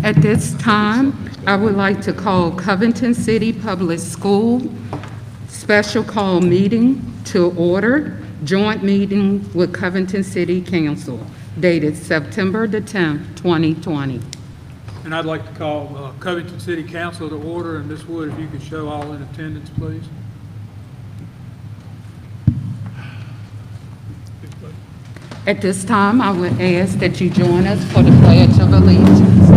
At this time, I would like to call Covington City Public School special call meeting to order, joint meeting with Covington City Council, dated September the 10th, 2020. And I'd like to call Covington City Council to order, and Ms. Wood, if you could show all in attendance, please. At this time, I would ask that you join us for the Pledge of Allegiance.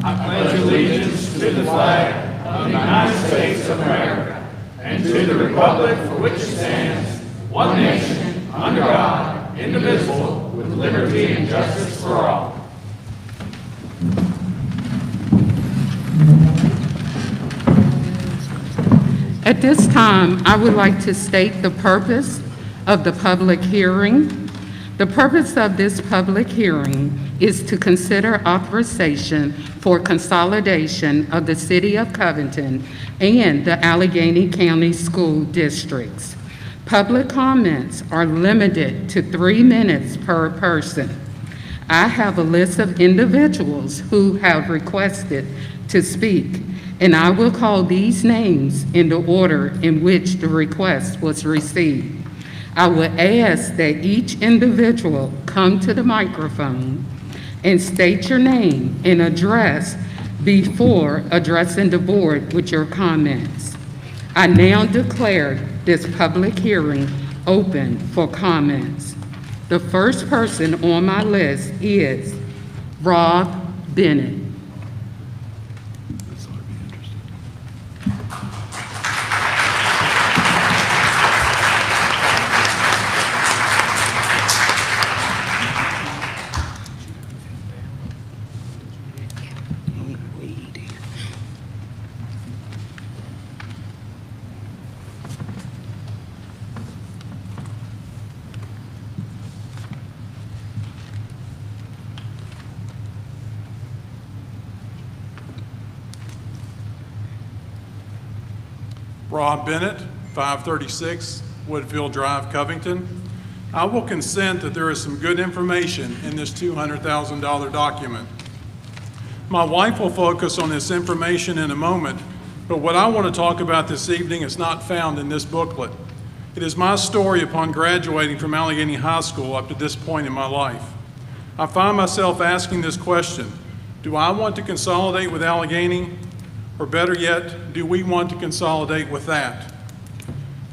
I pledge allegiance to the flag of the United States of America and to the republic for which it stands, one nation, under God, indivisible, with liberty and justice for all. At this time, I would like to state the purpose of the public hearing. The purpose of this public hearing is to consider authorization for consolidation of the City of Covington and the Allegheny County School Districts. Public comments are limited to 3 minutes per person. I have a list of individuals who have requested to speak, and I will call these names in the order in which the request was received. I would ask that each individual come to the microphone and state your name and address before addressing the board with your comments. I now declare this public hearing open for comments. The first person on my list is Rob Bennett. Rob Bennett, 536 Woodfield Drive, Covington. I will consent that there is some good information in this $200,000 document. My wife will focus on this information in a moment, but what I want to talk about this evening is not found in this booklet. It is my story upon graduating from Allegheny High School up to this point in my life. I find myself asking this question: do I want to consolidate with Allegheny? Or better yet, do we want to consolidate with that?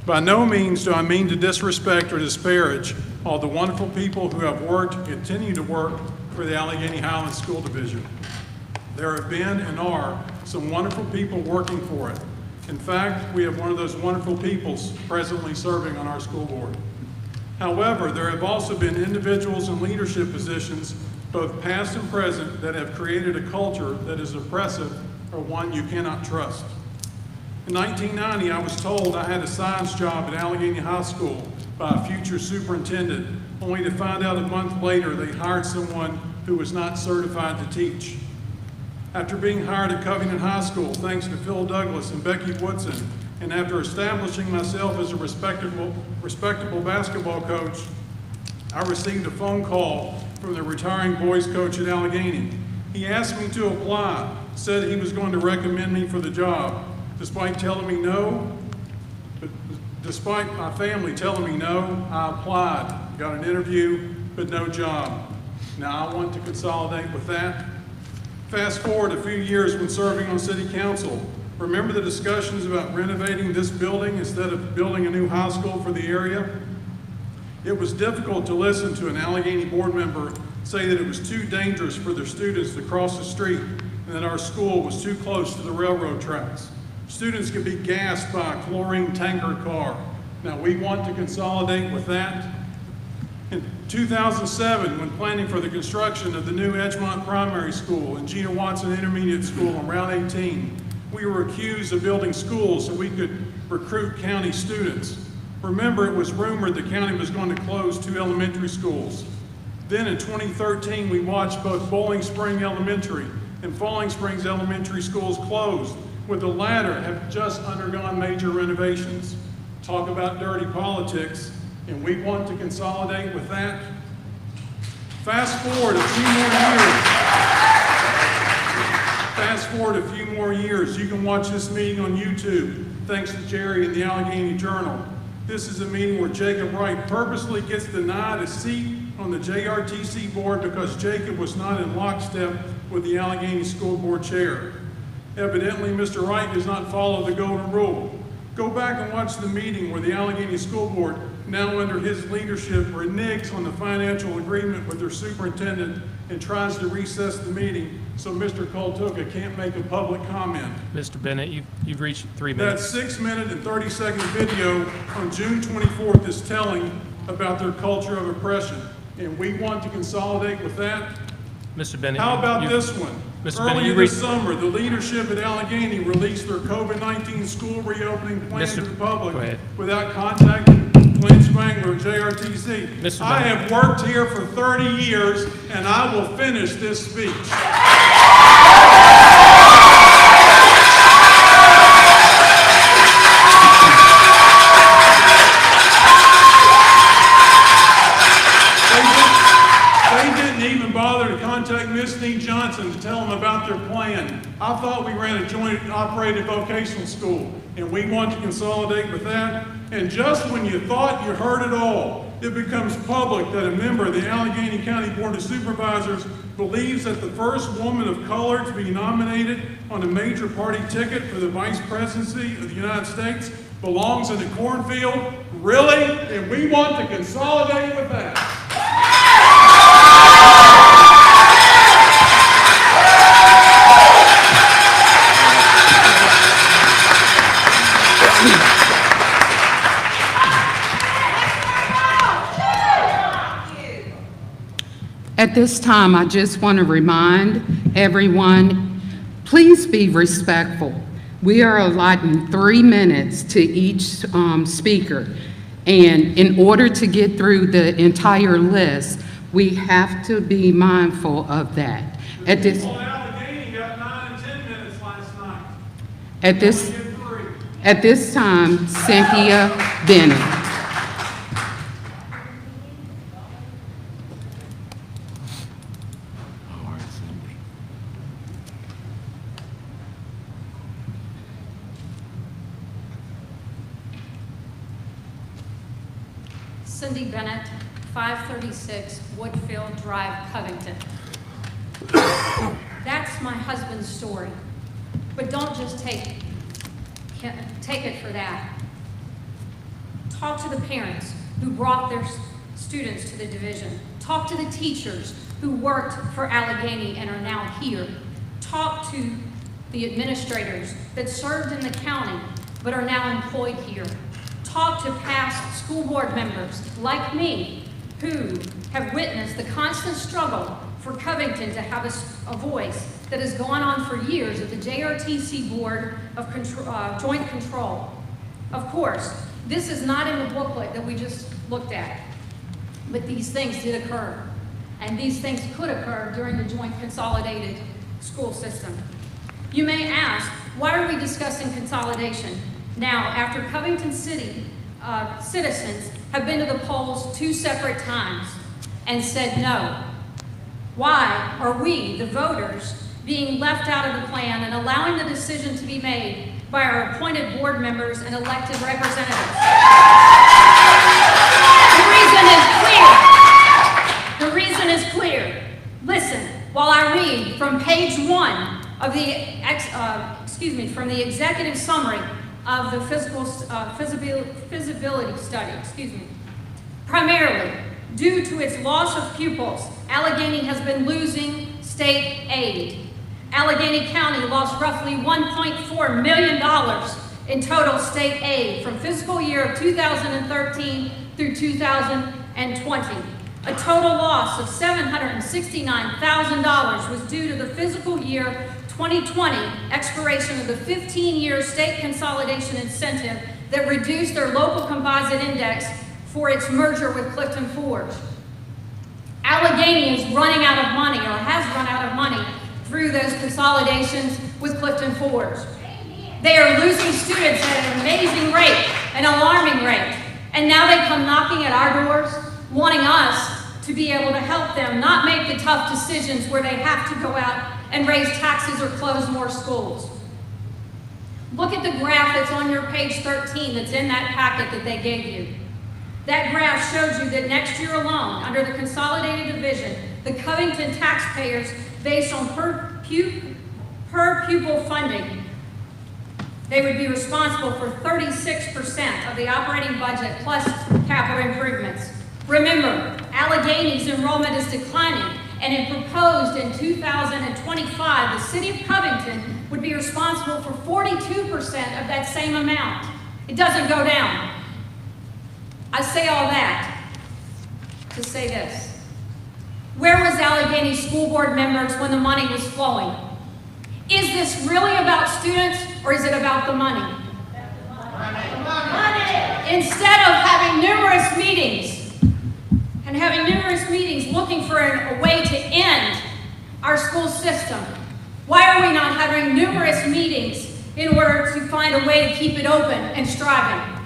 By no means do I mean to disrespect or disparage all the wonderful people who have worked and continue to work for the Allegheny Highlands School Division. There have been and are some wonderful people working for it. In fact, we have one of those wonderful people presently serving on our school board. However, there have also been individuals in leadership positions, both past and present, that have created a culture that is oppressive or one you cannot trust. In 1990, I was told I had a science job at Allegheny High School by a future superintendent, only to find out a month later they hired someone who was not certified to teach. After being hired at Covington High School, thanks to Phil Douglas and Becky Woodson, and after establishing myself as a respectable basketball coach, I received a phone call from the retiring boys coach at Allegheny. He asked me to apply, said he was going to recommend me for the job. Despite telling me no, despite my family telling me no, I applied, got an interview, but no job. Now I want to consolidate with that. Fast forward a few years when serving on city council. Remember the discussions about renovating this building instead of building a new high school for the area? It was difficult to listen to an Allegheny board member say that it was too dangerous for their students to cross the street and that our school was too close to the railroad tracks. Students could be gassed by a chlorine tanker car. Now we want to consolidate with that. In 2007, when planning for the construction of the new Edgemont Primary School and Gina Watson Intermediate School on Route 18, we were accused of building schools so we could recruit county students. Remember, it was rumored the county was going to close 2 elementary schools. Then in 2013, we watched both Bowling Spring Elementary and Falling Springs Elementary schools closed, with the latter have just undergone major renovations. talk about dirty politics, and we want to consolidate with that. Fast forward a few more years. Fast forward a few more years. You can watch this meeting on YouTube, thanks to Jerry and the Allegheny Journal. This is a meeting where Jacob Wright purposely gets denied a seat on the JRTC board because Jacob was not in lockstep with the Allegheny School Board chair. Evidently, Mr. Wright does not follow the golden rule. Go back and watch the meeting where the Allegheny School Board, now under his leadership, reneges on the financial agreement with their superintendent and tries to recess the meeting so Mr. Coltuca can't make a public comment. Mr. Bennett, you've reached 3 That minutes. 6-minute and 30-second video on June 24th is telling about their culture of oppression, and we want to consolidate with that. Mr. Bennett. How about you- this one? Mr. Bennett, Earlier you this reached. summer, the leadership at Allegheny released their COVID-19 school reopening plan to Mr. the public Go ahead. without contacting Glenn Spangler, JRTC. Mr. I Bennett. have worked here for 30 years, and I will finish this speech. They didn't even bother to contact Miss Dean Johnson to tell them about their plan. I thought we ran a joint operated vocational school, and we want to consolidate with that. And just when you thought you heard it all, it becomes public that a member of the Allegheny County Board of Supervisors believes that the first woman of color to be nominated on a major party ticket for the vice presidency of the United States belongs in the cornfield. Really? And we want to consolidate with that. At this time, I just want to remind everyone, please be respectful. We are allotting 3 minutes to each speaker, and in order to get through the entire list, we have to be mindful of that. At this, People in Allegheny got 9 and 10 minutes last night. at this, We get 3. at this time, Cynthia Bennett. Cindy Bennett, 536 Woodfield Drive, Covington. That's my husband's story. But don't just take it for that. Talk to the parents who brought their students to the division. Talk to the teachers who worked for Allegheny and are now here. Talk to the administrators that served in the county but are now employed here. Talk to past school board members like me who have witnessed the constant struggle for Covington to have a voice that has gone on for years at the JRTC Board of Joint Control. Of course, this is not in the booklet that we just looked at, but these things did occur, and these things could occur during the joint consolidated school system. You may ask, why are we discussing consolidation now after Covington City citizens have been to the polls 2 separate times and said no? Why are we, the voters, being left out of the plan and allowing the decision to be made by our appointed board members and elected representatives? The reason is clear. Listen, while I read from page 1 of from the executive summary of the feasibility study, Primarily, due to its loss of pupils, Allegheny has been losing state aid. Allegheny County lost roughly $1.4 million in total state aid from fiscal year 2013 through 2020. A total loss of $769,000 was due to the fiscal year 2020 expiration of the 15-year state consolidation incentive that reduced their local composite index for its merger with Clifton Forge. Allegheny is running out of money, or has run out of money, through those consolidations with Clifton Forge. They are losing students at an amazing rate, an alarming rate. And now they come knocking at our doors, wanting us to be able to help them not make the tough decisions where they have to go out and raise taxes or close more schools. Look at the graph that's on your page 13 that's in that packet that they gave you. That graph shows you that next year alone, under the consolidated division, the Covington taxpayers, based on per pupil funding, they would be responsible for 36% of the operating budget plus capital improvements. Remember, Allegheny's enrollment is declining, and it proposed in 2025, the city of Covington would be responsible for 42% of that same amount. It doesn't go down. I say all that to say this. Where was Allegheny's school board members when the money was flowing? Is this really about students, or is it about the money? Money. Instead of having numerous meetings looking for a way to end our school system, why are we not having numerous meetings in order to find a way to keep it open and striving?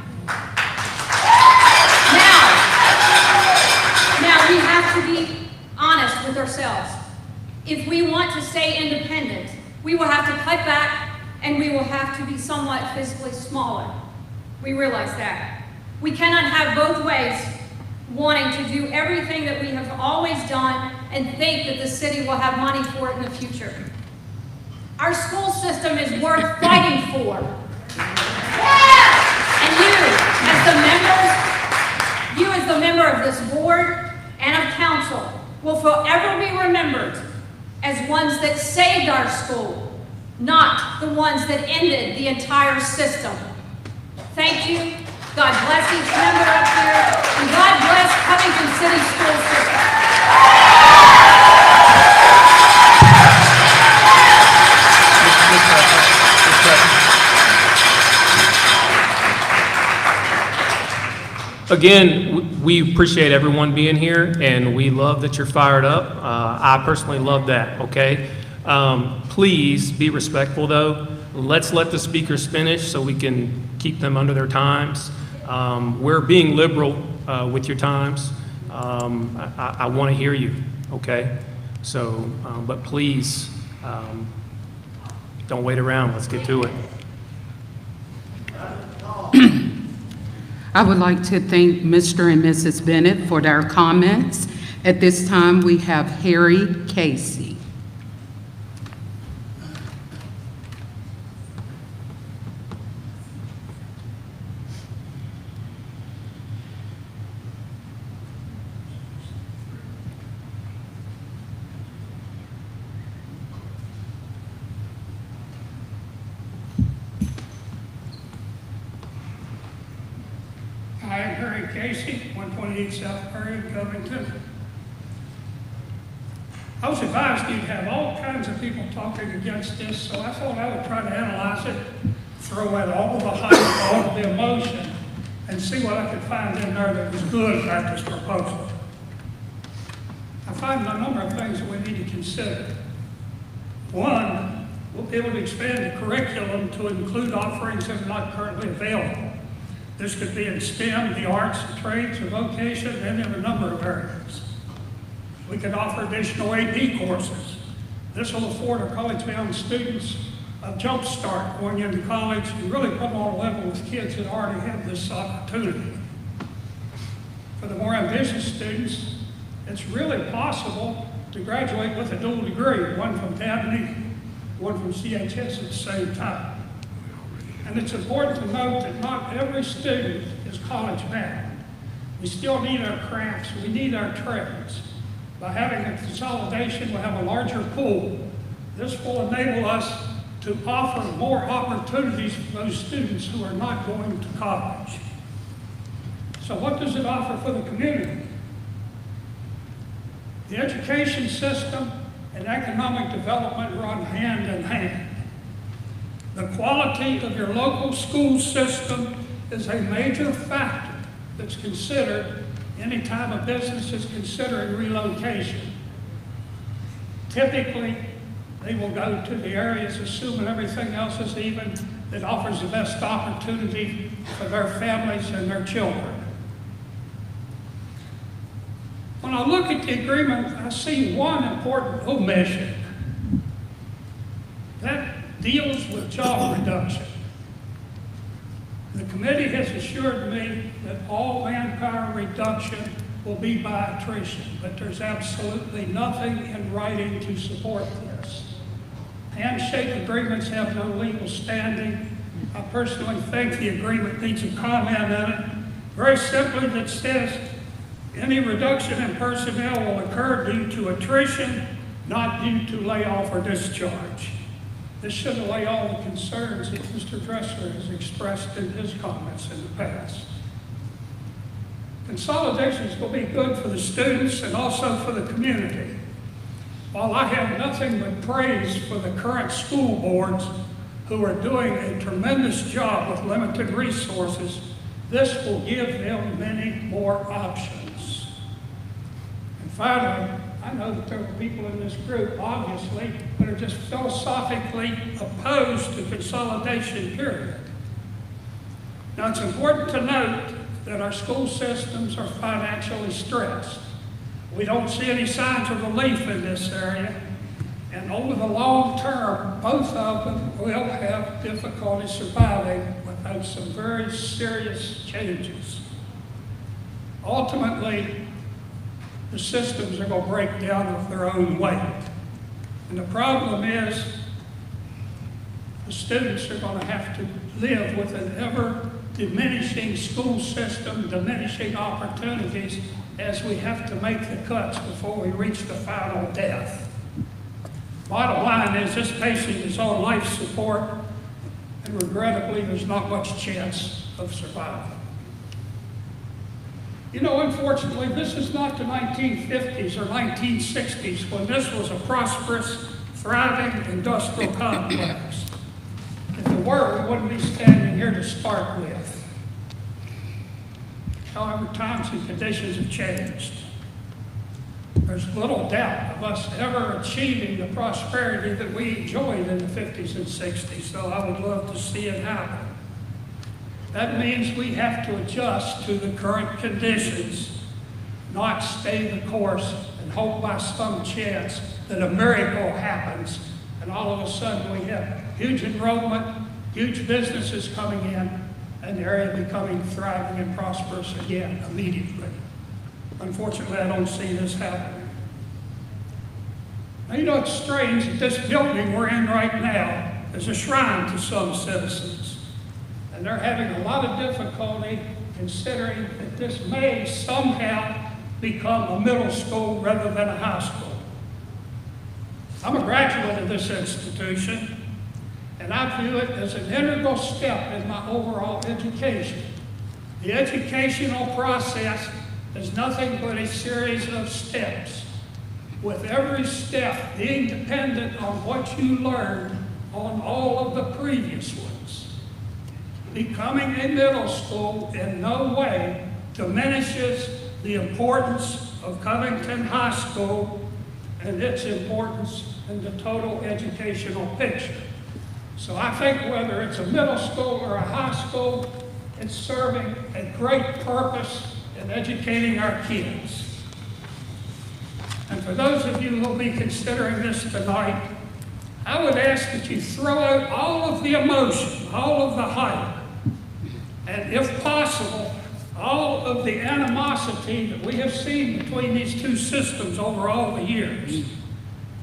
Now we have to be honest with ourselves. If we want to stay independent, we will have to cut back, and we will have to be somewhat physically smaller. We realize that. We cannot have both ways, wanting to do everything that we have always done and think that the city will have money for it in the future. Our school system is worth fighting for. And you as the member of this board and of council will forever be remembered as ones that saved our school, not the ones that ended the entire system. Thank you. God bless each member up here, and God bless Covington City School System. Again, we appreciate everyone being here, and we love that you're fired up. I personally love that, okay? Please be respectful, though. Let's let the speakers finish so we can keep them under their times. We're being liberal with your times. I want to hear you, okay? So, but please, don't wait around. Let's get to it. I would like to thank Mr. and Mrs. Bennett for their comments. At this time, we have Harry Casey. I am Harry Casey, 128 South Prairie, Covington. I was advised you'd have all kinds of people talking against this, so I thought I would try to analyze it, throw out all the hype, all of the emotion, and see what I could find in there that was good about this proposal. I find a number of things that we need to consider. One, we'll be able to expand the curriculum to include offerings that are not currently available. This could be in STEM, the arts, the trades, or vocation, and in a number of areas. We could offer additional AP courses. This will afford our college-bound students a jump start going into college and really put them on a level with kids that already have this opportunity. For the more ambitious students, it's really possible to graduate with a dual degree, one from Dabney, one from CHS at the same time. And it's important to note that not every student is college bound. We still need our crafts, we need our trades. By having a consolidation, we'll have a larger pool. This will enable us to offer more opportunities for those students who are not going to college. So what does it offer for the community? The education system and economic development run hand in hand. The quality of your local school system is a major factor that's considered anytime a business is considering relocation. Typically, They will go to the areas, assuming everything else is even, that offers the best opportunity for their families and their children. When I look at the agreement, I see one important omission. That deals with job reduction. The committee has assured me that all manpower reduction will be by attrition, but there's absolutely nothing in writing to support this. Handshake agreements have no legal standing. I personally think the agreement needs a comment in it, very simply, that says any reduction in personnel will occur due to attrition, not due to layoff or discharge. This should allay all the concerns that Mr. Dressler has expressed in his comments in the past. Consolidations will be good for the students and also for the community. While I have nothing but praise for the current school boards who are doing a tremendous job with limited resources, this will give them many more options. And finally, I know that there are people in this group, obviously, that are just philosophically opposed to consolidation, period. Now, it's important to note that our school systems are financially stressed. We don't see any signs of relief in this area, and over the long term, both of them will have difficulty surviving without some very serious changes. Ultimately, the systems are going to break down of their own weight. And the problem is the students are going to have to live with an ever diminishing school system, diminishing opportunities as we have to make the cuts before we reach the final death. Bottom line is this patient is on life support, and regrettably there's not much chance of survival. You know, unfortunately, this is not the 1950s or 1960s when this was a prosperous, thriving industrial complex. If it were, we wouldn't be standing here to start with. However, times and conditions have changed. There's little doubt of us ever achieving the prosperity that we enjoyed in the 50s and 60s, so I would love to see it happen. That means we have to adjust to the current conditions, not stay the course and hope by some chance that a miracle happens and all of a sudden we have huge enrollment, huge businesses coming in, and the area becoming thriving and prosperous again immediately. Unfortunately, I don't see this happening. Now, you know, it's strange that this building we're in right now is a shrine to some citizens. And they're having a lot of difficulty considering that this may somehow become a middle school rather than a high school. I'm a graduate of this institution, and I view it as an integral step in my overall education. The educational process is nothing but a series of steps, with every step being dependent on what you learned on all of the previous ones. Becoming a middle school in no way diminishes the importance of Covington High School and its importance in the total educational picture. So I think whether it's a middle school or a high school, it's serving a great purpose in educating our kids. And for those of you who will be considering this tonight, I would ask that you throw out all of the emotion, all of the hype, and if possible, all of the animosity that we have seen between these two systems over all the years,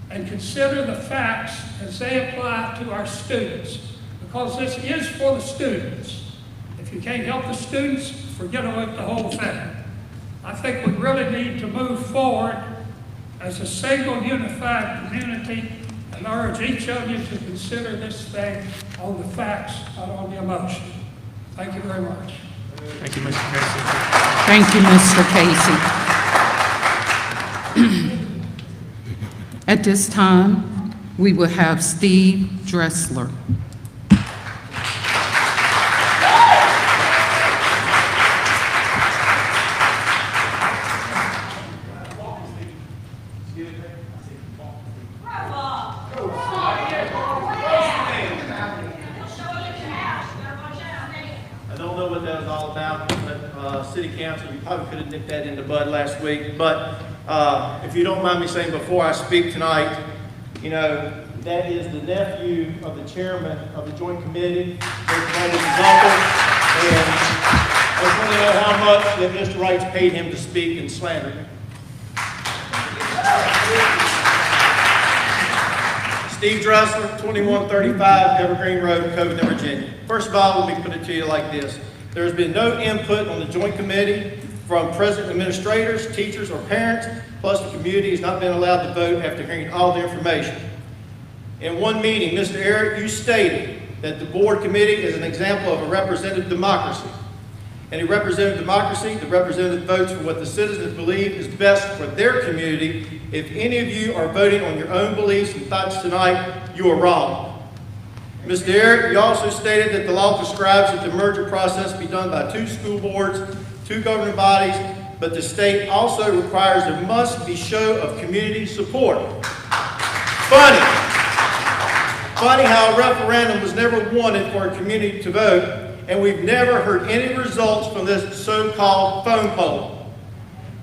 and consider the facts as they apply to our students, because this is for the students. If you can't help the students, forget about the whole thing. I think we really need to move forward as a single unified community and urge each of you to consider this thing on the facts, not on the emotion. Thank you very much. Thank you, Mr. Casey. Thank you, Mr. Casey. At this time, we will have Steve Dressler. Bravo! City Council, you probably could have nipped that in the bud last week, but if you don't mind me saying before I speak tonight, you know, that is the nephew of the chairman of the Joint Committee. That is his uncle, and I just want to know how much that Mr. Wright's paid him to speak and slander me. Steve Dressler, 2135 Evergreen Road, Covington, Virginia. First of all, let me put it to you like this. There has been no input on the Joint Committee from present administrators, teachers, or parents, plus the community has not been allowed to vote after hearing all the information. In one meeting, Mr. Eric, you stated that the board committee is an example of a representative democracy. In a representative democracy, the representative votes for what the citizens believe is best for their community. If any of you are voting on your own beliefs and thoughts tonight, you are wrong. Mr. Eric, you also stated that the law prescribes that the merger process be done by 2 school boards, 2 governing bodies, but the state also requires there must be show of community support. Funny how a referendum was never wanted for a community to vote, and we've never heard any results from this so-called phone poll.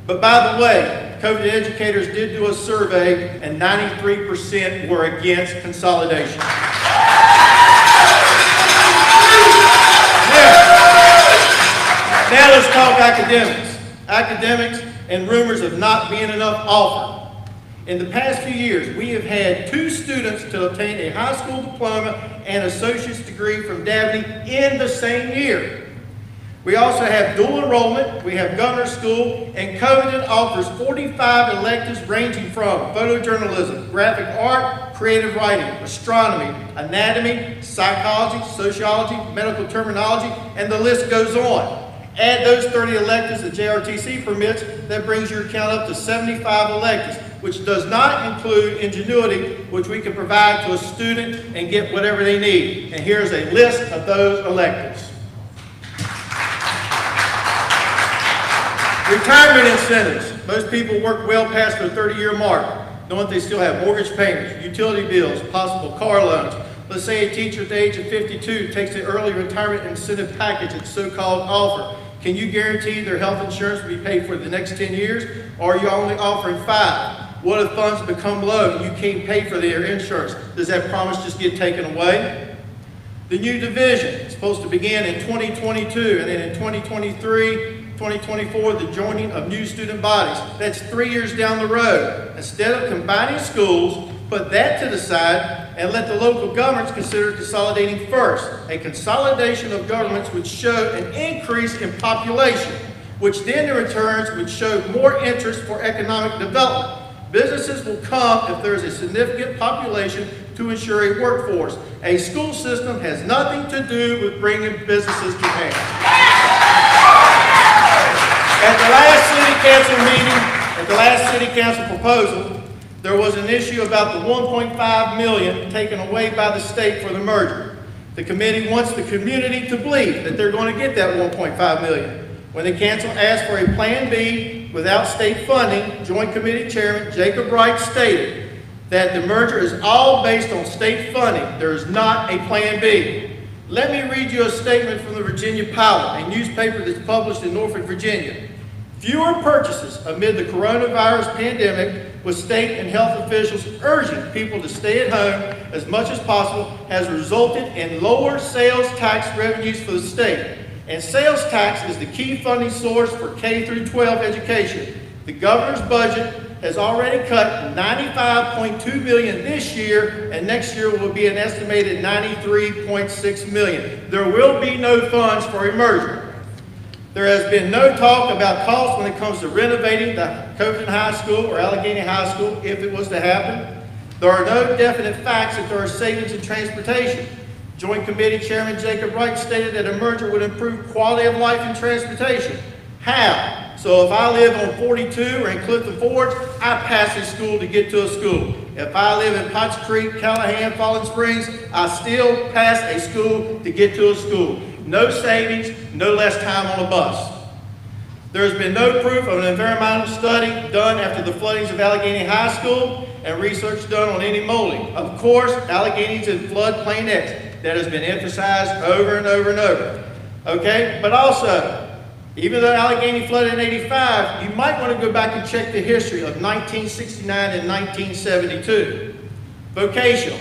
But by the way, COVID educators did do a survey, and 93% were against consolidation. Now let's talk academics. Academics and rumors of not being enough offered. In the past few years, we have had 2 students to obtain a high school diploma and associate's degree from Dabney in the same year. We also have dual enrollment, we have governor's school, and Covington offers 45 electives ranging from photojournalism, graphic art, creative writing, astronomy, anatomy, psychology, sociology, medical terminology, and the list goes on. Add those 30 electives that JRTC permits, that brings your count up to 75 electives, which does not include ingenuity, which we can provide to a student and get whatever they need. And here's a list of those electives. Retirement incentives. Most people work well past their 30-year mark, knowing that they still have mortgage payments, utility bills, possible car loans. Let's say a teacher at the age of 52 takes the early retirement incentive package, it's so-called offer. Can you guarantee their health insurance will be paid for the next 10 years, or are you only offering 5? What if funds become low and you can't pay for their insurance? Does that promise just get taken away? The new division is supposed to begin in 2022, and then in 2023, 2024, the joining of new student bodies. That's 3 years down the road. Instead of combining schools, put that to the side and let the local governments consider consolidating first. A consolidation of governments would show an increase in population, which then in returns would show more interest for economic development. Businesses will come if there is a significant population to ensure a workforce. A school system has nothing to do with bringing businesses to town. At the last city council proposal, there was an issue about the $1.5 million taken away by the state for the merger. The committee wants the community to believe that they're going to get that $1.5 million. When the council asked for a Plan B without state funding, Joint Committee Chairman Jacob Wright stated that the merger is all based on state funding. There is not a Plan B. Let me read you a statement from the Virginia Pilot, a newspaper that's published in Norfolk, Virginia. Fewer purchases amid the coronavirus pandemic, with state and health officials urging people to stay at home as much as possible, has resulted in lower sales tax revenues for the state. And sales tax is the key funding source for K through 12 education. The governor's budget has already cut $95.2 million this year, and next year will be an estimated $93.6 million. There will be no funds for a merger. There has been no talk about costs when it comes to renovating the Covington High School or Allegheny High School if it was to happen. There are no definite facts that there are savings in transportation. Joint Committee Chairman Jacob Wright stated that a merger would improve quality of life in transportation. How? So if I live on 42 or in Clifton Forge, I pass a school to get to a school. If I live in Potts Creek, Callahan, Fallen Springs, I still pass a school to get to a school. No savings, no less time on a bus. There has been no proof of an environmental study done after the floodings of Allegheny High School and research done on any molding. Of course, Allegheny's in floodplain X. That has been emphasized over and over and over. Okay, but also, Even though Allegheny flooded in 85, you might want to go back and check the history of 1969 and 1972. Vocational.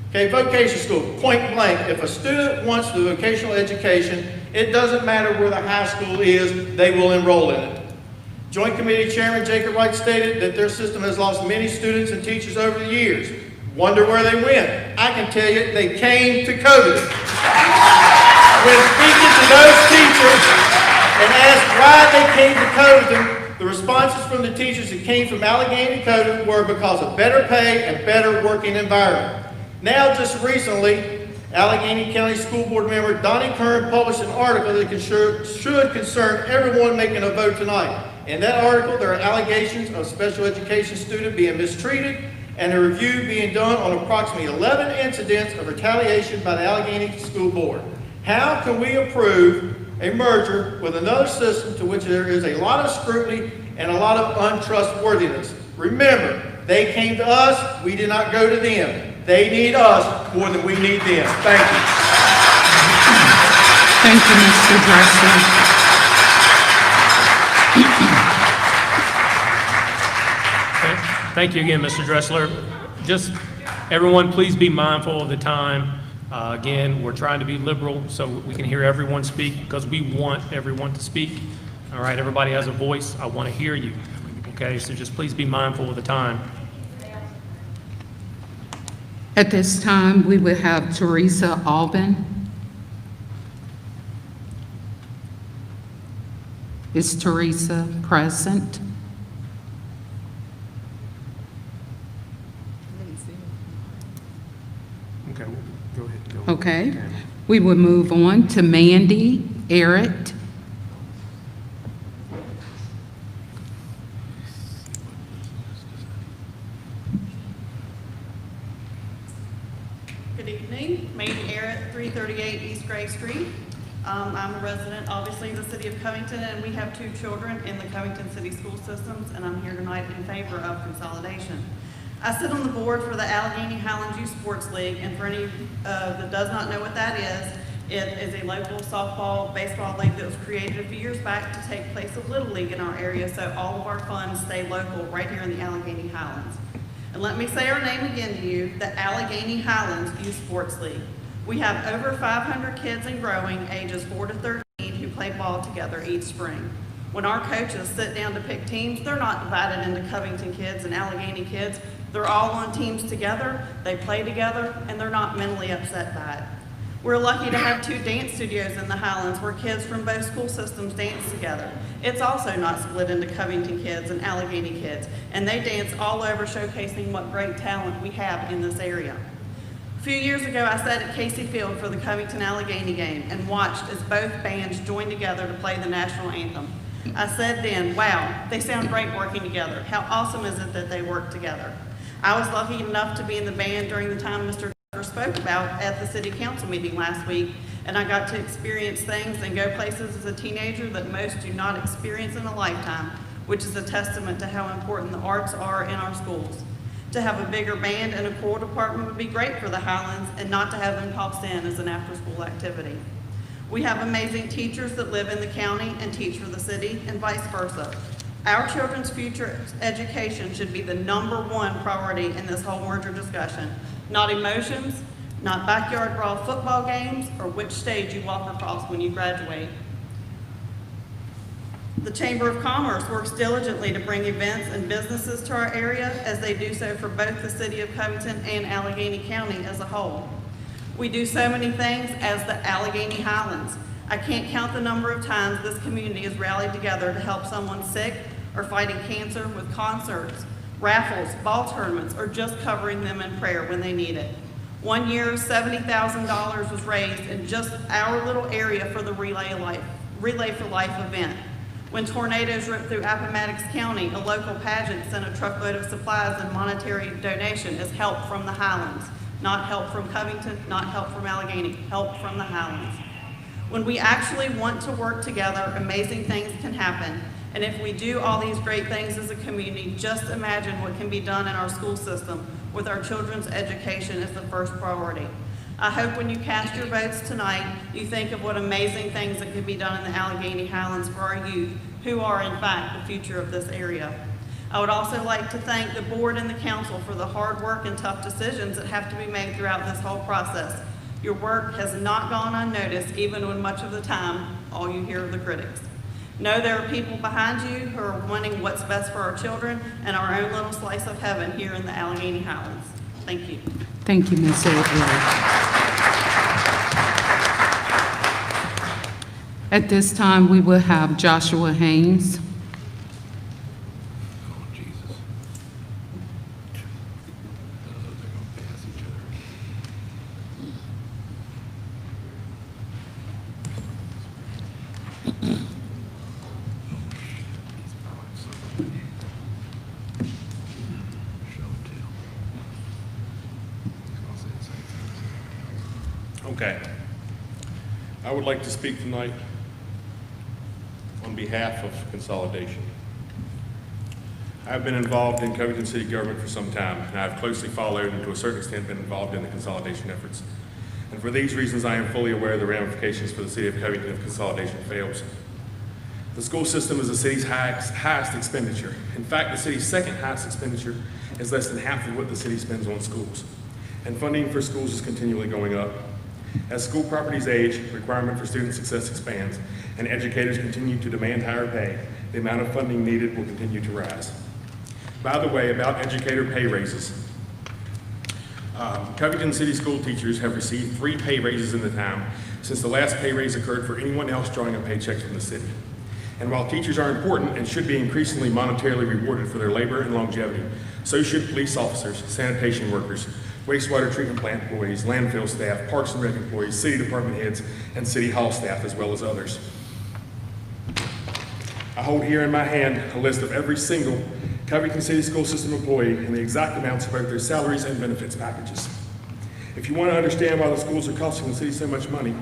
Okay, vocational school, point blank. If a student wants the vocational education, it doesn't matter where the high school is, they will enroll in it. Joint Committee Chairman Jacob Wright stated that their system has lost many students and teachers over the years. Wonder where they went? I can tell you, they came to Covington. When speaking to those teachers and asked why they came to Covington, the responses from the teachers that came from Allegheny to Covington were because of better pay and better working environment. Now, just recently, Allegheny County School Board member Donnie Kern published an article that should concern everyone making a vote tonight. In that article, there are allegations of special education student being mistreated and a review being done on approximately 11 incidents of retaliation by the Allegheny School Board. How can we approve a merger with another system to which there is a lot of scrutiny and a lot of untrustworthiness? Remember, they came to us, we did not go to them. They need us more than we need them. Thank you. Thank you, Mr. Dressler. Thank you again, Mr. Dressler. Just, everyone, please be mindful of the time. Again, we're trying to be liberal so we can hear everyone speak because we want everyone to speak. All right, everybody has a voice. I want to hear you. Okay, so just please be mindful of the time. At this time, we will have Teresa Alban. Is Teresa present? Okay, go ahead. Go. Okay. We will move on to Mandy Arrett. Good evening, Mandy Arrett, 338 East Gray Street. I'm a resident, obviously, in the city of Covington, and we have 2 children in the Covington City School Systems, and I'm here tonight in favor of consolidation. I sit on the board for the Allegheny Highlands Youth Sports League, and for any that does not know what that is, it is a local softball, baseball league that was created a few years back to take place of Little League in our area, so all of our funds stay local right here in the Allegheny Highlands. And let me say our name again to you, the Allegheny Highlands Youth Sports League. We have over 500 kids and growing, ages 4 to 13, who play ball together each spring. When our coaches sit down to pick teams, they're not divided into Covington kids and Allegheny kids. They're all on teams together, they play together, and they're not mentally upset by it. We're lucky to have 2 dance studios in the Highlands where kids from both school systems dance together. It's also not split into Covington kids and Allegheny kids, and they dance all over showcasing what great talent we have in this area. A few years ago, I sat at Casey Field for the Covington-Allegheny game and watched as both bands joined together to play the national anthem. I said then, wow, they sound great working together. How awesome is it that they work together? I was lucky enough to be in the band during the time Mr. spoke about at the city council meeting last week, and I got to experience things and go places as a teenager that most do not experience in a lifetime, which is a testament to how important the arts are in our schools. To have a bigger band and a choral department would be great for the Highlands, and not to have them tossed in as an after-school activity. We have amazing teachers that live in the county and teach for the city, and vice versa. Our children's future education should be the #1 priority in this whole merger discussion. Not emotions, not backyard brawl football games, or which stage you walk across when you graduate. The Chamber of Commerce works diligently to bring events and businesses to our area, as they do so for both the city of Covington and Allegheny County as a whole. We do so many things as the Allegheny Highlands. I can't count the number of times this community has rallied together to help someone sick or fighting cancer with concerts, raffles, ball tournaments, or just covering them in prayer when they need it. One year, $70,000 was raised in just our little area for the Relay for Life event. When tornadoes ripped through Appomattox County, a local pageant sent a truckload of supplies and monetary donation as help from the Highlands. Not help from Covington, not help from Allegheny, help from the Highlands. When we actually want to work together, amazing things can happen. And if we do all these great things as a community, just imagine what can be done in our school system with our children's education as the first priority. I hope when you cast your votes tonight, you think of what amazing things that could be done in the Allegheny Highlands for our youth, who are in fact the future of this area. I would also like to thank the board and the council for the hard work and tough decisions that have to be made throughout this whole process. Your work has not gone unnoticed, even when much of the time, all you hear are the critics. Know there are people behind you who are wanting what's best for our children and our own little slice of heaven here in the Allegheny Highlands. Thank you. Thank you, Ms. Edwards. At this time, we will have Joshua Haynes. Okay. I would like to speak tonight on behalf of consolidation. I've been involved in Covington City government for some time, and I've closely followed and to a certain extent been involved in the consolidation efforts. And for these reasons, I am fully aware of the ramifications for the city of Covington if consolidation fails. The school system is the city's highest expenditure. In fact, the city's second highest expenditure is less than half of what the city spends on schools. And funding for schools is continually going up. As school properties age, requirement for student success expands, and educators continue to demand higher pay, the amount of funding needed will continue to rise. By the way, about educator pay raises. Covington City school teachers have received 3 pay raises in the time since the last pay raise occurred for anyone else drawing a paycheck from the city. And while teachers are important and should be increasingly monetarily rewarded for their labor and longevity, so should police officers, sanitation workers, wastewater treatment plant employees, landfill staff, parks and rec employees, city department heads, and city hall staff, as well as others. I hold here in my hand a list of every single Covington City School System employee and the exact amounts of both their salaries and benefits packages. If you want to understand why the schools are costing the city so much money,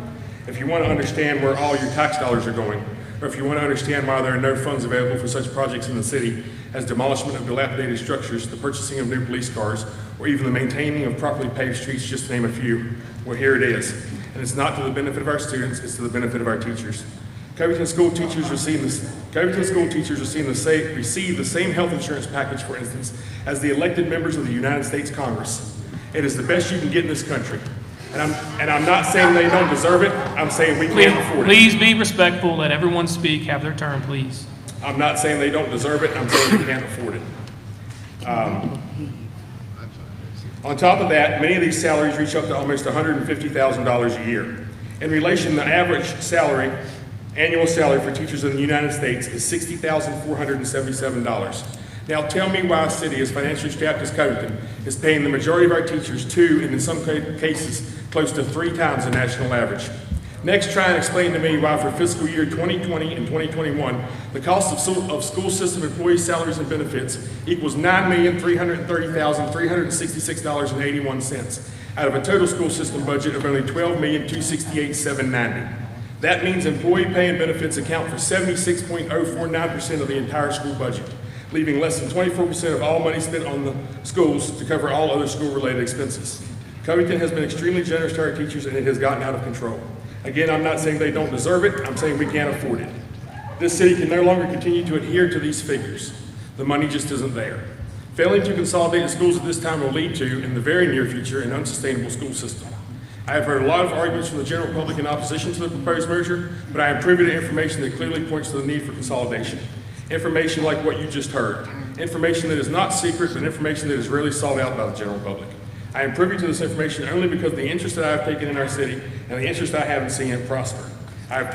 if you want to understand where all your tax dollars are going, or if you want to understand why there are no funds available for such projects in the city as demolishment of dilapidated structures, the purchasing of new police cars, or even the maintaining of properly paved streets, just to name a few, well, here it is. And it's not to the benefit of our students, it's to the benefit of our teachers. Covington school teachers receive the same health insurance package, for instance, as the elected members of the United States Congress. It is the best you can get in this country. And I'm not saying they don't deserve it, I'm saying we can't afford it. Please be respectful, let everyone speak, have their turn, please. I'm not saying they don't deserve it, I'm saying we can't afford it. On top of that, many of these salaries reach up to almost $150,000 a year. In relation, the average salary, annual salary for teachers in the United States is $60,477. Now tell me why a city as financially strapped as Covington is paying the majority of our teachers 2, and in some cases, close to 3 times the national average. Next, try and explain to me why for fiscal year 2020 and 2021, the cost of school system employee salaries and benefits equals $9,330,366.81 out of a total school system budget of only $12,268,790. That means employee pay and benefits account for 76.049% of the entire school budget, leaving less than 24% of all money spent on the schools to cover all other school-related expenses. Covington has been extremely generous to our teachers, and it has gotten out of control. Again, I'm not saying they don't deserve it, I'm saying we can't afford it. This city can no longer continue to adhere to these figures. The money just isn't there. Failing to consolidate the schools at this time will lead to, in the very near future, an unsustainable school system. I have heard a lot of arguments from the general public in opposition to the proposed merger, but I am privy to information that clearly points to the need for consolidation. Information like what you just heard. Information that is not secret, but information that is rarely sought out by the general public. I am privy to this information only because of the interest that I have taken in our city and the interest I have in seeing it prosper. I have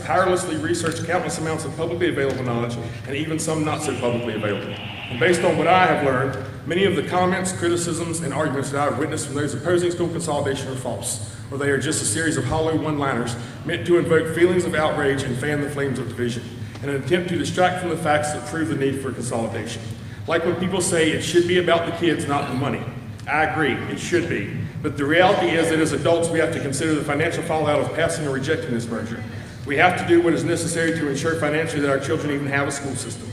tirelessly researched countless amounts of publicly available knowledge and even some not so publicly available. And based on what I have learned, many of the comments, criticisms, and arguments that I have witnessed from those opposing school consolidation are false, or they are just a series of hollow one-liners meant to invoke feelings of outrage and fan the flames of division, in an attempt to distract from the facts that prove the need for consolidation. Like when people say it should be about the kids, not the money. I agree, it should be. But the reality is that as adults, we have to consider the financial fallout of passing or rejecting this merger. We have to do what is necessary to ensure financially that our children even have a school system.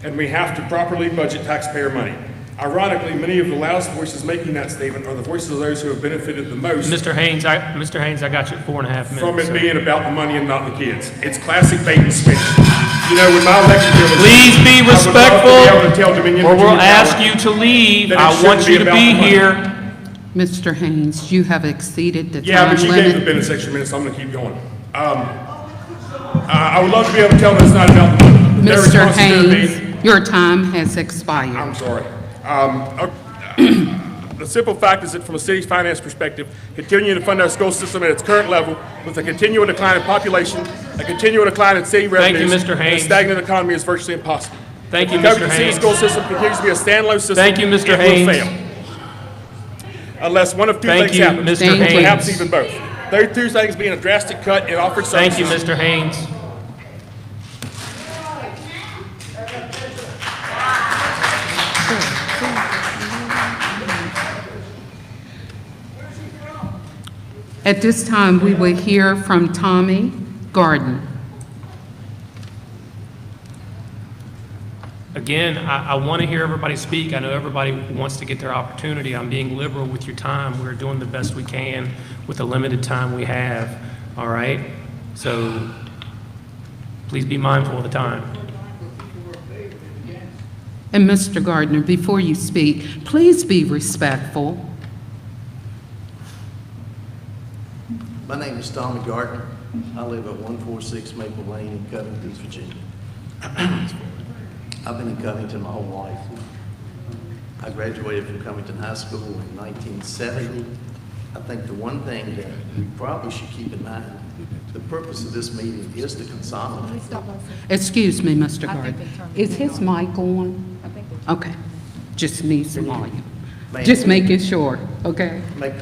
And we have to properly budget taxpayer money. Ironically, many of the loudest voices making that statement are the voices of those who have benefited the most Mr. Haynes, I got you at 4.5 minutes. from it sir. being about the money and not the kids. It's classic bait and switch. You know, when my election year was... Please be I would love to be able to tell respectful, Dominion or we'll Virginia ask Power you to leave. that it I want shouldn't you be to about be the money. here. Mr. Haynes, you have exceeded the Yeah, time but you gave the limit. business extra minutes, so I'm gonna keep going. I would love to be able to tell them it's not about the money. Their Mr. response is gonna be- Haynes, your time has expired. I'm sorry. The simple fact is that from a city's finance perspective, continuing to fund our school system at its current level with a continual decline in population, a continual decline in city Thank you, revenues, Mr. and a Haynes. stagnant economy is virtually impossible. Thank you, The Mr. Covington City Haynes. school system continues to be a standalone system. Thank you, Mr. It Haynes. will fail. Unless one of two Thank things you, happens. Mr. Thank you. Haynes. Perhaps even both. Those two things being a drastic cut in offered services. Thank you, Mr. Haynes. At this time, we will hear from Tommy Garden. Again, I want to hear everybody speak. I know everybody wants to get their opportunity. I'm being liberal with your time. We're doing the best we can with the limited time we have, all right? So please be mindful of the time. And Mr. Gardner, before you speak, please be respectful. My name is Tommy Gardner. I live at 146 Maple Lane in Covington, Virginia. I've been in Covington my whole life. I graduated from Covington High School in 1970. I think the one thing that we probably should keep in mind, the purpose of this meeting is to consolidate. Excuse me, Mr. Gardner. Is his mic on? Okay, just need some volume. Ma'am. Just making sure, okay? Make,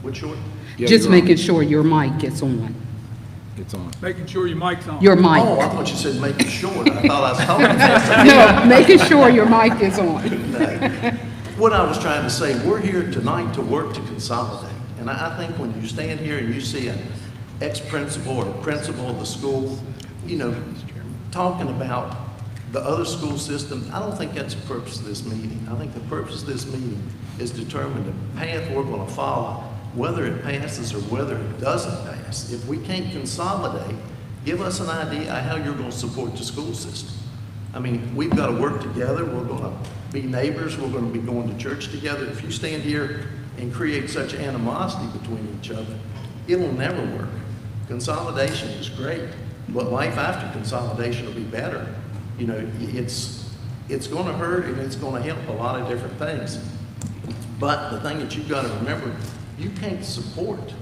what's short? Just making sure your mic is on. Making sure your mic's on. Your mic. Oh, I thought you said make it short. I thought I was talking about No, making sure your mic is on. No. What I was trying to say, we're here tonight to work to consolidate. And I think when you stand here and you see an ex-principal or a principal of the school, you know, talking about the other school system, I don't think that's the purpose of this meeting. I think the purpose of this meeting is to determine the path we're going to follow, whether it passes or whether it doesn't pass. If we can't consolidate, give us an idea of how you're going to support the school system. I mean, we've got to work together. We're going to be neighbors. We're going to be going to church together. If you stand here and create such animosity between each other, it'll never work. Consolidation is great, but life after consolidation will be better. You know, it's going to hurt and it's going to help a lot of different things. But the thing that you've got to remember, you can't support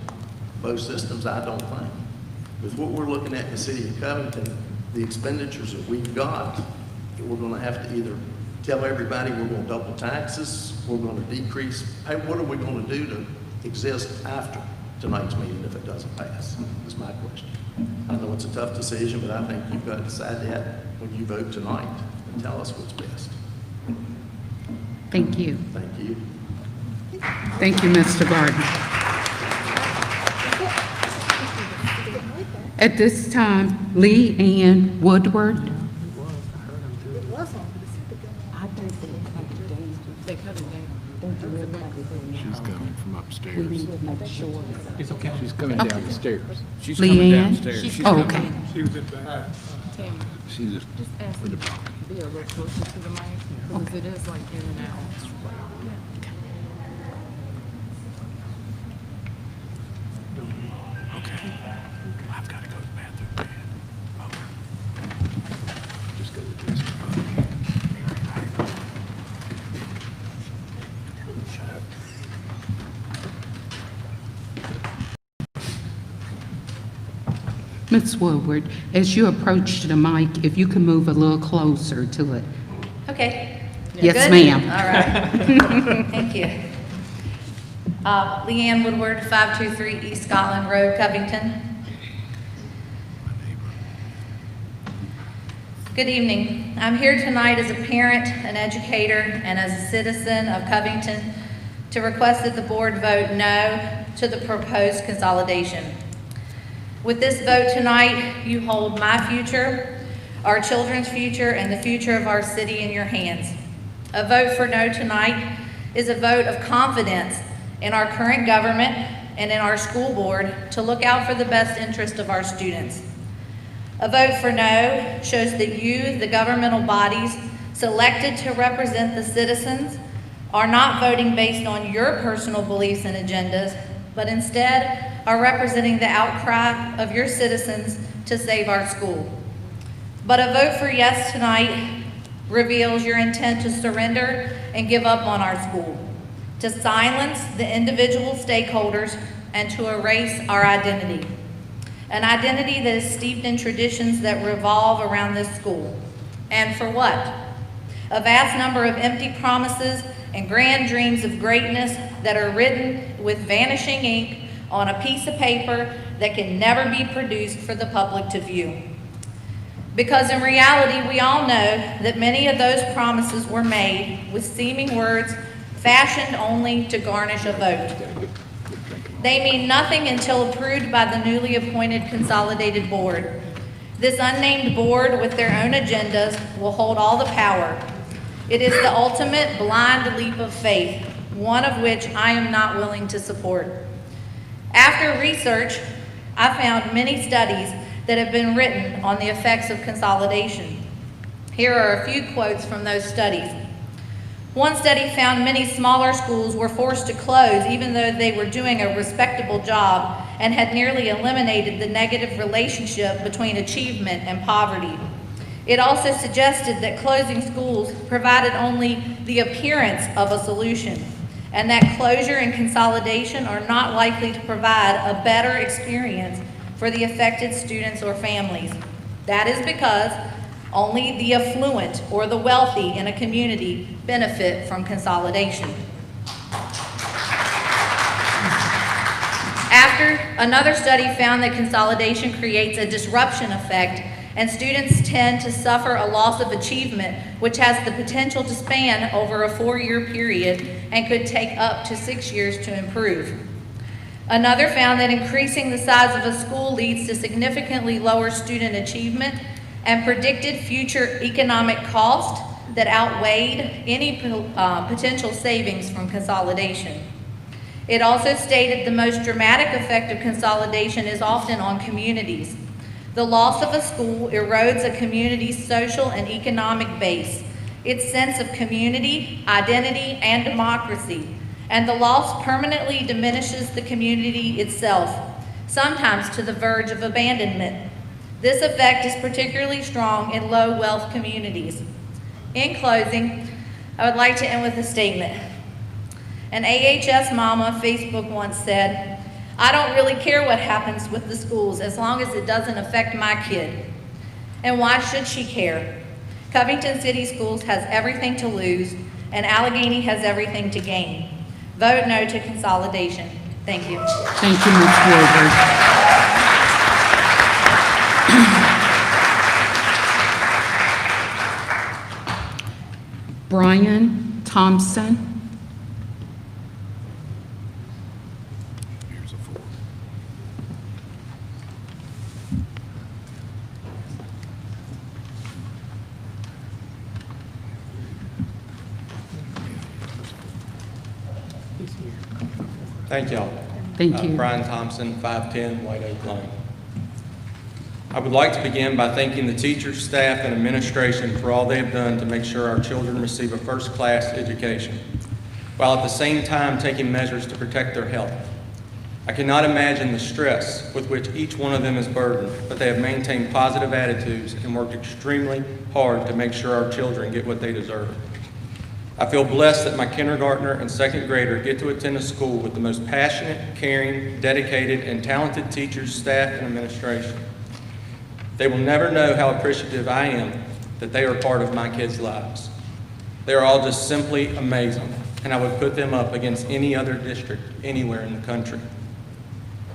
both systems, I don't think. With what we're looking at in the city of Covington, the expenditures that we've got, we're going to have to either tell everybody we're going to double taxes, we're going to decrease, hey, what are we going to do to exist after tonight's meeting if it doesn't pass? Is my question. I know it's a tough decision, but I think you've got to decide that when you vote tonight and tell us what's best. Thank you. Thank you. Thank you, Mr. Gardner. At this time, Lee Ann Woodward. She's coming from upstairs. It's okay. She's coming down the stairs. She's Lee coming Ann? downstairs. She's Oh, coming- okay. She was in back. She's just Ask for the them to be a little closer to the mic, because it is like in and out. I've got to go to the bathroom. Just go to this. Shut up. Ms. Woodward, as you approach the mic, if you can move a little closer to it. Okay. Yes, Good? ma'am. All right. Thank you. Leanne Woodward, 523 East Scotland Road, Covington. Good evening. I'm here tonight as a parent, an educator, and as a citizen of Covington to request that the board vote no to the proposed consolidation. With this vote tonight, you hold my future, our children's future, and the future of our city in your hands. A vote for no tonight is a vote of confidence in our current government and in our school board to look out for the best interest of our students. A vote for no shows that you, the governmental bodies selected to represent the citizens, are not voting based on your personal beliefs and agendas, but instead are representing the outcry of your citizens to save our school. But a vote for yes tonight reveals your intent to surrender and give up on our school, to silence the individual stakeholders, and to erase our identity. An identity that is steeped in traditions that revolve around this school. And for what? A vast number of empty promises and grand dreams of greatness that are written with vanishing ink on a piece of paper that can never be produced for the public to view. Because in reality, we all know that many of those promises were made with seeming words fashioned only to garnish a vote. They mean nothing until approved by the newly appointed consolidated board. This unnamed board with their own agendas will hold all the power. It is the ultimate blind leap of faith, one of which I am not willing to support. After research, I found many studies that have been written on the effects of consolidation. Here are a few quotes from those studies. One study found many smaller schools were forced to close even though they were doing a respectable job and had nearly eliminated the negative relationship between achievement and poverty. It also suggested that closing schools provided only the appearance of a solution, and that closure and consolidation are not likely to provide a better experience for the affected students or families. That is because only the affluent or the wealthy in a community benefit from consolidation. Another study found that consolidation creates a disruption effect, and students tend to suffer a loss of achievement, which has the potential to span over a 4-year period and could take up to 6 years to improve. Another found that increasing the size of a school leads to significantly lower student achievement and predicted future economic cost that outweighed any potential savings from consolidation. It also stated the most dramatic effect of consolidation is often on communities. The loss of a school erodes a community's social and economic base, its sense of community, identity, and democracy, and the loss permanently diminishes the community itself, sometimes to the verge of abandonment. This effect is particularly strong in low-wealth communities. In closing, I would like to end with a statement. An AHS mama Facebook once said, "I don't really care what happens with the schools as long as it doesn't affect my kid." And why should she care? Covington City Schools has everything to lose, and Allegheny has everything to gain. Vote no to consolidation. Thank you. Thank you, Ms. Woodward. Brian Thompson. Here's a 4. Thank y'all. Thank you. Brian Thompson, 510 White Oak Lane. I would like to begin by thanking the teachers, staff, and administration for all they have done to make sure our children receive a first-class education, while at the same time taking measures to protect their health. I cannot imagine the stress with which each one of them is burdened, but they have maintained positive attitudes and worked extremely hard to make sure our children get what they deserve. I feel blessed that my kindergartner and second grader get to attend a school with the most passionate, caring, dedicated, and talented teachers, staff, and administration. They will never know how appreciative I am that they are part of my kids' lives. They are all just simply amazing, and I would put them up against any other district anywhere in the country.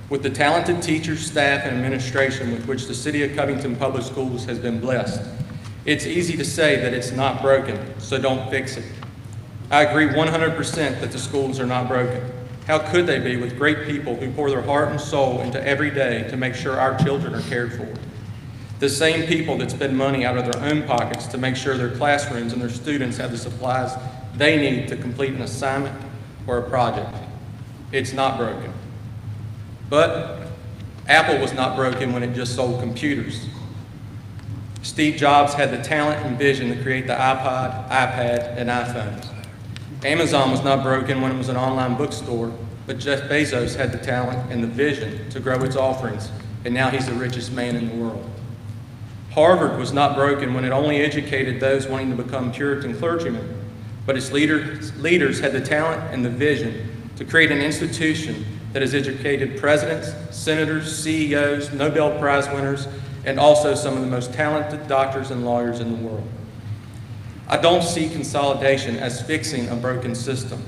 With the talented teachers, staff, and administration with which the City of Covington Public Schools has been blessed, it's easy to say that it's not broken, so don't fix it. I agree 100% that the schools are not broken. How could they be with great people who pour their heart and soul into every day to make sure our children are cared for? The same people that spend money out of their own pockets to make sure their classrooms and their students have the supplies they need to complete an assignment or a project. It's not broken. But Apple was not broken when it just sold computers. Steve Jobs had the talent and vision to create the iPod, iPad, and iPhones. Amazon was not broken when it was an online bookstore, but Jeff Bezos had the talent and the vision to grow its offerings, and now he's the richest man in the world. Harvard was not broken when it only educated those wanting to become Puritan clergymen, but its leaders had the talent and the vision to create an institution that has educated presidents, senators, CEOs, Nobel Prize winners, and also some of the most talented doctors and lawyers in the world. I don't see consolidation as fixing a broken system.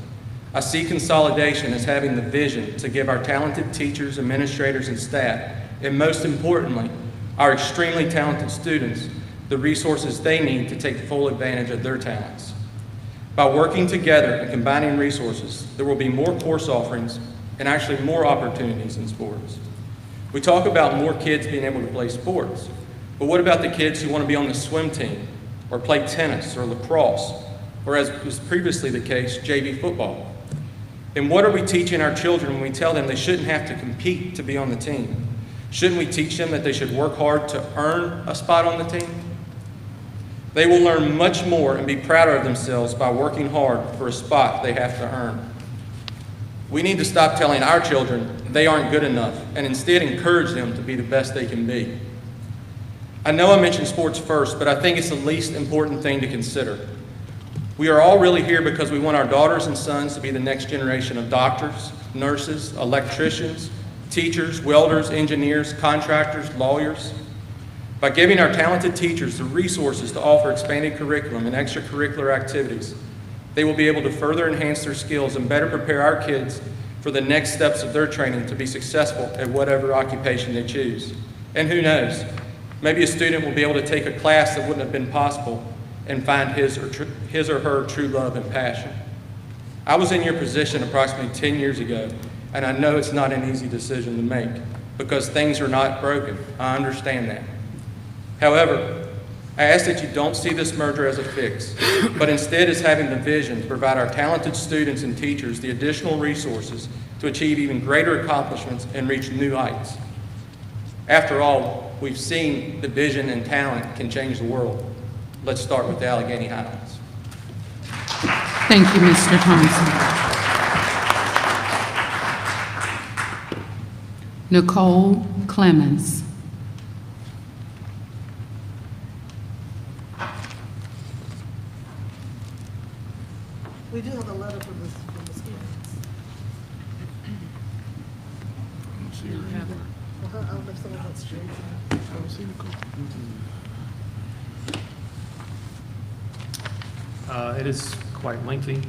I see consolidation as having the vision to give our talented teachers, administrators, and staff, and most importantly, our extremely talented students, the resources they need to take full advantage of their talents. By working together and combining resources, there will be more course offerings and actually more opportunities in sports. We talk about more kids being able to play sports, but what about the kids who want to be on the swim team or play tennis or lacrosse, or as was previously the case, JV football? And what are we teaching our children when we tell them they shouldn't have to compete to be on the team? Shouldn't we teach them that they should work hard to earn a spot on the team? They will learn much more and be prouder of themselves by working hard for a spot they have to earn. We need to stop telling our children they aren't good enough and instead encourage them to be the best they can be. I know I mentioned sports first, but I think it's the least important thing to consider. We are all really here because we want our daughters and sons to be the next generation of doctors, nurses, electricians, teachers, welders, engineers, contractors, lawyers. By giving our talented teachers the resources to offer expanded curriculum and extracurricular activities, they will be able to further enhance their skills and better prepare our kids for the next steps of their training to be successful at whatever occupation they choose. And who knows, maybe a student will be able to take a class that wouldn't have been possible and find his or her true love and passion. I was in your position approximately 10 years ago, and I know it's not an easy decision to make because things are not broken. I understand that. However, I ask that you don't see this merger as a fix, but instead as having the vision to provide our talented students and teachers the additional resources to achieve even greater accomplishments and reach new heights. After all, we've seen the vision and talent can change the world. Let's start with the Allegheny Highlands. Thank you, Mr. Thompson. Nicole Clemens. We do have a letter from the students. I don't see her anywhere. I don't know if someone else shared it. I don't see Nicole. It is quite lengthy.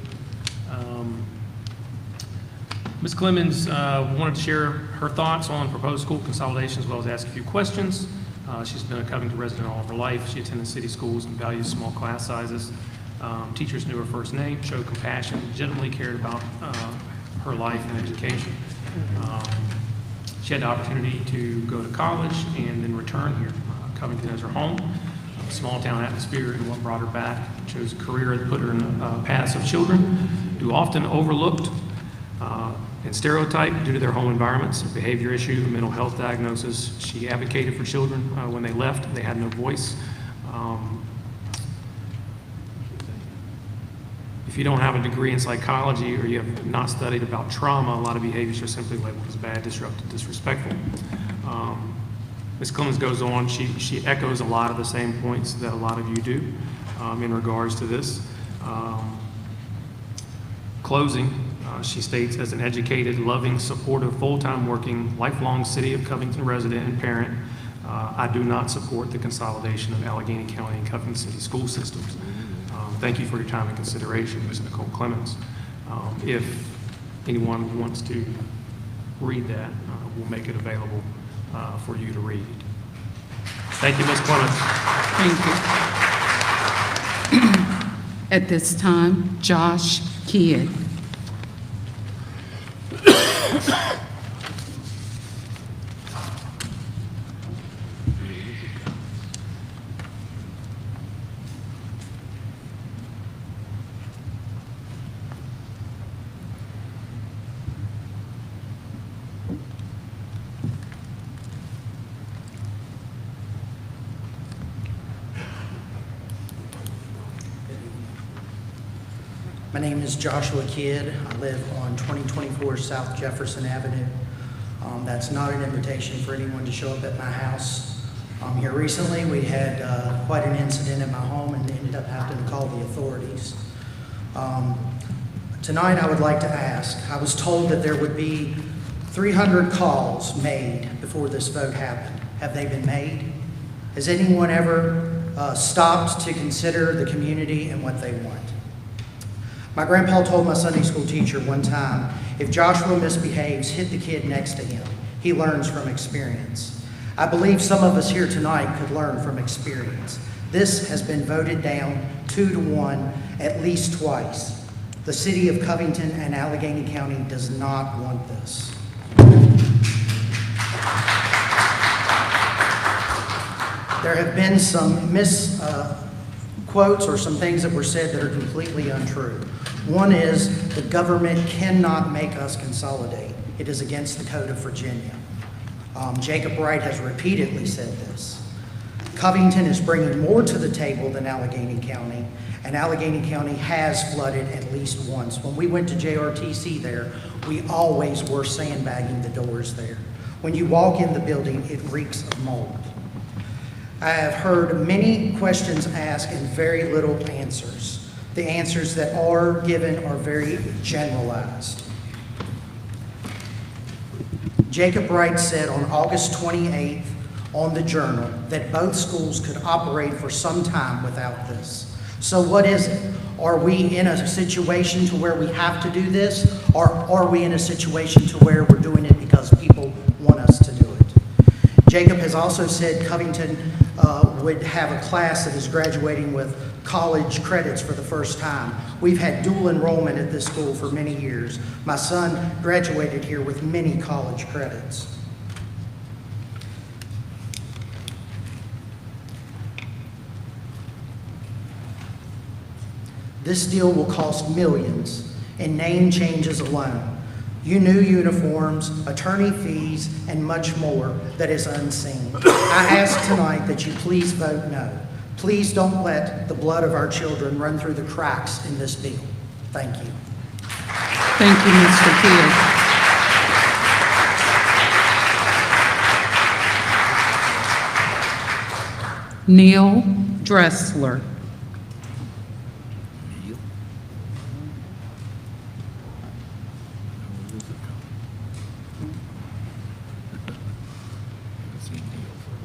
Ms. Clemens wanted to share her thoughts on proposed school consolidation as well as ask a few questions. She's been a Covington resident all of her life. She attended city schools and values small class sizes. Teachers knew her first name, showed compassion, legitimately cared about her life and education. She had the opportunity to go to college and then return here. Covington as her home. Small town atmosphere and what brought her back. Chose a career that put her in paths of children who often overlooked and stereotyped due to their home environments, a behavior issue, a mental health diagnosis. She advocated for children when they left. They had no voice. If you don't have a degree in psychology or you have not studied about trauma, a lot of behaviors are simply labeled as bad, disruptive, disrespectful. Ms. Clemens goes on, she echoes a lot of the same points that a lot of you do in regards to this. Closing, she states, as an educated, loving, supportive, full-time working, lifelong City of Covington resident and parent, I do not support the consolidation of Allegheny County and Covington City school systems. Thank you for your time and consideration, Ms. Nicole Clemens. If anyone wants to read that, we'll make it available for you to read. Thank you, Ms. Clemens. Thank you. At this time, Josh Kidd. My name is Joshua Kidd. I live on 2024 South Jefferson Avenue. That's not an invitation for anyone to show up at my house. Here recently, we had quite an incident at my home and ended up having to call the authorities. Tonight, I would like to ask, I was told that there would be 300 calls made before this vote happened. Have they been made? Has anyone ever stopped to consider the community and what they want? My grandpa told my Sunday school teacher one time, if Joshua misbehaves, hit the kid next to him. He learns from experience. I believe some of us here tonight could learn from experience. This has been voted down 2-1 at least twice. The city of Covington and Allegheny County does not want this. There have been some misquotes or some things that were said that are completely untrue. One is the government cannot make us consolidate. It is against the Code of Virginia. Jacob Wright has repeatedly said this. Covington is bringing more to the table than Allegheny County, and Allegheny County has flooded at least once. When we went to JRTC there, we always were sandbagging the doors there. When you walk in the building, it reeks of mold. I have heard many questions asked and very little answers. The answers that are given are very generalized. Jacob Wright said on August 28th on the Journal that both schools could operate for some time without this. So what is it? Are we in a situation to where we have to do this, or are we in a situation to where we're doing it because people want us to do it? Jacob has also said Covington would have a class that is graduating with college credits for the first time. We've had dual enrollment at this school for many years. My son graduated here with many college credits. This deal will cost millions in name changes alone. New uniforms, attorney fees, and much more that is unseen. I ask tonight that you please vote no. Please don't let the blood of our children run through the cracks in this bill. Thank you. Thank you, Mr. Kidd. Neil Dressler.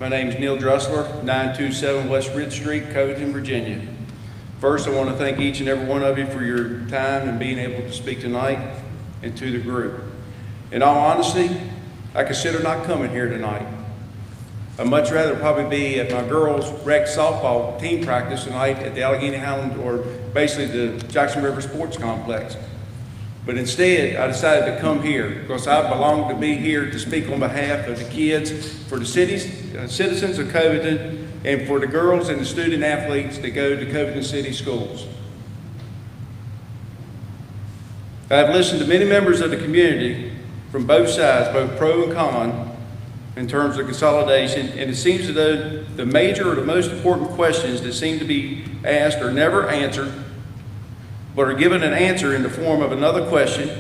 My name is Neil Dressler, 927 West Ridge Street, Covington, Virginia. First, I want to thank each and every one of you for your time and being able to speak tonight and to the group. In all honesty, I consider not coming here tonight. I'd much rather probably be at my girls' rec softball team practice tonight at the Allegheny Highland, or basically the Jackson River Sports Complex. But instead, I decided to come here because I belong to be here to speak on behalf of the kids, for the citizens of Covington, and for the girls and the student athletes that go to Covington City schools. I've listened to many members of the community from both sides, both pro and con, in terms of consolidation, and it seems as though the major or the most important questions that seem to be asked are never answered, but are given an answer in the form of another question,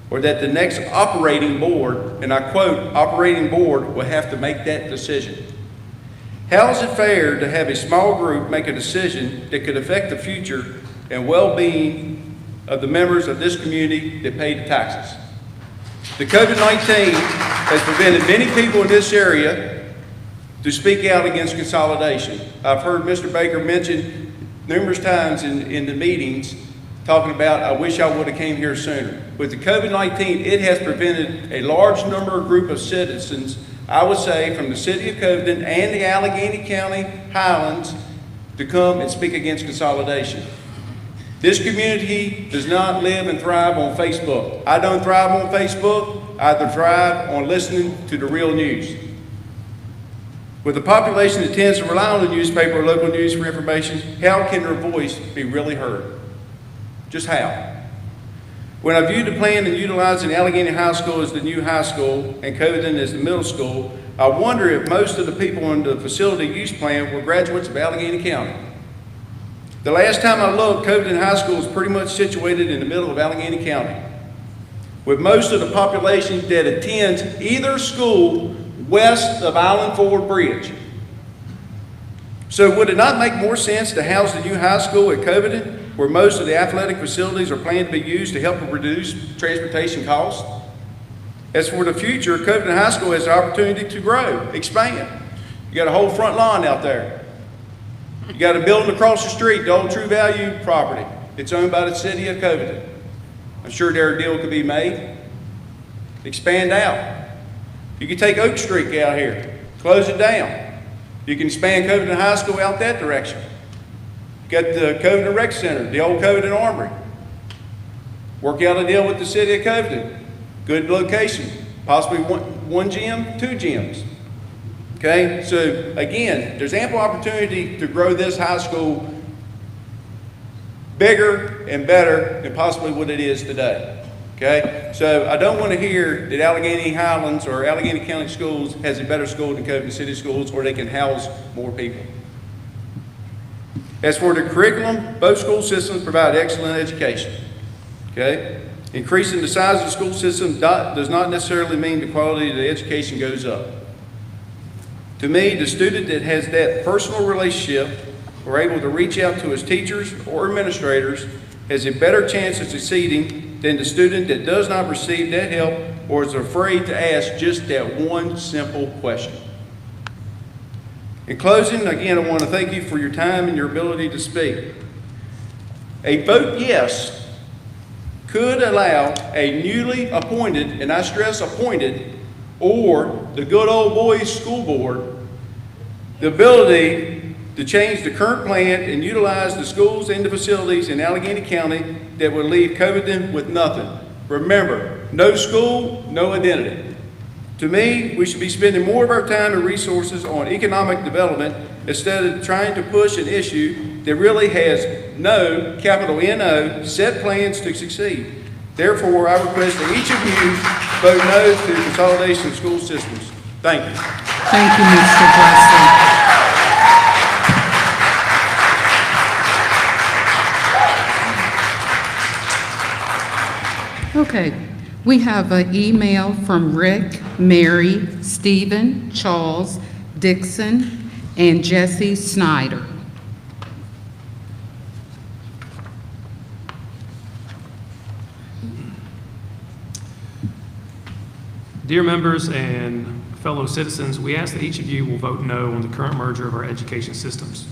or that the next operating board, and I quote, operating board will have to make that decision. How is it fair to have a small group make a decision that could affect the future and well-being of the members of this community that pay the taxes? The COVID-19 has prevented many people in this area to speak out against consolidation. I've heard Mr. Baker mention numerous times in the meetings talking about, I wish I would have came here sooner. With the COVID-19, it has prevented a large group of citizens, I would say, from the city of Covington and the Allegheny County Highlands to come and speak against consolidation. This community does not live and thrive on Facebook. I don't thrive on Facebook. I thrive on listening to the real news. With a population that tends to rely on the newspaper or local news for information, how can their voice be really heard? Just how? When I viewed the plan and utilizing Allegheny High School as the new high school and Covington as the middle school, I wonder if most of the people in the facility use plan were graduates of Allegheny County. The last time I looked, Covington High School is pretty much situated in the middle of Allegheny County, with most of the population that attends either school west of Island Ford Bridge. So would it not make more sense to house the new high school at Covington, where most of the athletic facilities are planned to be used to help reduce transportation costs? As for the future, Covington High School has the opportunity to grow, expand. You got a whole front lawn out there. You got a building across the street, the old True Value property. It's owned by the city of Covington. I'm sure there a deal could be made. Expand out. You can take Oak Street out here, close it down. You can expand Covington High School out that direction. Got the Covington Rec Center, the old Covington Armory. Work out a deal with the city of Covington. Good location, possibly one gym, 2 gyms. Okay, so again, there's ample opportunity to grow this high school bigger and better than possibly what it is today. Okay, so I don't want to hear that Allegheny Highlands or Allegheny County Schools has a better school than Covington City Schools, or they can house more people. As for the curriculum, both school systems provide excellent education. Okay, increasing the size of the school system does not necessarily mean the quality of the education goes up. To me, the student that has that personal relationship or able to reach out to his teachers or administrators has a better chance of succeeding than the student that does not receive that help or is afraid to ask just that one simple question. In closing, again, I want to thank you for your time and your ability to speak. A vote yes could allow a newly appointed, and I stress appointed, or the good old boys school board, the ability to change the current plan and utilize the schools and the facilities in Allegheny County that would leave Covington with nothing. Remember, no school, no identity. To me, we should be spending more of our time and resources on economic development instead of trying to push an issue that really has no, capital N-O, set plans to succeed. Therefore, I request that each of you vote no to consolidation of school systems. Thank you. Thank you, Mr. Presley. Okay, we have an email from Rick, Mary, Stephen, Charles, Dixon, and Jesse Snyder. Dear members and fellow citizens, we ask that each of you will vote no on the current merger of our education systems.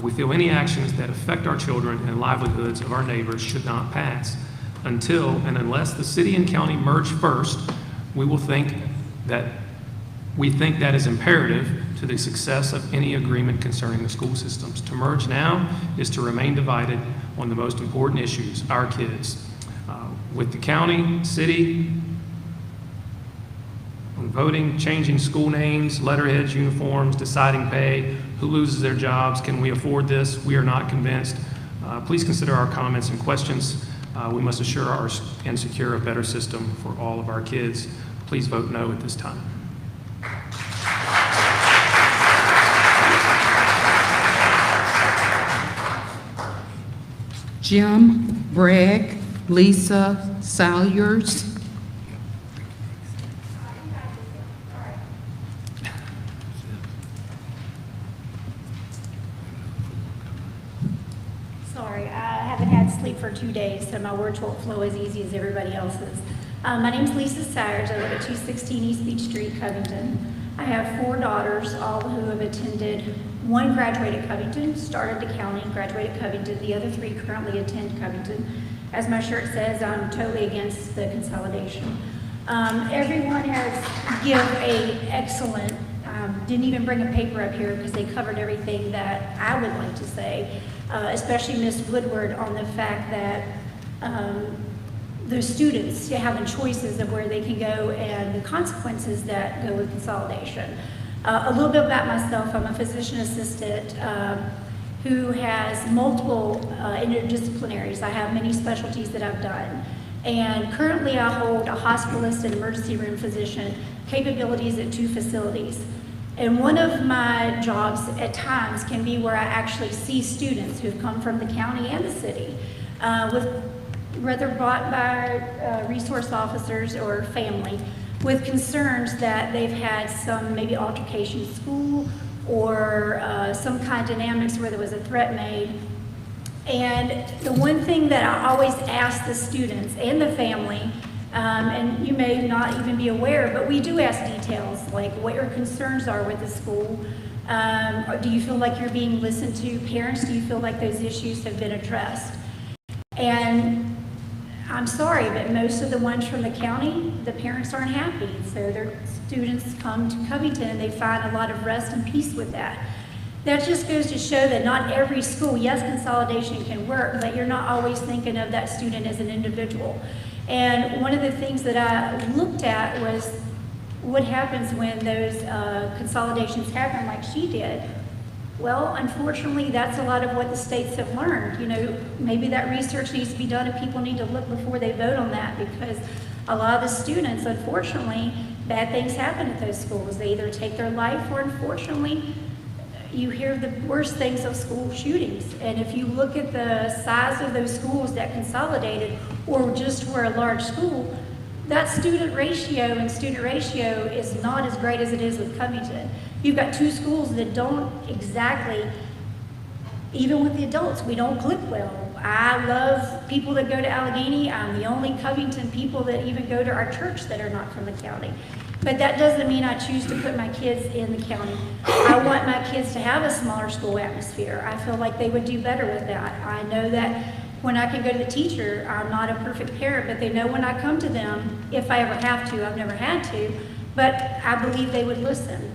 We feel any actions that affect our children and livelihoods of our neighbors should not pass until and unless the city and county merge first. We think that is imperative to the success of any agreement concerning the school systems. To merge now is to remain divided on the most important issues, our kids. With the county, city, on voting, changing school names, letterheads, uniforms, deciding pay, who loses their jobs, can we afford this? We are not convinced. Please consider our comments and questions. We must assure and secure a better system for all of our kids. Please vote no at this time. Jim, Bragg, Lisa, Salyers. Sorry, I haven't had sleep for 2 days, so my words won't flow as easy as everybody else's. My name's Lisa Sayers. I live at 216 East Beach Street, Covington. I have 4 daughters, all who have attended. One graduated Covington, started the county, graduated Covington. The other 3 currently attend Covington. As my shirt says, I'm totally against the consolidation. Everyone has given a excellent, didn't even bring a paper up here because they covered everything that I would like to say, especially Ms. Woodward on the fact that the students having choices of where they can go and the consequences that go with consolidation. A little bit about myself. I'm a physician assistant who has multiple interdisciplinaries. I have many specialties that I've done. And currently I hold a hospitalist and emergency room physician capabilities at 2 facilities. And one of my jobs at times can be where I actually see students who've come from the county and the city, whether brought by resource officers or family, with concerns that they've had some maybe altercation in school or some kind of dynamics where there was a threat made. And the one thing that I always ask the students and the family, and you may not even be aware, but we do ask details, like what your concerns are with the school. Do you feel like you're being listened to? Parents, do you feel like those issues have been addressed? And I'm sorry, but most of the ones from the county, the parents aren't happy. So their students come to Covington and they find a lot of rest and peace with that. That just goes to show that not every school, yes, consolidation can work, but you're not always thinking of that student as an individual. And one of the things that I looked at was what happens when those consolidations happen like she did. Well, unfortunately, that's a lot of what the states have learned. You know, maybe that research needs to be done and people need to look before they vote on that, because a lot of the students, unfortunately, bad things happen at those schools. They either take their life or, unfortunately, you hear the worst things of school shootings. And if you look at the size of those schools that consolidated or just were a large school, that student ratio is not as great as it is with Covington. You've got two schools that don't exactly, even with the adults, we don't click well. I love people that go to Allegheny. I'm the only Covington people that even go to our church that are not from the county. But that doesn't mean I choose to put my kids in the county. I want my kids to have a smaller school atmosphere. I feel like they would do better with that. I know that when I can go to the teacher, I'm not a perfect parent, but they know when I come to them, if I ever have to, I've never had to, but I believe they would listen.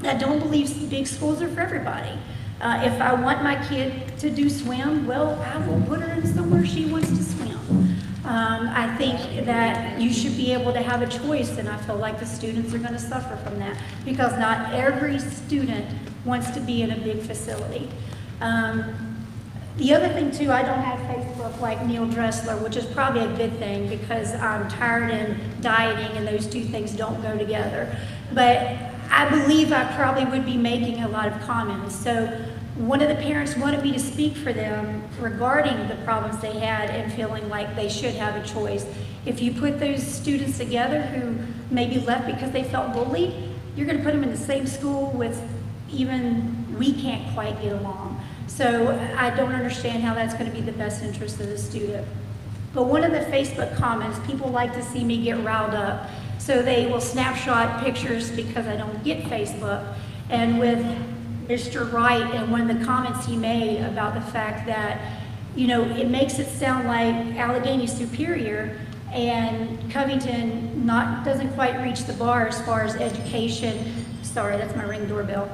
I don't believe big schools are for everybody. If I want my kid to do swim, well, I will put her in somewhere she wants to swim. I think that you should be able to have a choice, and I feel like the students are going to suffer from that because not every student wants to be in a big facility. The other thing too, I don't have Facebook like Neil Dressler, which is probably a good thing because I'm tired and dieting and those two things don't go together. But I believe I probably would be making a lot of comments. So one of the parents wanted me to speak for them regarding the problems they had and feeling like they should have a choice. If you put those students together who maybe left because they felt bullied, you're going to put them in the same school with even we can't quite get along. So I don't understand how that's going to be the best interest of the student. But one of the Facebook comments, people like to see me get riled up. So they will snapshot pictures because I don't get Facebook. And with Mr. Wright and one of the comments he made about the fact that, you know, it makes it sound like Allegheny's superior and Covington doesn't quite reach the bar as far as education. Sorry, that's my Ring doorbell.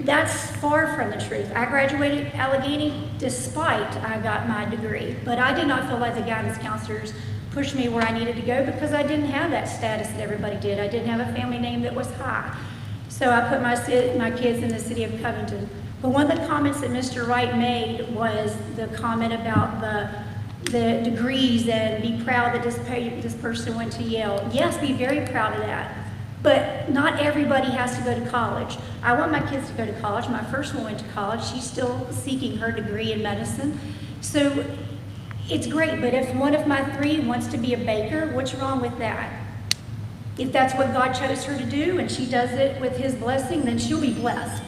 That's far from the truth. I graduated Allegheny despite I got my degree, but I did not feel like the guidance counselors pushed me where I needed to go because I didn't have that status that everybody did. I didn't have a family name that was high. So I put my kids in the city of Covington. But one of the comments that Mr. Wright made was the comment about the degrees and be proud that this person went to Yale. Yes, be very proud of that. But not everybody has to go to college. I want my kids to go to college. My first one went to college. She's still seeking her degree in medicine. So it's great, but if one of my three wants to be a baker, what's wrong with that? If that's what God chose her to do and she does it with his blessing, then she'll be blessed.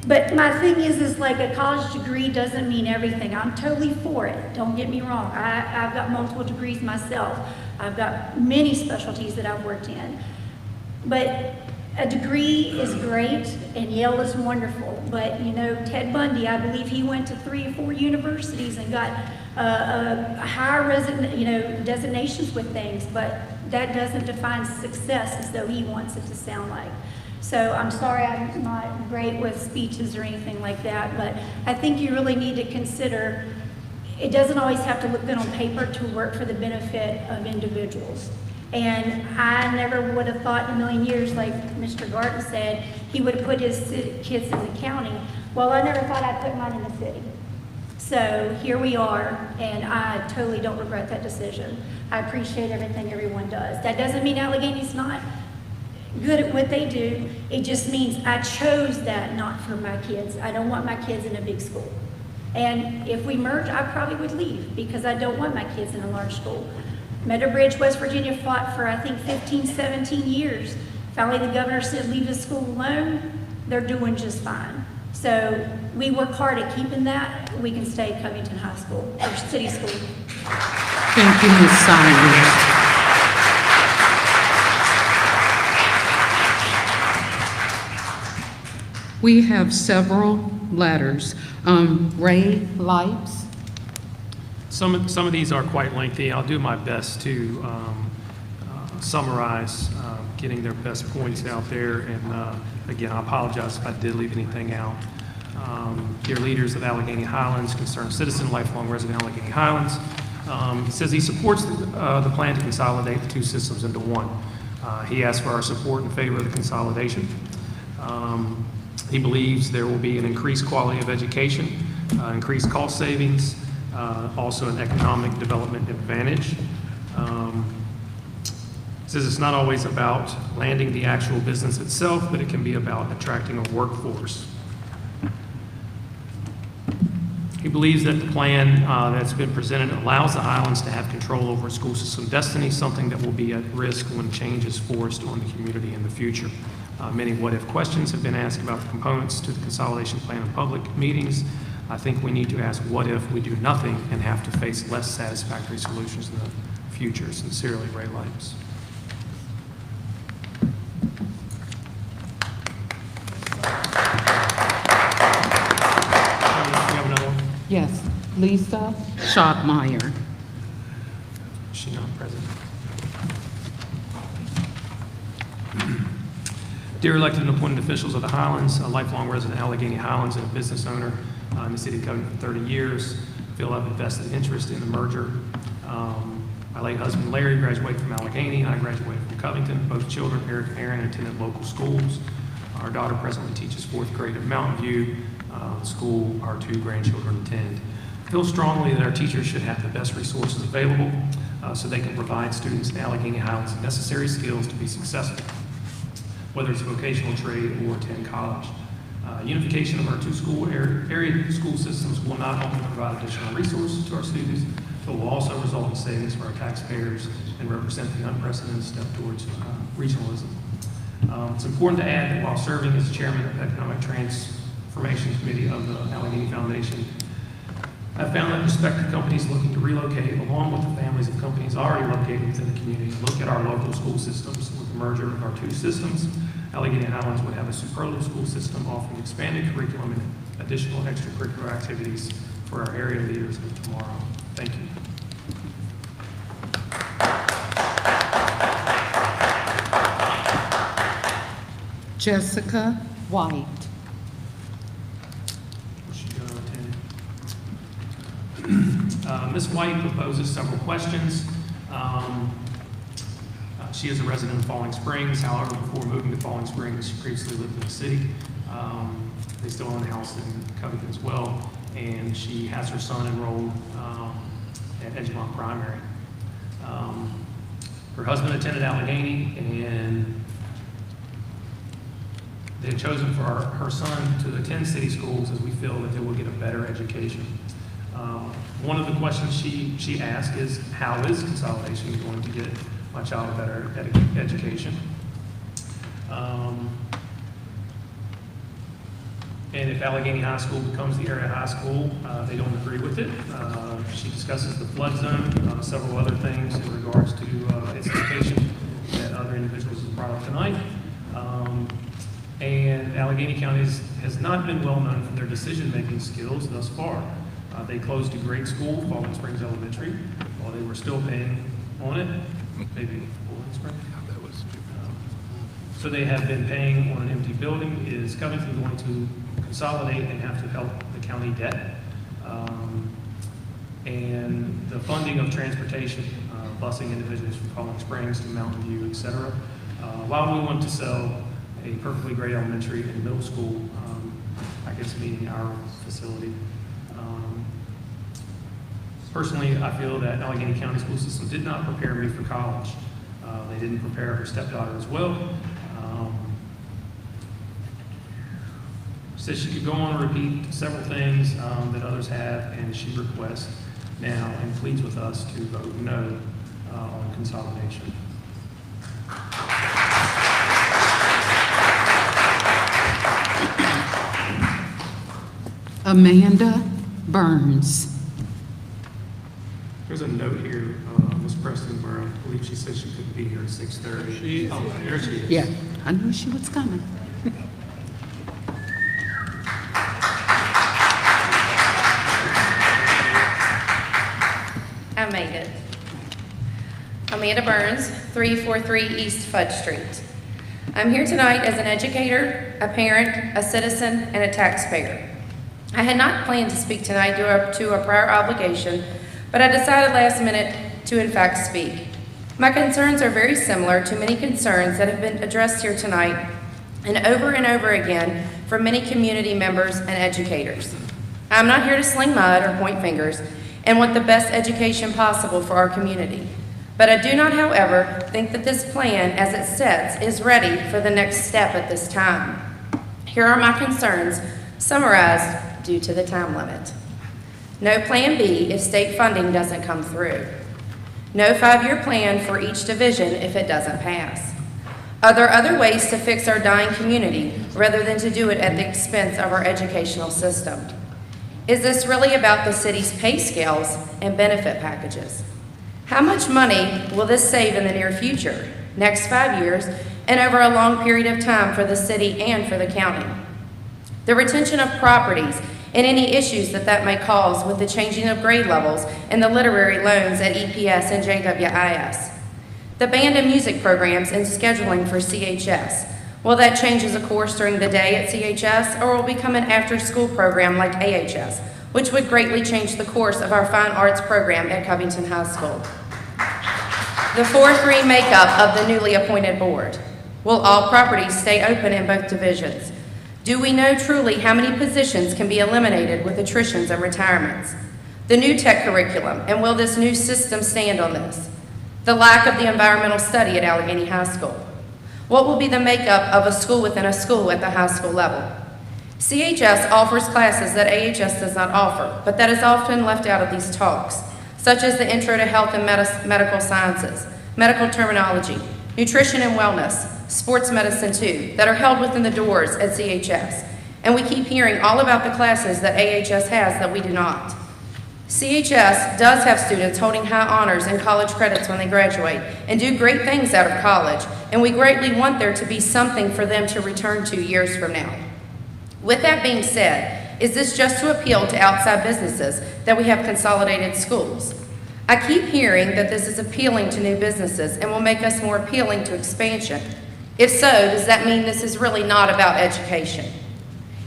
But my thing is like a college degree doesn't mean everything. I'm totally for it. Don't get me wrong. I've got multiple degrees myself. I've got many specialties that I've worked in. But a degree is great and Yale is wonderful. But you know, Ted Bundy, I believe he went to 3 or 4 universities and got higher designations with things, but that doesn't define success as though he wants it to sound like. So I'm sorry I'm not great with speeches or anything like that, but I think you really need to consider it doesn't always have to look good on paper to work for the benefit of individuals. And I never would have thought in a million years, like Mr. Garten said, he would have put his kids in the county. Well, I never thought I'd put mine in the city. So here we are, and I totally don't regret that decision. I appreciate everything everyone does. That doesn't mean Allegheny's not good at what they do. It just means I chose that not for my kids. I don't want my kids in a big school. And if we merge, I probably would leave because I don't want my kids in a large school. Meadowbridge, West Virginia fought for, I think, 15, 17 years. Finally, the governor said, leave the school alone. They're doing just fine. So we work hard at keeping that. We can stay at Covington High School, or City School. Thank you, Ms. Cyrus. We have several letters. Ray Lipes. Some of these are quite lengthy. I'll do my best to summarize, getting their best points out there. And again, I apologize if I did leave anything out. Dear leaders of Allegheny Highlands, concerned citizen, lifelong resident of Allegheny Highlands. He says he supports the plan to consolidate the two systems into one. He asks for our support in favor of the consolidation. He believes there will be an increased quality of education, increased cost savings, also an economic development advantage. Says it's not always about landing the actual business itself, but it can be about attracting a workforce. He believes that the plan that's been presented allows the Highlands to have control over school system destiny, something that will be at risk when change is forced on the community in the future. Many what-if questions have been asked about the components to the consolidation plan in public meetings. I think we need to ask, what if we do nothing and have to face less satisfactory solutions in the future? Sincerely, Ray Lipes. Yes, Lisa Schottmeyer. Is she not present? Dear elected and appointed officials of the Highlands, a lifelong resident of Allegheny Highlands and a business owner in the city of Covington for 30 years, I feel I've invested interest in the merger. My late husband Larry graduated from Allegheny. I graduated from Covington. Both children, Eric and Aaron, attended local schools. Our daughter presently teaches 4th grade at Mountain View, the school our 2 grandchildren attend. I feel strongly that our teachers should have the best resources available so they can provide students in Allegheny Highlands the necessary skills to be successful, whether it's a vocational trade or attend college. Unification of our 2 area school systems will not only provide additional resources to our students, but will also result in savings for our taxpayers and represent the unprecedented step towards regionalism. It's important to add that while serving as chairman of the Economic Transformation Committee of the Allegheny Foundation, I've found that prospective companies looking to relocate, along with the families of companies already located within the community, look at our local school systems. With the merger of our 2 systems, Allegheny Highlands would have a superlative school system offering expanded curriculum and additional extracurricular activities for our area leaders of tomorrow. Thank you. Jessica White. Ms. White proposes several questions. She is a resident of Falling Springs. However, before moving to Falling Springs, she previously lived in the city. They still own a house in Covington as well, and she has her son enrolled at Edgemont Primary. Her husband attended Allegheny, and they have chosen for her son to attend city schools as we feel that they will get a better education. One of the questions she asked is, how is consolidation going to get my child a better education? And if Allegheny High School becomes the area high school, they don't agree with it. She discusses the flood zone, several other things in regards to its location that other individuals have brought up tonight. And Allegheny County has not been well known for their decision-making skills thus far. They closed a great school, Falling Springs Elementary, while they were still paying on it. Maybe Falling Springs? So they have been paying on an empty building. Is Covington going to consolidate and have to help the county debt? And the funding of transportation, busing individuals from Falling Springs to Mountain View, et cetera. While we want to sell a perfectly great elementary and middle school, I guess meeting our facility. Personally, I feel that Allegheny County school system did not prepare me for college. They didn't prepare her stepdaughter as well. says she could go on and repeat several things that others have, and she requests now and pleads with us to vote no on consolidation. Amanda Burns. There's a note here, Ms. Preston, where I believe she said she couldn't be here at 6:30. Oh, there she is. Yeah, I knew she was coming. I made it. Amanda Burns, 343 East Fudge Street. I'm here tonight as an educator, a parent, a citizen, and a taxpayer. I had not planned to speak tonight due to a prior obligation, but I decided last minute to in fact speak. My concerns are very similar to many concerns that have been addressed here tonight and over again from many community members and educators. I'm not here to sling mud or point fingers and want the best education possible for our community. But I do not, however, think that this plan as it sets is ready for the next step at this time. Here are my concerns, summarized due to the time limit. No Plan B if state funding doesn't come through. No 5-year plan for each division if it doesn't pass. Are there other ways to fix our dying community rather than to do it at the expense of our educational system? Is this really about the city's pay scales and benefit packages? How much money will this save in the near future, next 5 years, and over a long period of time for the city and for the county? The retention of properties and any issues that may cause with the changing of grade levels and the literary loans at EPS and JWIS. The band and music programs and scheduling for CHS. Will that change as a course during the day at CHS, or will become an after-school program like AHS, which would greatly change the course of our fine arts program at Covington High School? The 4-3 makeup of the newly appointed board. Will all properties stay open in both divisions? Do we know truly how many positions can be eliminated with attritions and retirements? The new tech curriculum, and will this new system stand on this? The lack of the environmental study at Allegheny High School. What will be the makeup of a school within a school at the high school level? CHS offers classes that AHS does not offer, but that is often left out of these talks, such as the Intro to Health and Medical Sciences, medical terminology, nutrition and wellness, sports medicine too, that are held within the doors at CHS. And we keep hearing all about the classes that AHS has that we do not. CHS does have students holding high honors and college credits when they graduate and do great things out of college, and we greatly want there to be something for them to return to years from now. With that being said, is this just to appeal to outside businesses that we have consolidated schools? I keep hearing that this is appealing to new businesses and will make us more appealing to expansion. If so, does that mean this is really not about education?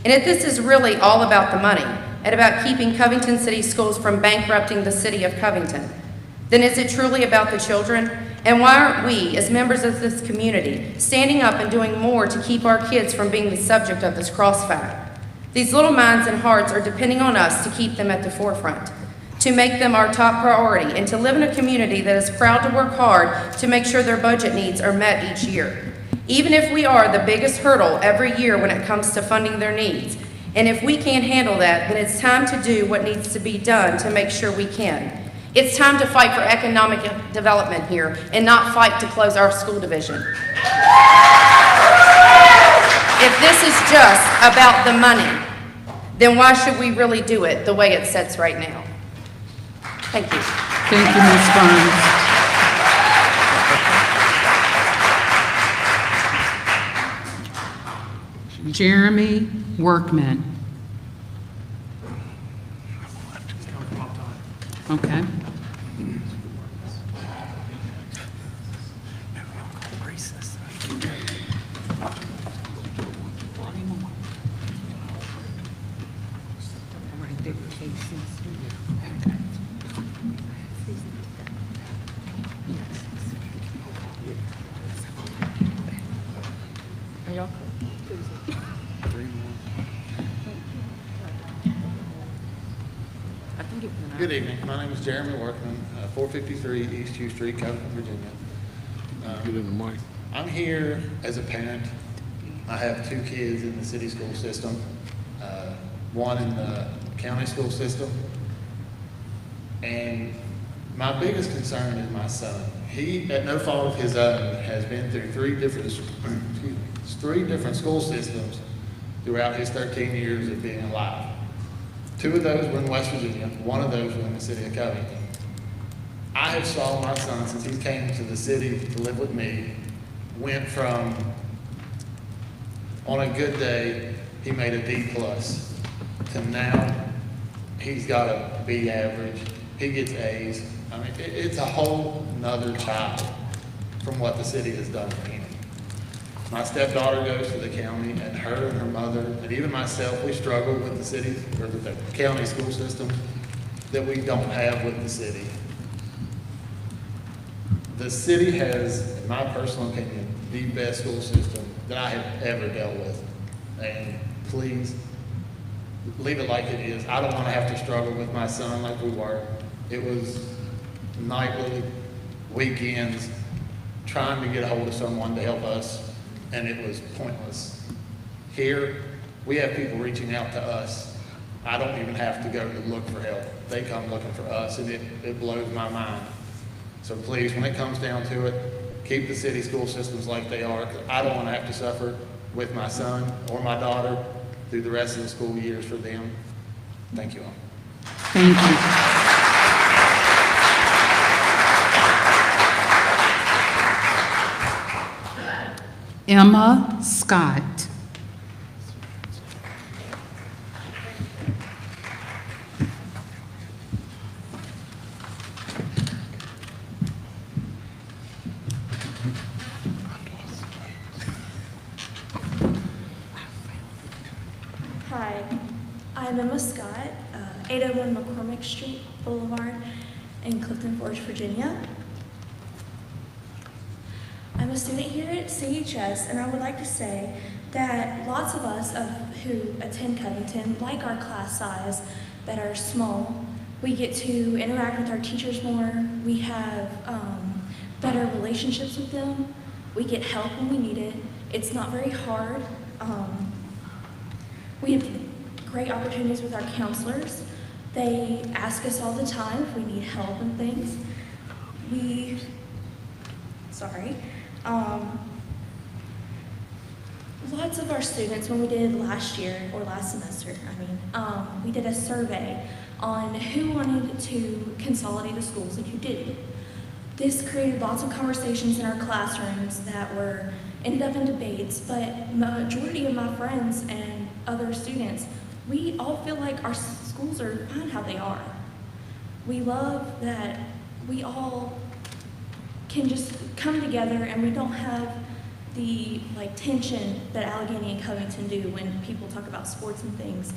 And if this is really all about the money and about keeping Covington City Schools from bankrupting the city of Covington, then is it truly about the children? And why aren't we, as members of this community, standing up and doing more to keep our kids from being the subject of this crossfire? These little minds and hearts are depending on us to keep them at the forefront, to make them our top priority, and to live in a community that is proud to work hard to make sure their budget needs are met each year. Even if we are the biggest hurdle every year when it comes to funding their needs, and if we can't handle that, then it's time to do what needs to be done to make sure we can. It's time to fight for economic development here and not fight to close our school division. If this is just about the money, then why should we really do it the way it sets right now? Thank you. Thank you, Ms. Burns. Jeremy Workman. Okay. Are y'all Good evening. My name is Jeremy Workman, 453 East Hugh Street, Covington, Virginia. Get in the mic. I'm here as a parent. I have 2 kids in the city school system. one in the county school system. And my biggest concern is my son. He, at no fault of his own, has been through three different school systems throughout his 13 years of being alive. 2 of those were in West Virginia, 1 of those were in the city of Covington. I have saw my son, since he came to the city to live with me, went from, on a good day, he made a D+, to now he's got a B average, he gets A's. I mean, it's a whole nother child from what the city has done for him. My stepdaughter goes to the county, and her and her mother, and even myself, we struggle with the city, or with the county school system that we don't have with the city. The city has, in my personal opinion, the best school system that I have ever dealt with. And please, leave it like it is. I don't want to have to struggle with my son like we were. It was nightly, weekends, trying to get a hold of someone to help us, and it was pointless. Here, we have people reaching out to us. I don't even have to go to look for help. They come looking for us, and it blows my mind. So please, when it comes down to it, keep the city school systems like they are, 'cause I don't want to have to suffer with my son or my daughter through the rest of the school years for them. Thank you all. Thank you. Emma Scott. Hi, I'm Emma Scott, 801 McCormick Street Boulevard in Clifton Forge, Virginia. I'm a student here at CHS, and I would like to say that lots of us who attend Covington like our class size that are small. We get to interact with our teachers more. We have better relationships with them. We get help when we need it. It's not very hard. We have great opportunities with our counselors. They ask us all the time if we need help and things. Lots of our students, when we did last year, or last semester, we did a survey on who wanted to consolidate the schools and who didn't. This created lots of conversations in our classrooms that ended up in debates, but majority of my friends and other students, we all feel like our schools are fine how they are. We love that we all can just come together and we don't have the tension that Allegheny and Covington do when people talk about sports and things.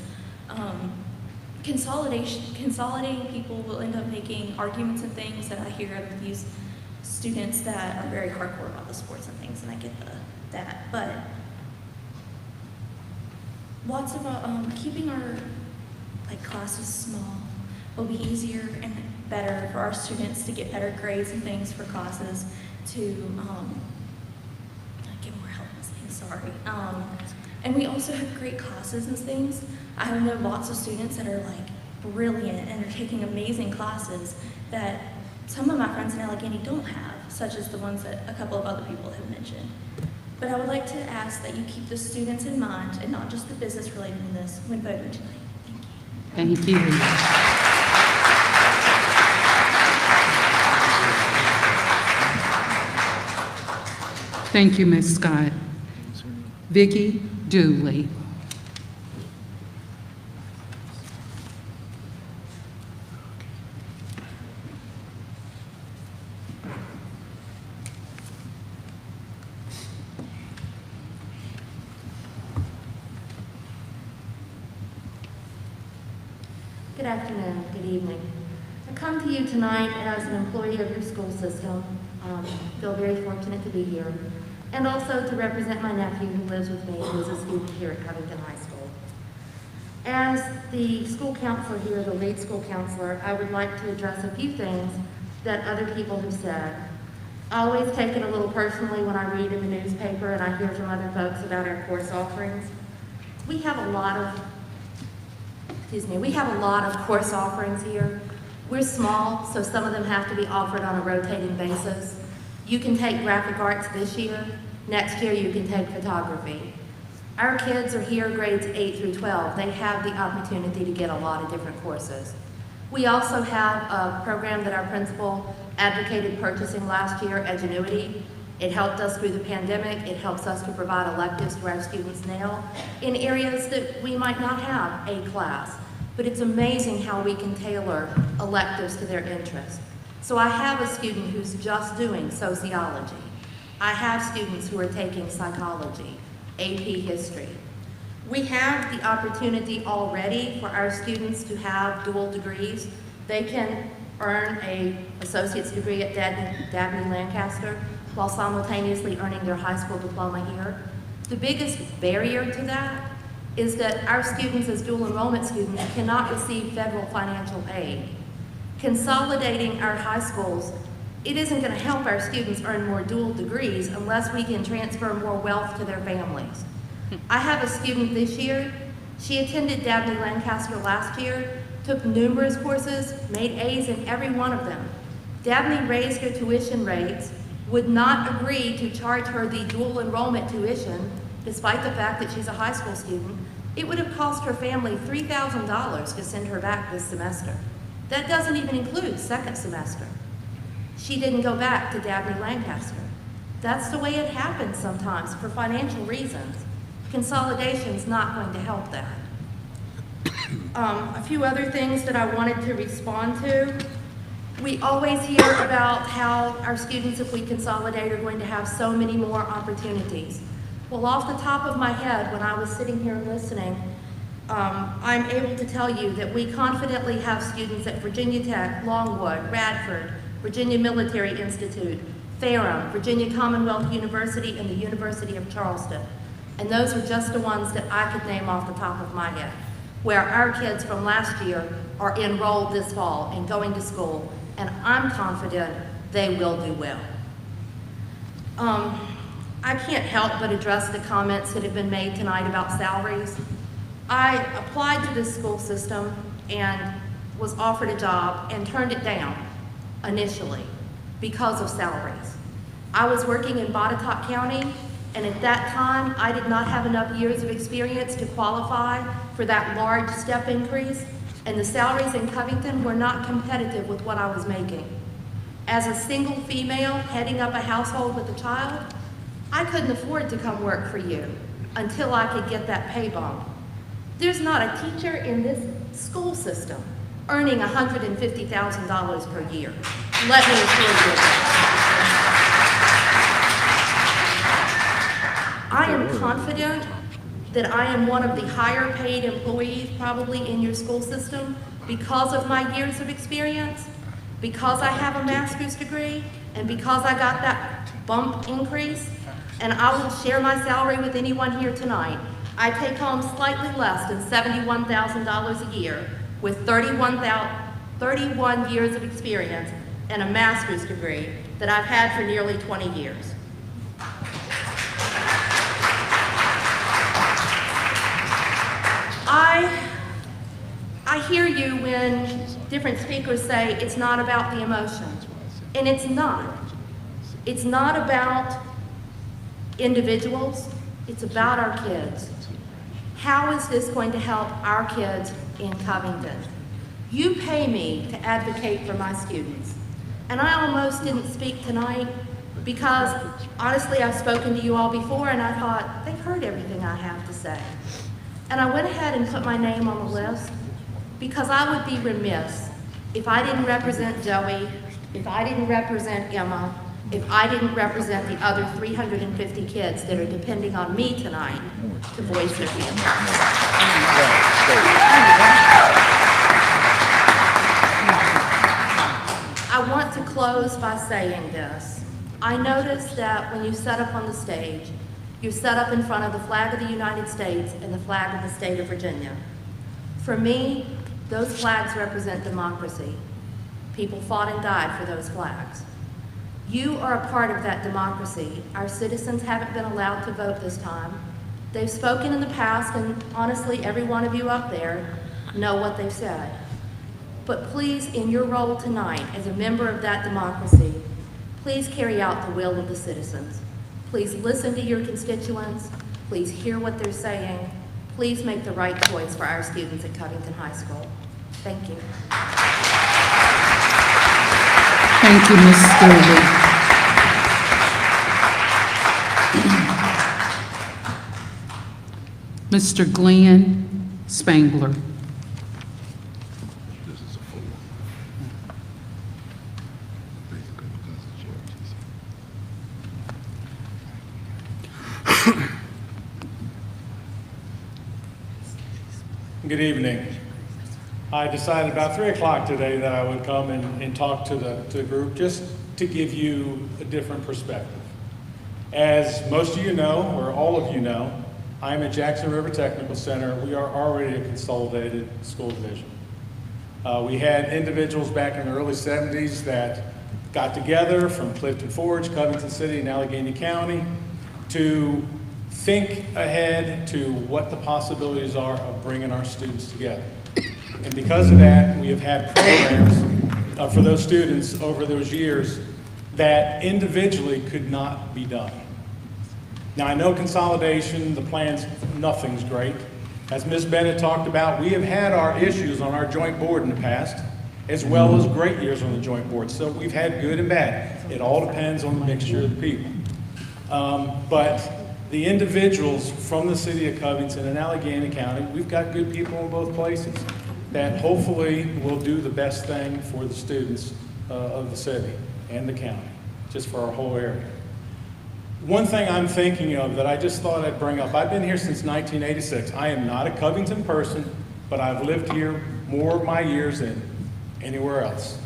Consolidating people will end up making arguments and things that I hear of these students that are very hardcore about the sports and things, and I get that. But lots of keeping our classes small will be easier and better for our students to get better grades and things for classes, to get more help and things, sorry. And we also have great classes and things. I know lots of students that are brilliant and are taking amazing classes that some of my friends in Allegheny don't have, such as the ones that a couple of other people have mentioned. But I would like to ask that you keep the students in mind and not just the business related in this when voting tonight. Thank you. Thank you. Thank you, Ms. Scott. Vicki Dooley. Good afternoon, good evening. I come to you tonight as an employee of your school system. Feel very fortunate to be here, and also to represent my nephew who lives with me, who is a student here at Covington High School. As the school counselor here, the lead school counselor, I would like to address a few things that other people have said. I always take it a little personally when I read in the newspaper and I hear from other folks about our course offerings. We have a lot of we have a lot of course offerings here. We're small, so some of them have to be offered on a rotating basis. You can take graphic arts this year. Next year, you can take photography. Our kids are here grades 8 through 12. They have the opportunity to get a lot of different courses. We also have a program that our principal advocated purchasing last year, Edgenuity. It helped us through the pandemic. It helps us to provide electives to our students now in areas that we might not have a class. But it's amazing how we can tailor electives to their interests. So I have a student who's just doing sociology. I have students who are taking psychology, AP history. We have the opportunity already for our students to have dual degrees. They can earn an associate's degree at Dabney Lancaster while simultaneously earning their high school diploma here. The biggest barrier to that is that our students as dual enrollment students cannot receive federal financial aid. Consolidating our high schools, it isn't going to help our students earn more dual degrees unless we can transfer more wealth to their families. I have a student this year. She attended Dabney Lancaster last year, took numerous courses, made A's in every one of them. Dabney raised her tuition rates, would not agree to charge her the dual enrollment tuition, despite the fact that she's a high school student. It would have cost her family $3,000 to send her back this semester. That doesn't even include second semester. She didn't go back to Dabney Lancaster. That's the way it happens sometimes for financial reasons. Consolidation's not going to help that. A few other things that I wanted to respond to. We always hear about how our students, if we consolidate, are going to have so many more opportunities. Well, off the top of my head, when I was sitting here listening, I'm able to tell you that we confidently have students at Virginia Tech, Longwood, Radford, Virginia Military Institute, Ferrum, Virginia Commonwealth University, and the University of Charleston. And those are just the ones that I could name off the top of my head, where our kids from last year are enrolled this fall and going to school, and I'm confident they will do well. I can't help but address the comments that have been made tonight about salaries. I applied to this school system and was offered a job and turned it down initially because of salaries. I was working in Botetourt County, and at that time, I did not have enough years of experience to qualify for that large step increase, and the salaries in Covington were not competitive with what I was making. As a single female heading up a household with a child, I couldn't afford to come work for you until I could get that pay bump. There's not a teacher in this school system earning $150,000 per year. Let me assure you that. I am confident that I am one of the higher paid employees probably in your school system because of my years of experience, because I have a master's degree, and because I got that bump increase. And I will share my salary with anyone here tonight. I take home slightly less than $71,000 a year with 31 years of experience and a master's degree that I've had for nearly 20 years. I hear you when different speakers say it's not about the emotion, and it's not. It's not about individuals, it's about our kids. How is this going to help our kids in Covington? You pay me to advocate for my students, and I almost didn't speak tonight because honestly I've spoken to you all before and I thought they've heard everything I have to say. And I went ahead and put my name on the list because I would be remiss if I didn't represent Joey, if I didn't represent Emma, if I didn't represent the other 350 kids that are depending on me tonight to voice their feelings. I want to close by saying this. I noticed that when you set up on the stage, you set up in front of the flag of the United States and the flag of the state of Virginia. For me, those flags represent democracy. People fought and died for those flags. You are a part of that democracy. Our citizens haven't been allowed to vote this time. They've spoken in the past, and honestly, every one of you up there, know what they've said. But please, in your role tonight, as a member of that democracy, please carry out the will of the citizens. Please listen to your constituents. Please hear what they're saying. Please make the right choice for our students at Covington High School. Thank you. Thank you, Ms. Stewart. Mr. Glenn Spangler. Good evening. I decided about 3 o'clock today that I would come and talk to the group just to give you a different perspective. As most of you know, or all of you know, I'm at Jackson River Technical Center. We are already a consolidated school division. We had individuals back in the early 70s that got together from Clifton Forge, Covington City, and Allegheny County to think ahead to what the possibilities are of bringing our students together. And because of that, we have had programs for those students over those years that individually could not be done. Now, I know consolidation, the plans, nothing's great. As Ms. Bennett talked about, we have had our issues on our joint board in the past, as well as great years on the joint board. So we've had good and bad. It all depends on the mixture of the people. But the individuals from the city of Covington and Allegheny County, we've got good people in both places that hopefully will do the best thing for the students of the city and the county, just for our whole area. One thing I'm thinking of that I just thought I'd bring up, I've been here since 1986. I am not a Covington person, but I've lived here more of my years than anywhere else.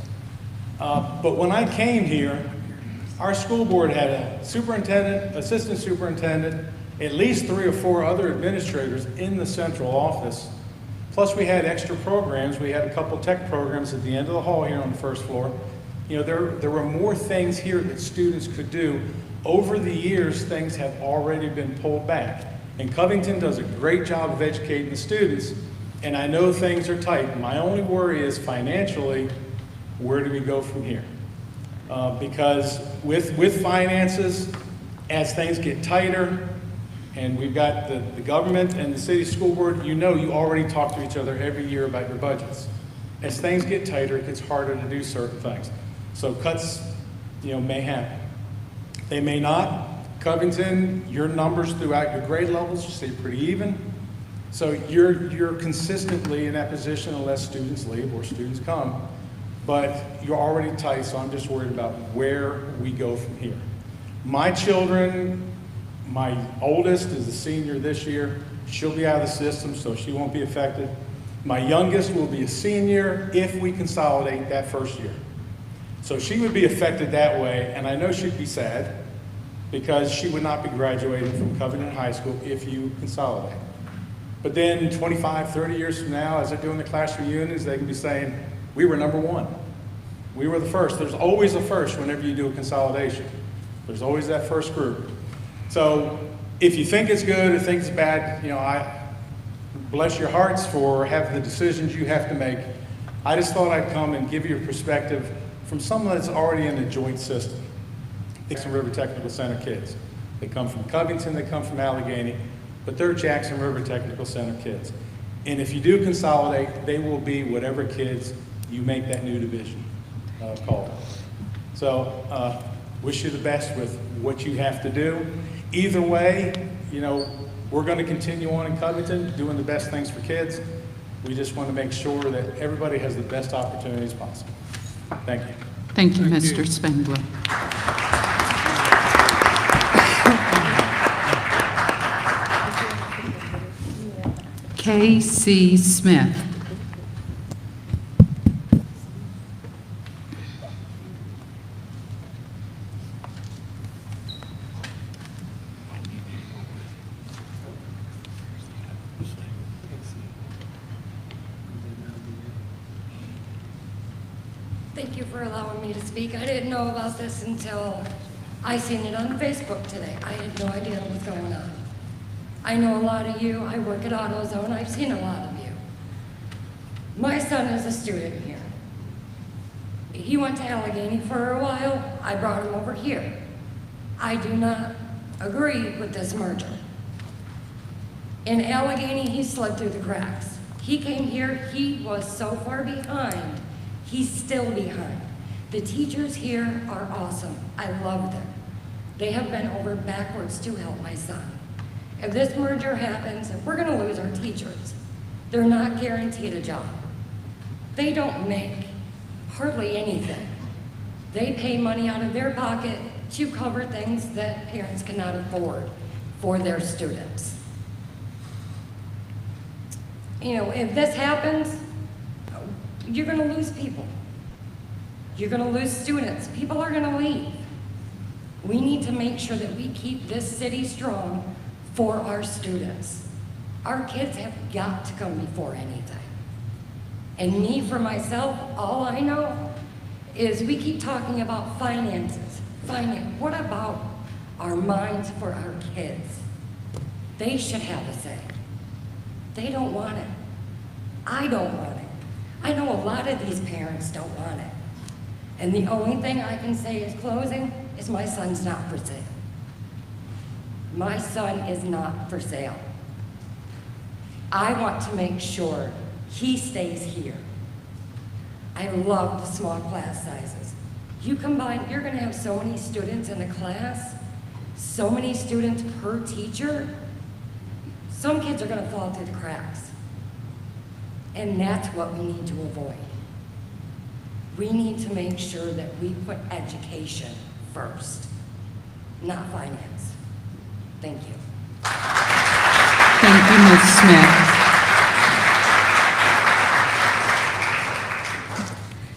But when I came here, our school board had a superintendent, assistant superintendent, at least 3 or 4 other administrators in the central office. Plus we had extra programs. We had a couple tech programs at the end of the hall here on the first floor. You know, there were more things here that students could do. Over the years, things have already been pulled back. And Covington does a great job of educating the students, and I know things are tight. My only worry is financially, where do we go from here? Because with finances, as things get tighter, and we've got the government and the city school board, you know you already talk to each other every year about your budgets. As things get tighter, it gets harder to do certain things. So cuts, may happen. They may not. Covington, your numbers throughout your grade levels stay pretty even. So you're consistently in that position unless students leave or students come. But you're already tight, so I'm just worried about where we go from here. My children, my oldest is a senior this year. She'll be out of the system, so she won't be affected. My youngest will be a senior if we consolidate that first year. So she would be affected that way, and I know she'd be sad because she would not be graduating from Covington High School if you consolidate. But then 25, 30 years from now, as they're doing the class reunions, they can be saying, we were number one. We were the first. There's always a first whenever you do a consolidation. There's always that first group. So if you think it's good or think it's bad, I bless your hearts for having the decisions you have to make. I just thought I'd come and give you a perspective from someone that's already in the joint system. Jackson River Technical Center kids. They come from Covington, they come from Allegheny, but they're Jackson River Technical Center kids. And if you do consolidate, they will be whatever kids you make that new division called. So wish you the best with what you have to do. Either way, we're going to continue on in Covington doing the best things for kids. We just want to make sure that everybody has the best opportunities possible. Thank you. Thank you, Mr. Spangler. K.C. Smith. Thank you for allowing me to speak. I didn't know about this until I seen it on Facebook today. I had no idea what was going on. I know a lot of you. I work at AutoZone. I've seen a lot of you. My son is a student here. He went to Allegheny for a while. I brought him over here. I do not agree with this merger. In Allegheny, he slid through the cracks. He came here, he was so far behind. He's still behind. The teachers here are awesome. I love them. They have been over backwards to help my son. If this merger happens, if we're gonna lose our teachers, they're not guaranteed a job. They don't make hardly anything. They pay money out of their pocket to cover things that parents cannot afford for their students. You know, if this happens, you're gonna lose people. You're gonna lose students. People are gonna leave. We need to make sure that we keep this city strong for our students. Our kids have got to come before anything. And me, for myself, all I know is we keep talking about finances. What about our minds for our kids? They should have a say. They don't want it. I don't want it. I know a lot of these parents don't want it. And the only thing I can say is closing is my son's not for sale. My son is not for sale. I want to make sure he stays here. I love the small class sizes. You combine, you're gonna have so many students in a class, so many students per teacher, some kids are gonna fall through the cracks. And that's what we need to avoid. We need to make sure that we put education first, not finance. Thank you. Thank you, Ms. Smith.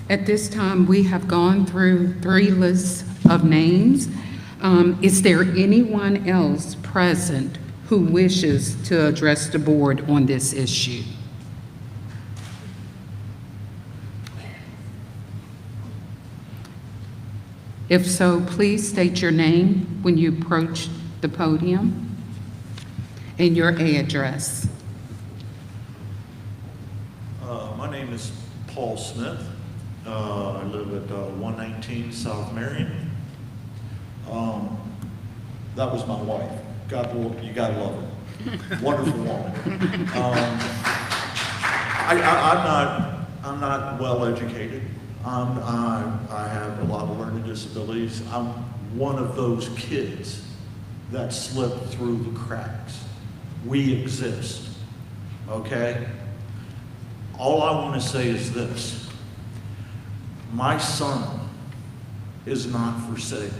At this time, we have gone through 3 lists of names. Is there anyone else present who wishes to address the board on this issue? If so, please state your name when you approach the podium and your address. My name is Paul Smith. I live at 119 South Marion. That was my wife. You gotta love her. Wonderful woman. I'm not well educated. I have a lot of learning disabilities. I'm one of those kids that slipped through the cracks. We exist, okay? All I want to say is this. My son is not for sale.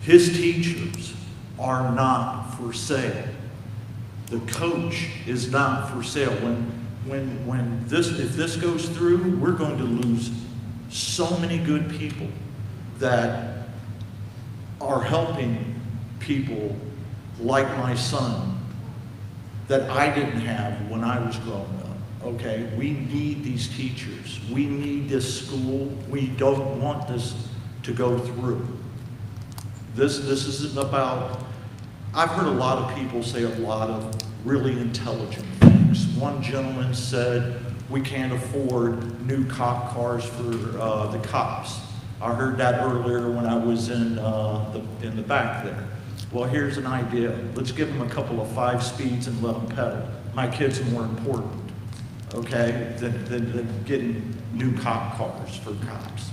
His teachers are not for sale. The coach is not for sale. If this goes through, we're going to lose so many good people that are helping people like my son that I didn't have when I was growing up, okay? We need these teachers. We need this school. We don't want this to go through. This isn't about, I've heard a lot of people say a lot of really intelligent things. One gentleman said, we can't afford new cop cars for the cops. I heard that earlier when I was in the back there. Well, here's an idea. Let's give them a couple of 5 speeds and let them pedal. My kids are more important, okay, than getting new cop cars for cops,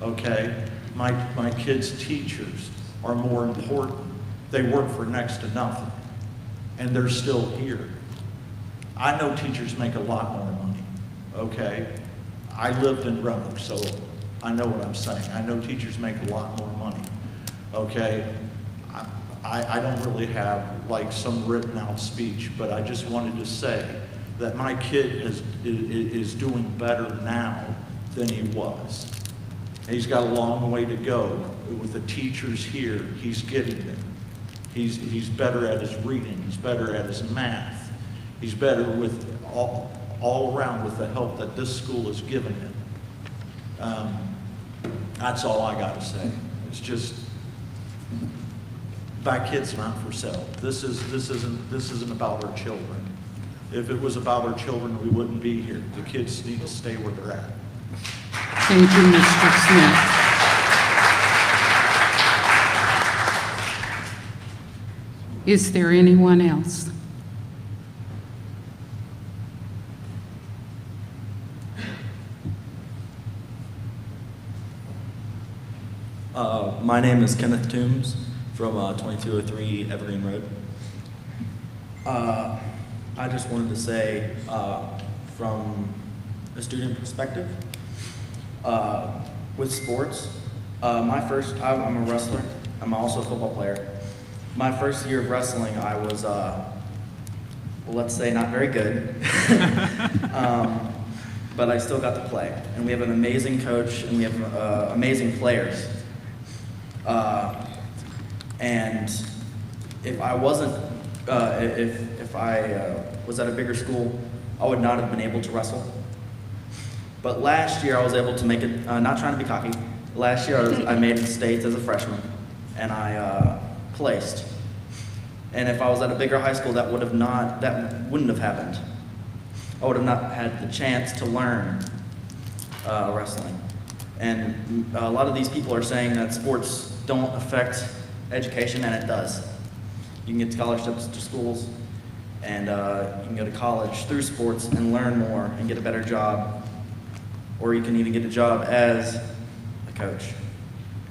okay? My kids' teachers are more important. They work for next to nothing, and they're still here. I know teachers make a lot more money, okay? I lived in Roanoke, so I know what I'm saying. I know teachers make a lot more money, okay? I don't really have like some written out speech, but I just wanted to say that my kid is doing better now than he was. He's got a long way to go. With the teachers here, he's getting there. He's better at his reading. He's better at his math. He's better with all around with the help that this school has given him. That's all I got to say. It's just, that kid's not for sale. This isn't about our children. If it was about our children, we wouldn't be here. The kids need to stay where they're at. Thank you, Mr. Smith. Is there anyone else? My name is Kenneth Toombs from 2203 Evergreen Road. I just wanted to say, from a student perspective, with sports, I'm a wrestler. I'm also a football player. My first year of wrestling, I was, well, let's say not very good, but I still got to play. And we have an amazing coach, and we have amazing players. And if I wasn't, if I was at a bigger school, I would not have been able to wrestle. But last year I was able to make it, not trying to be cocky, last year I made the states as a freshman, and I placed. And if I was at a bigger high school, that wouldn't have happened. I would have not had the chance to learn wrestling. And a lot of these people are saying that sports don't affect education, and it does. You can get scholarships to schools, and you can go to college through sports and learn more and get a better job, or you can even get a job as a coach.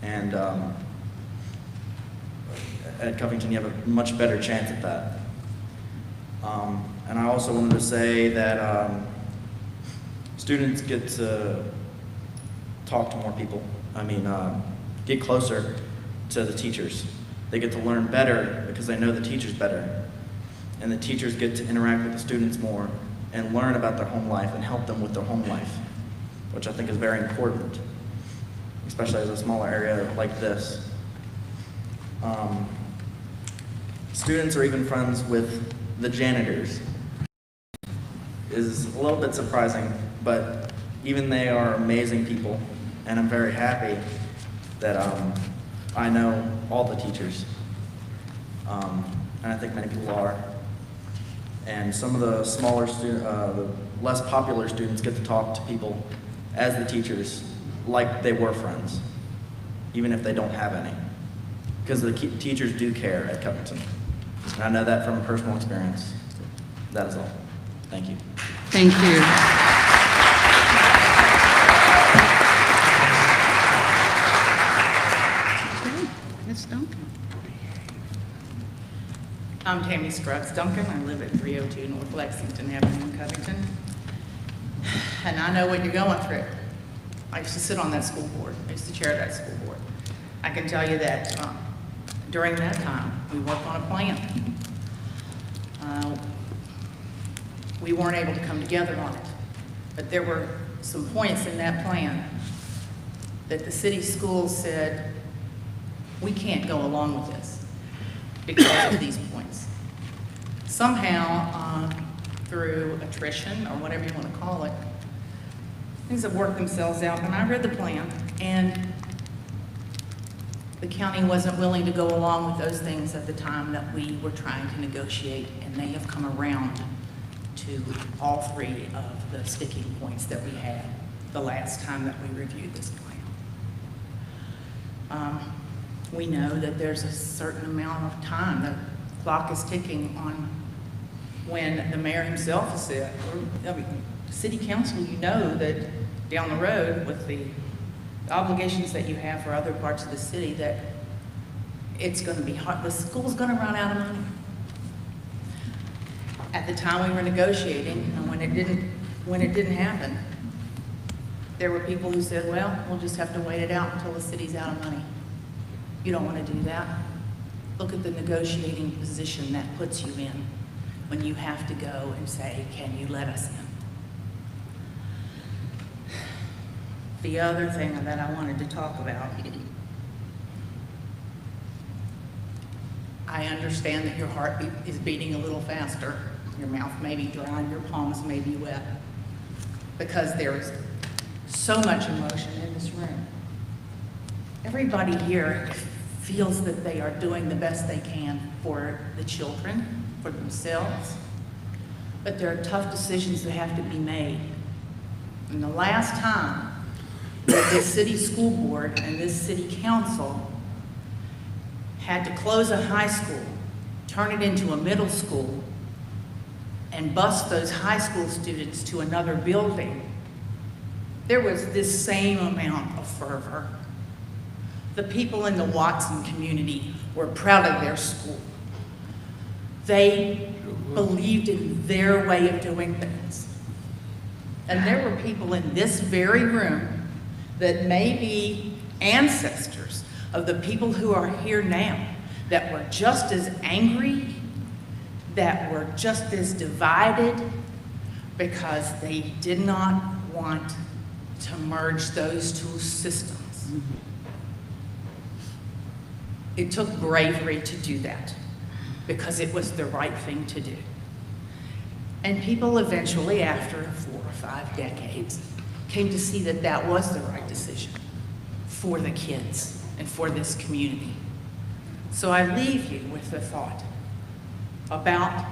And at Covington, you have a much better chance at that. And I also wanted to say that students get to talk to more people. I mean, get closer to the teachers. They get to learn better because they know the teachers better. And the teachers get to interact with the students more and learn about their home life and help them with their home life, which I think is very important, especially as a smaller area like this. Students are even friends with the janitors. Is a little bit surprising, but even they are amazing people, and I'm very happy that I know all the teachers, and I think many people are. And some of the smaller the less popular students get to talk to people as the teachers like they were friends, even if they don't have any, because the teachers do care at Covington. And I know that from personal experience. That is all. Thank you. Thank you. Ms. Duncan. I'm Tammy Scruggs Duncan. I live at 302 North Lexington Avenue in Covington. And I know what you're going through. I used to sit on that school board. I used to chair that school board. I can tell you that during that time, we worked on a plan. We weren't able to come together on it, but there were some points in that plan that the city schools said, we can't go along with this because of these points. Somehow, through attrition or whatever you want to call it, things have worked themselves out, and I read the plan, and the county wasn't willing to go along with those things at the time that we were trying to negotiate, and they have come around to all three of the sticking points that we had the last time that we reviewed this plan. We know that there's a certain amount of time, the clock is ticking on when the mayor himself has said, I mean, city council, you know that down the road with the obligations that you have for other parts of the city, that it's going to be hard, the school's going to run out of money. At the time we were negotiating, and when it didn't happen, there were people who said, well, we'll just have to wait it out until the city's out of money. You don't want to do that. Look at the negotiating position that puts you in when you have to go and say, can you let us in? The other thing that I wanted to talk about, I understand that your heart is beating a little faster. Your mouth may be dry, your palms may be wet, because there is so much emotion in this room. Everybody here feels that they are doing the best they can for the children, for themselves, but there are tough decisions that have to be made. And the last time that this city school board and this city council had to close a high school, turn it into a middle school, and bus those high school students to another building, there was this same amount of fervor. The people in the Watson community were proud of their school. They believed in their way of doing things. And there were people in this very room that may be ancestors of the people who are here now that were just as angry, that were just as divided, because they did not want to merge those two systems. It took bravery to do that because it was the right thing to do. And people eventually, after 4 or 5 decades, came to see that that was the right decision for the kids and for this community. So I leave you with the thought about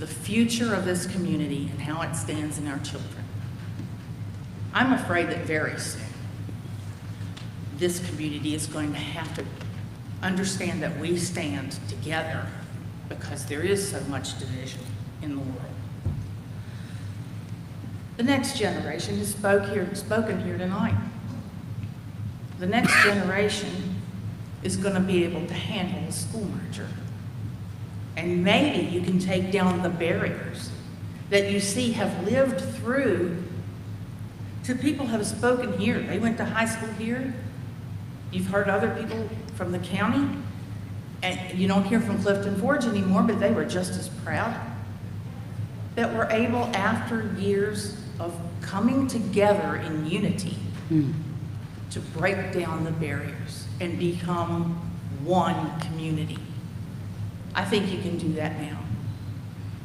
the future of this community and how it stands in our children. I'm afraid that very soon, this community is going to have to understand that we stand together because there is so much division in the world. The next generation has spoken here tonight. The next generation is going to be able to handle a school merger. And maybe you can take down the barriers that you see have lived through to people who have spoken here. They went to high school here. You've heard other people from the county, and you don't hear from Clifton Forge anymore, but they were just as proud that we're able, after years of coming together in unity, to break down the barriers and become one community. I think you can do that now.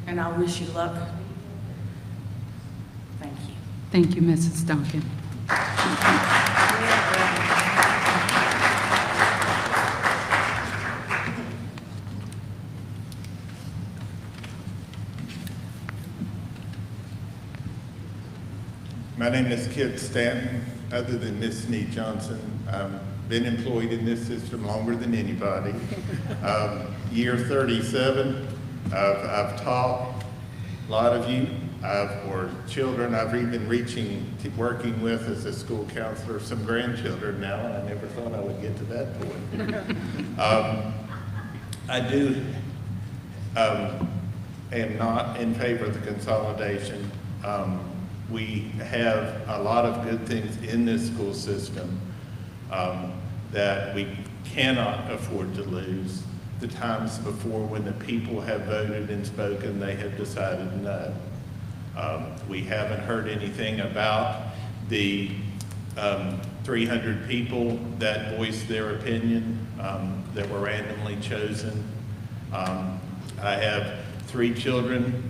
And I wish you luck. Thank you. Thank you, Mrs. Duncan. My name is Kip Stanton. Other than Miss Snead Johnson, I've been employed in this system longer than anybody. Year 37, I've taught a lot of you, or children I've even working with as a school counselor, some grandchildren now, and I never thought I would get to that point. I do am not in favor of the consolidation. We have a lot of good things in this school system that we cannot afford to lose. The times before when the people have voted and spoken, they have decided no. We haven't heard anything about the 300 people that voiced their opinion that were randomly chosen. I have 3 children.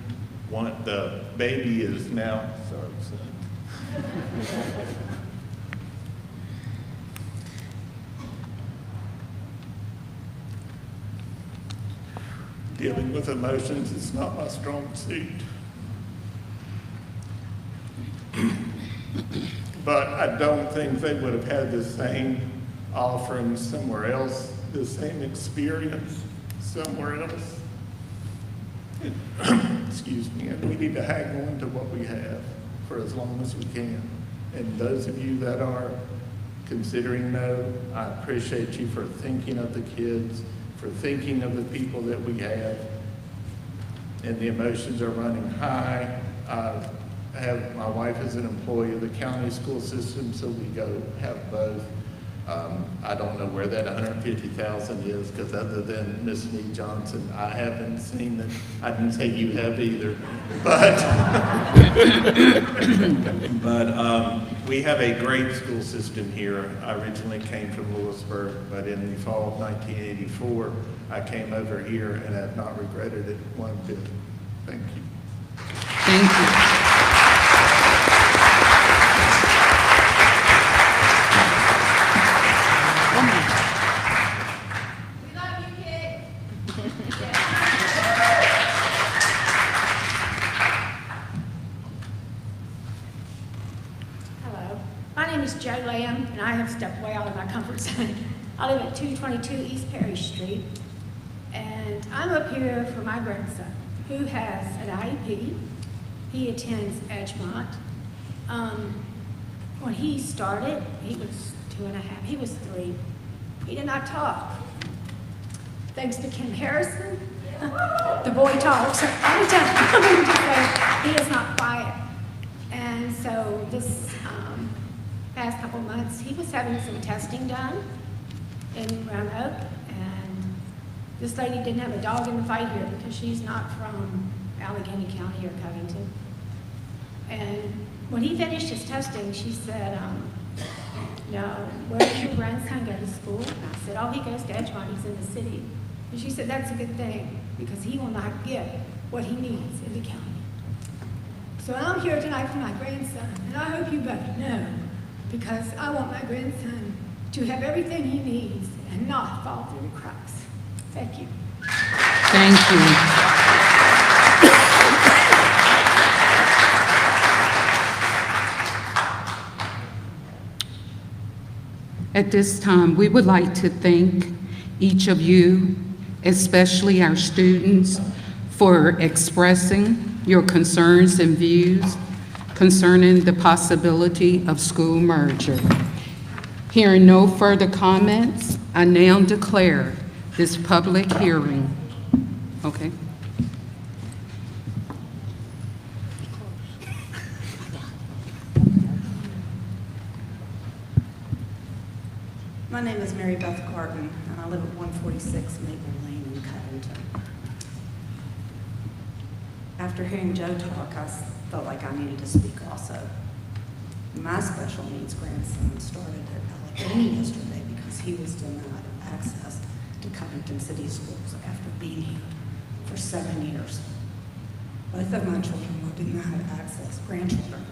The baby is now, sorry, son. Dealing with emotions is not my strong suit. But I don't think they would have had the same offering somewhere else, the same experience somewhere else. Excuse me, and we need to hang on to what we have for as long as we can. And those of you that are considering no, I appreciate you for thinking of the kids, for thinking of the people that we have. And the emotions are running high. My wife is an employee of the county school system, so we have both. I don't know where that 150,000 is, because other than Miss Snead Johnson, I haven't seen it. I didn't say you have either, but we have a great school system here. I originally came from Lewisburg, but in the fall of 1984, I came over here and have not regretted it one bit. Thank you. Thank you. Joe Lamb, and I have stepped way out of my comfort zone. I live at 222 East Perry Street, and I'm up here for my grandson, who has an IEP. He attends Edgemont. When he started, he was 2.5, he was 3. He did not talk. Thanks to Kim Harrison, the boy talks. Anytime I come in to say, he is not quiet. And so this past couple months, he was having some testing done in Roanoke, and this lady didn't have a dog in the fight here because she's not from Allegheny County or Covington. And when he finished his testing, she said, "No, where does your grandson go to school?" And I said, "Oh, he goes to Edgemont, he's in the city." And she said, "That's a good thing, because he will not get what he needs in the county." So I'm here tonight for my grandson, and I hope you both know, because I want my grandson to have everything he needs and not fall through the cracks. Thank you. Thank you. At this time, we would like to thank each of you, especially our students, for expressing your concerns and views concerning the possibility of school merger. Hearing no further comments, I now declare this public hearing. Okay. My name is Mary Beth Garden, and I live at 146 Maple Lane in Covington. After hearing Joe talk, I felt like I needed to speak also. My special needs grandson started at Allegheny yesterday because he was denied access to Covington City Schools after being here for 7 years. Both of my children were denied access, grandchildren,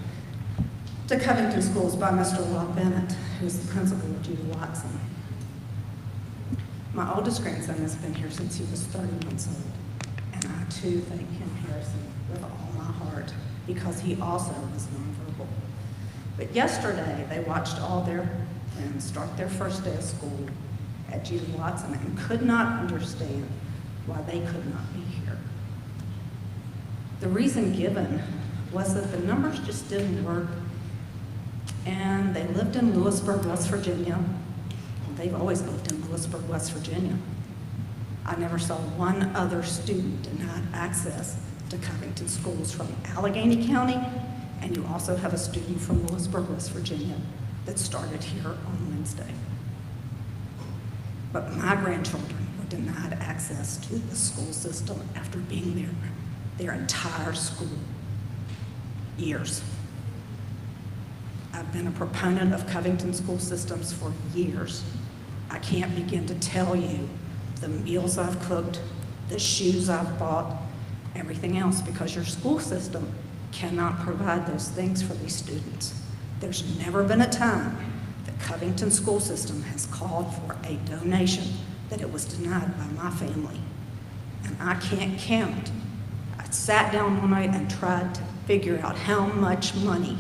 to Covington schools by Mr. Rob Bennett, who is the principal of Judy Watson. My oldest grandson has been here since he was 30 months old, and I too thank Kim Harrison with all my heart because he also was nonverbal. But yesterday, they watched all their friends start their first day of school at Judy Watson and could not understand why they could not be here. The reason given was that the numbers just didn't work, and they lived in Lewisburg, West Virginia. They've always lived in Lewisburg, West Virginia. I never saw one other student denied access to Covington schools from Allegheny County, and you also have a student from Lewisburg, West Virginia that started here on Wednesday. But my grandchildren were denied access to the school system after being there their entire school years. I've been a proponent of Covington school systems for years. I can't begin to tell you the meals I've cooked, the shoes I've bought, everything else, because your school system cannot provide those things for these students. There's never been a time that Covington school system has called for a donation that it was denied by my family. And I can't count. I sat down one night and tried to figure out how much money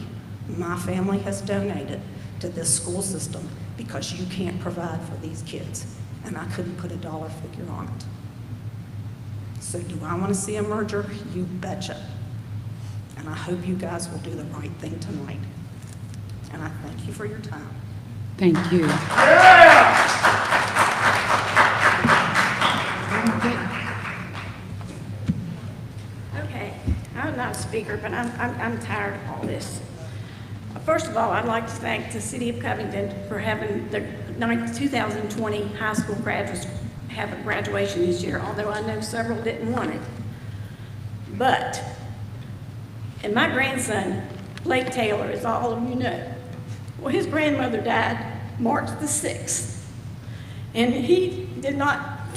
my family has donated to this school system because you can't provide for these kids. And I couldn't put a dollar figure on it. So do I want to see a merger? You betcha. And I hope you guys will do the right thing tonight. And I thank you for your time. Thank you. Okay, I'm not a speaker, but I'm tired of all this. First of all, I'd like to thank the City of Covington for having the 2020 high school graduates have a graduation this year, although I know several didn't want it. But, and my grandson, Blake Taylor, as all of you know, well, his grandmother died March the 6th. And he could not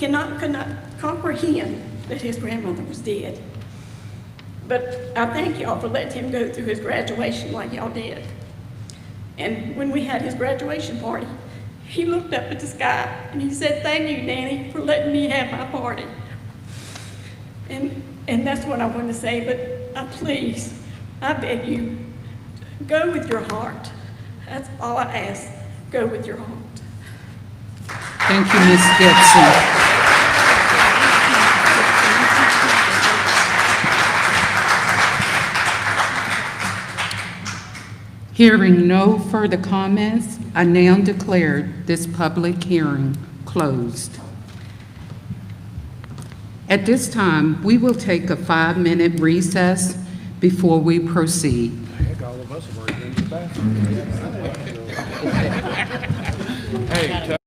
comprehend that his grandmother was dead. But I thank y'all for letting him go through his graduation like y'all did. And when we had his graduation party, he looked up at the sky and he said, "Thank you, Danny, for letting me have my party." And that's what I want to say, but please, I beg you, go with your heart. That's all I ask. Go with your heart. Thank you, Ms. Gibson. Hearing no further comments, I now declare this public hearing closed. At this time, we will take a 5-minute recess before we proceed. Heck, all of us have already been to the bathroom. Hey,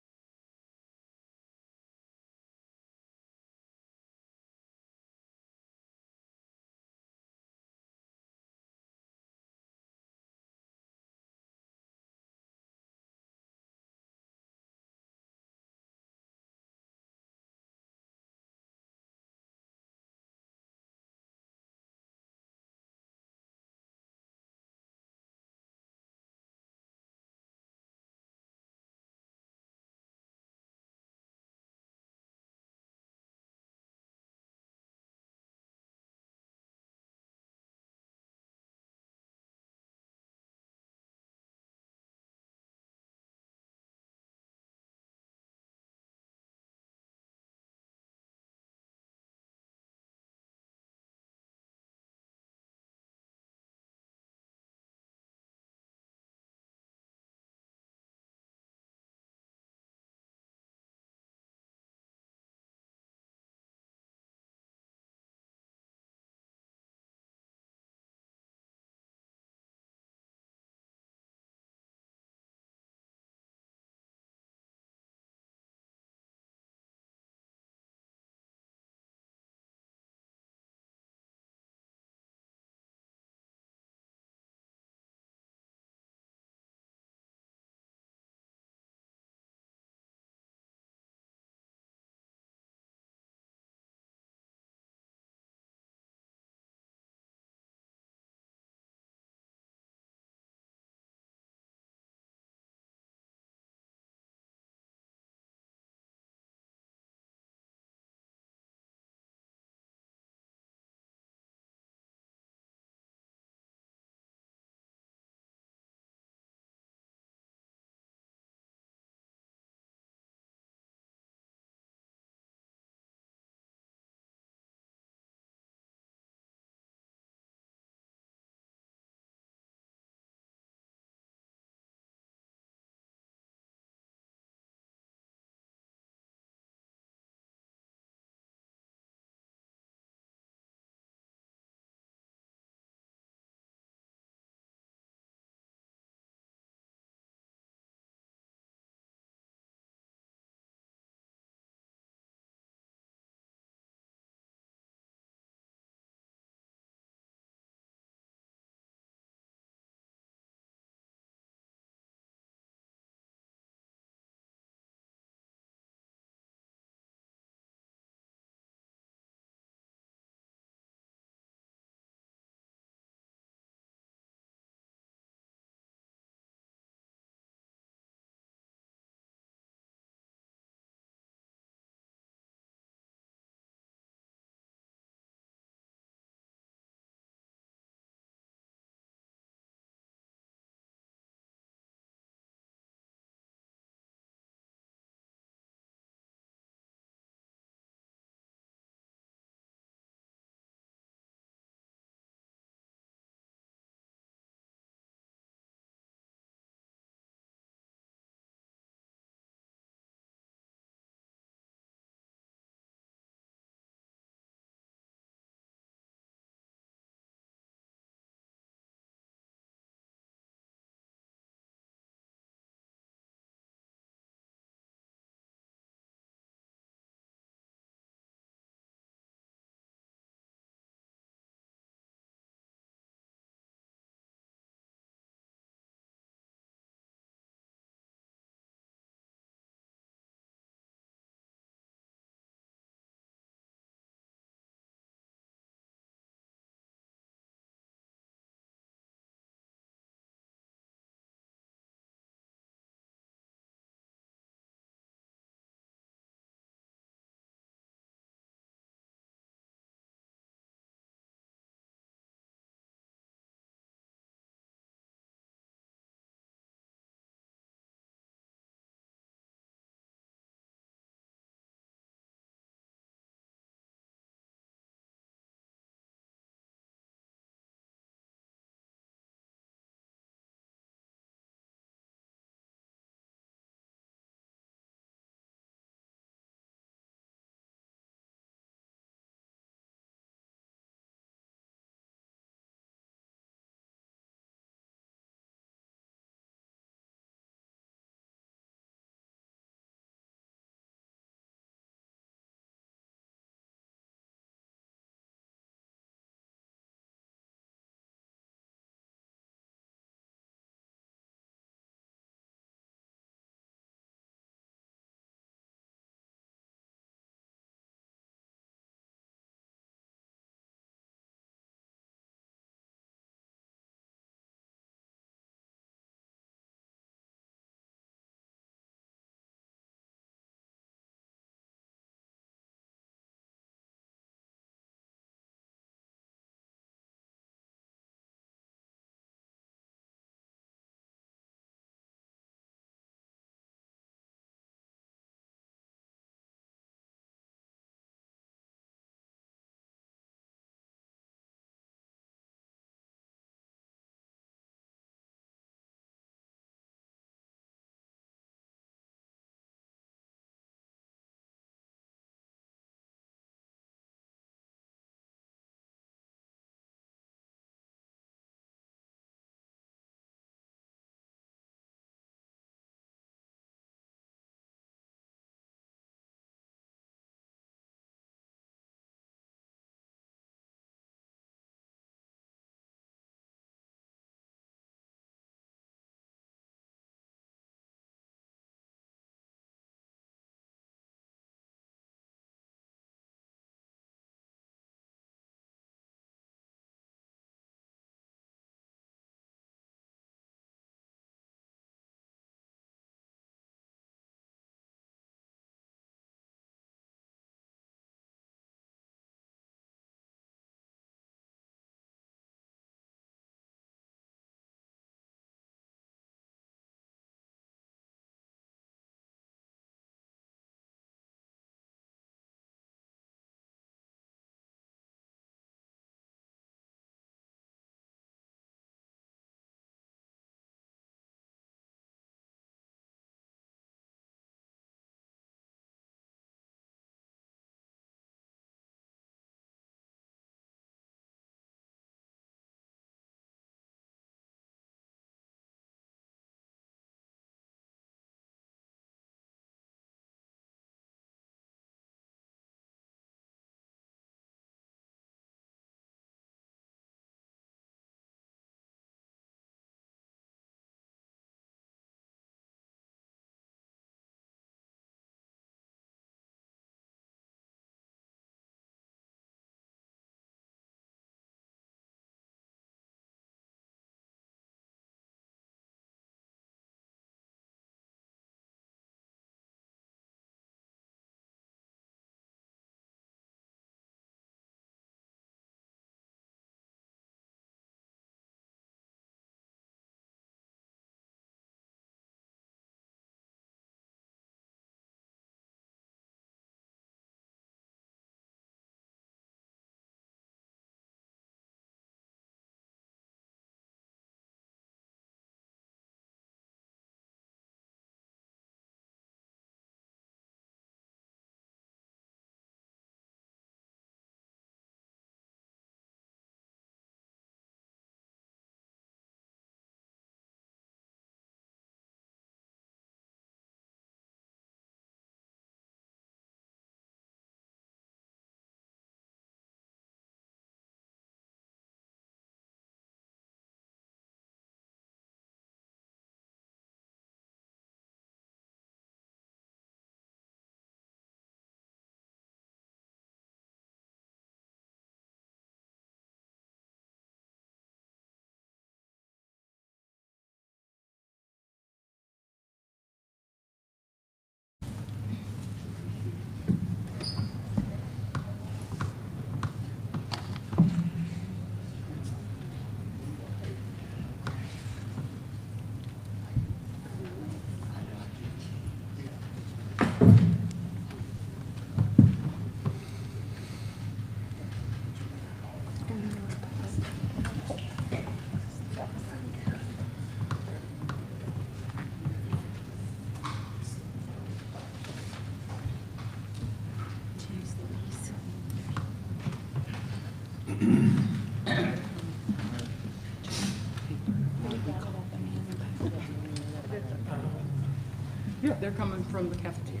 Yeah. They're coming from the cafeteria.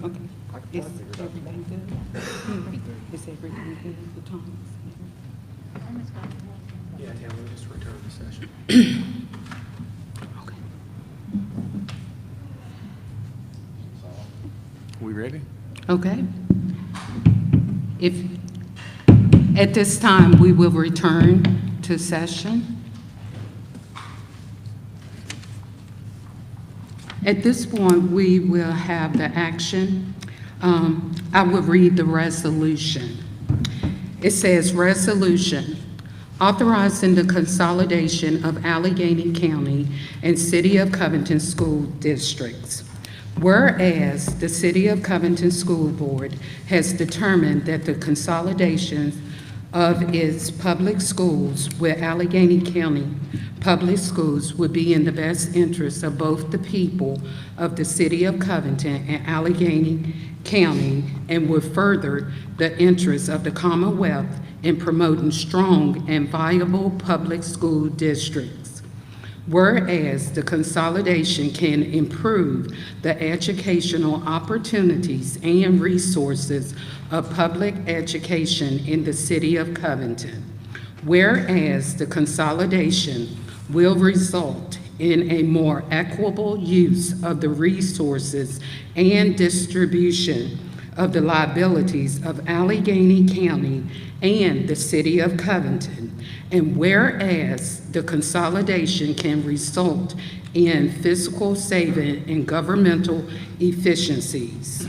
Okay. Is everything good? Is everything good with Thomas? Yeah, Taylor, just return to session. We ready? Okay. If, at this time, we will return to session. At this point, we will have the action. I will read the resolution. It says, "Resolution authorizing the consolidation of Allegheny County and City of Covington school districts. Whereas the City of Covington School Board has determined that the consolidation of its public schools with Allegheny County Public Schools would be in the best interest of both the people of the City of Covington and Allegheny County and would further the interests of the Commonwealth in promoting strong and viable public school districts. Whereas the consolidation can improve the educational opportunities and resources of public education in the City of Covington. Whereas the consolidation will result in a more equitable use of the resources and distribution of the liabilities of Allegheny County and the City of Covington. And whereas the consolidation can result in fiscal saving and governmental efficiencies.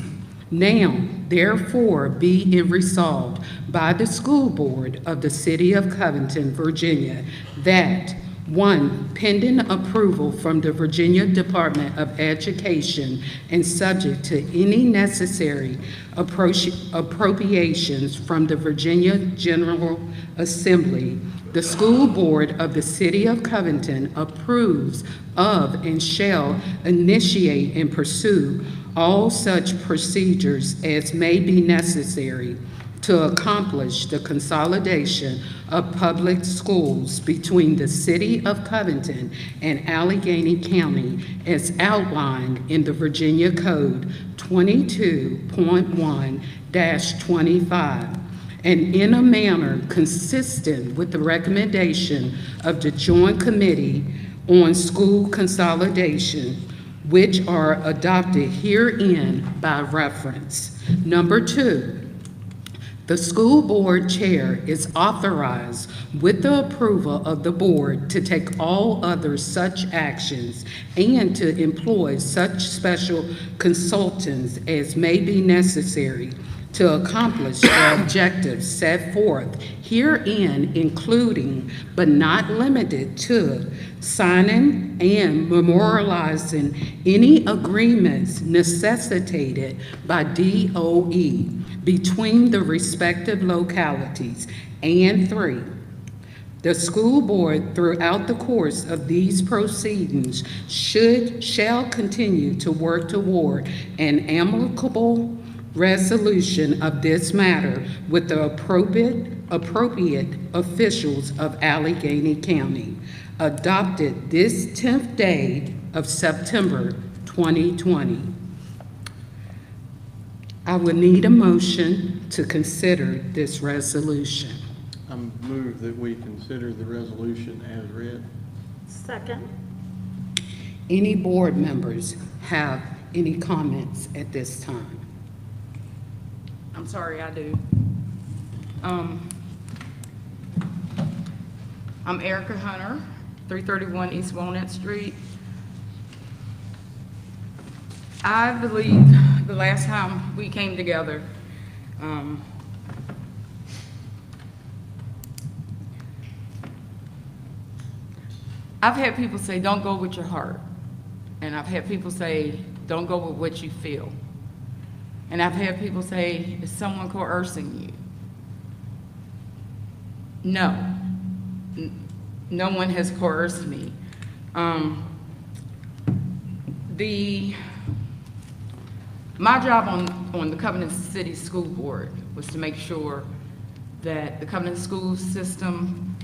Now, therefore, be it resolved by the School Board of the City of Covington, Virginia, that 1, pending approval from the Virginia Department of Education and subject to any necessary appropriations from the Virginia General Assembly, the School Board of the City of Covington approves of and shall initiate and pursue all such procedures as may be necessary to accomplish the consolidation of public schools between the City of Covington and Allegheny County as outlined in the Virginia Code 22.1-25, and in a manner consistent with the recommendation of the Joint Committee on School Consolidation, which are adopted herein by reference. Number 2, the school board chair is authorized with the approval of the board to take all other such actions and to employ such special consultants as may be necessary to accomplish the objectives set forth herein, including but not limited to signing and memorializing any agreements necessitated by DOE between the respective localities. And 3, the school board throughout the course of these proceedings shall continue to work toward an amicable resolution of this matter with the appropriate officials of Allegheny County, adopted this 10th day of September 2020. I will need a motion to consider this resolution. I move that we consider the resolution as read. Second. Any board members have any comments at this time? I'm sorry, I do. I'm Erica Hunter, 331 East Walnut Street. I believe the last time we came together, I've had people say, don't go with your heart. And I've had people say, don't go with what you feel. And I've had people say, is someone coercing you? No. No one has coerced me. My job on the Covington City School Board was to make sure that the Covington school system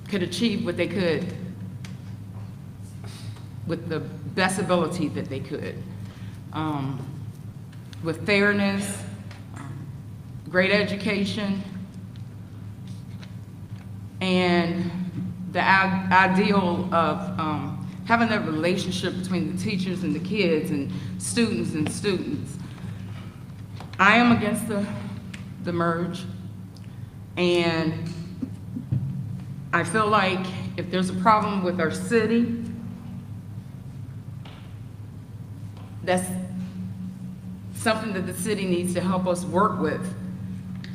could achieve what they could with the best ability that they could, with fairness, great education, and the ideal of having that relationship between the teachers and the kids and students. I am against the merge, and I feel like if there's a problem with our city, that's something that the city needs to help us work with,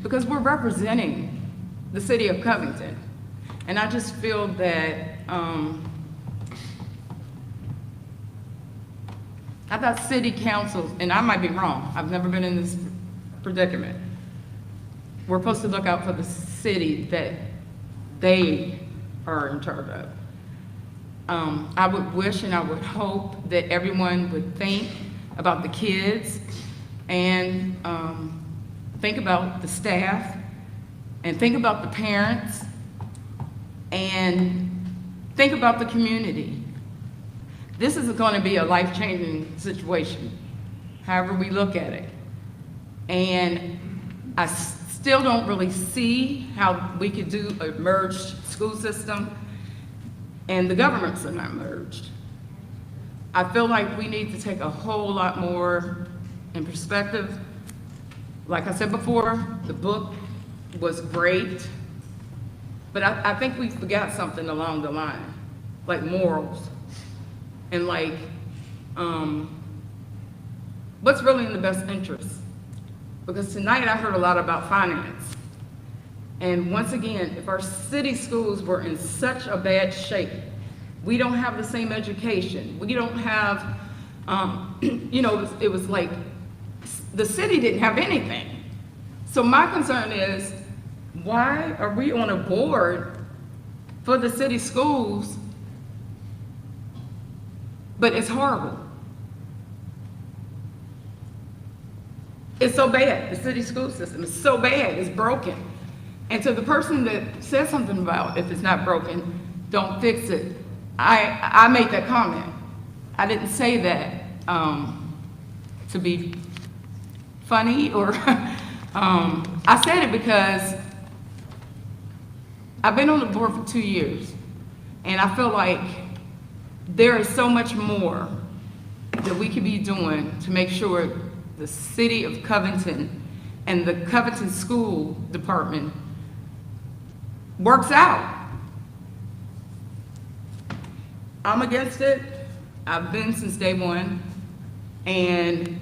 because we're representing the city of Covington. And I just feel that, I thought city councils, and I might be wrong, I've never been in this predicament, we're supposed to look out for the city that they are in charge of. I would wish and I would hope that everyone would think about the kids and think about the staff and think about the parents and think about the community. This is going to be a life-changing situation, however we look at it. And I still don't really see how we could do a merged school system and the governments are not merged. I feel like we need to take a whole lot more in perspective. Like I said before, the book was great, but I think we forgot something along the line, like morals, and like what's really in the best interest. Because tonight I heard a lot about finance. And once again, if our city schools were in such a bad shape, we don't have the same education, we don't have, you know, it was like the city didn't have anything. So my concern is, why are we on a board for the city schools, but it's horrible? It's so bad. The city school system is so bad, it's broken. And to the person that says something about if it's not broken, don't fix it, I made that comment. I didn't say that to be funny or, I said it because I've been on the board for 2 years, and I feel like there is so much more that we could be doing to make sure the city of Covington and the Covington School Department works out. I'm against it. I've been since day one. And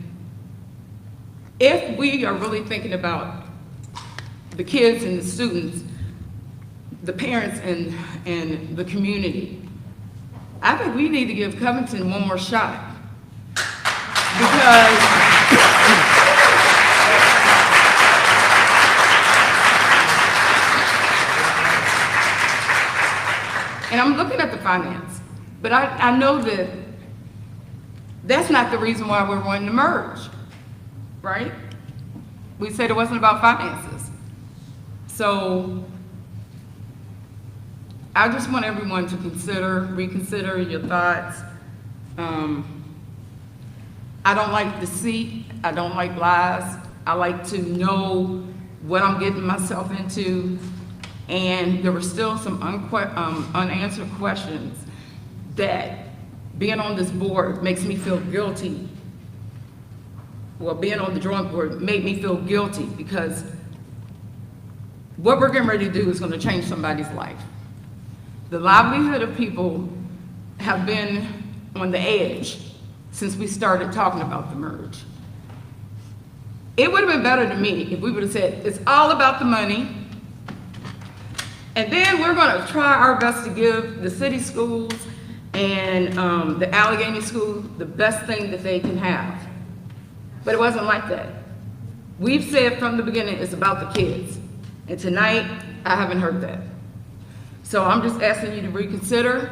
if we are really thinking about the kids and the students, the parents and the community, I think we need to give Covington one more shot. Because and I'm looking at the finance, but I know that that's not the reason why we're wanting to merge, right? We said it wasn't about finances. So I just want everyone to reconsider your thoughts. I don't like deceit, I don't like lies. I like to know what I'm getting myself into. And there were still some unanswered questions that being on this board makes me feel guilty. Well, being on the drawing board made me feel guilty because what we're getting ready to do is going to change somebody's life. The livelihood of people have been on the edge since we started talking about the merge. It would have been better to me if we would have said, it's all about the money, and then we're gonna try our best to give the city schools and the Allegheny School the best thing that they can have. But it wasn't like that. We've said from the beginning, it's about the kids. And tonight, I haven't heard that. So I'm just asking you to reconsider.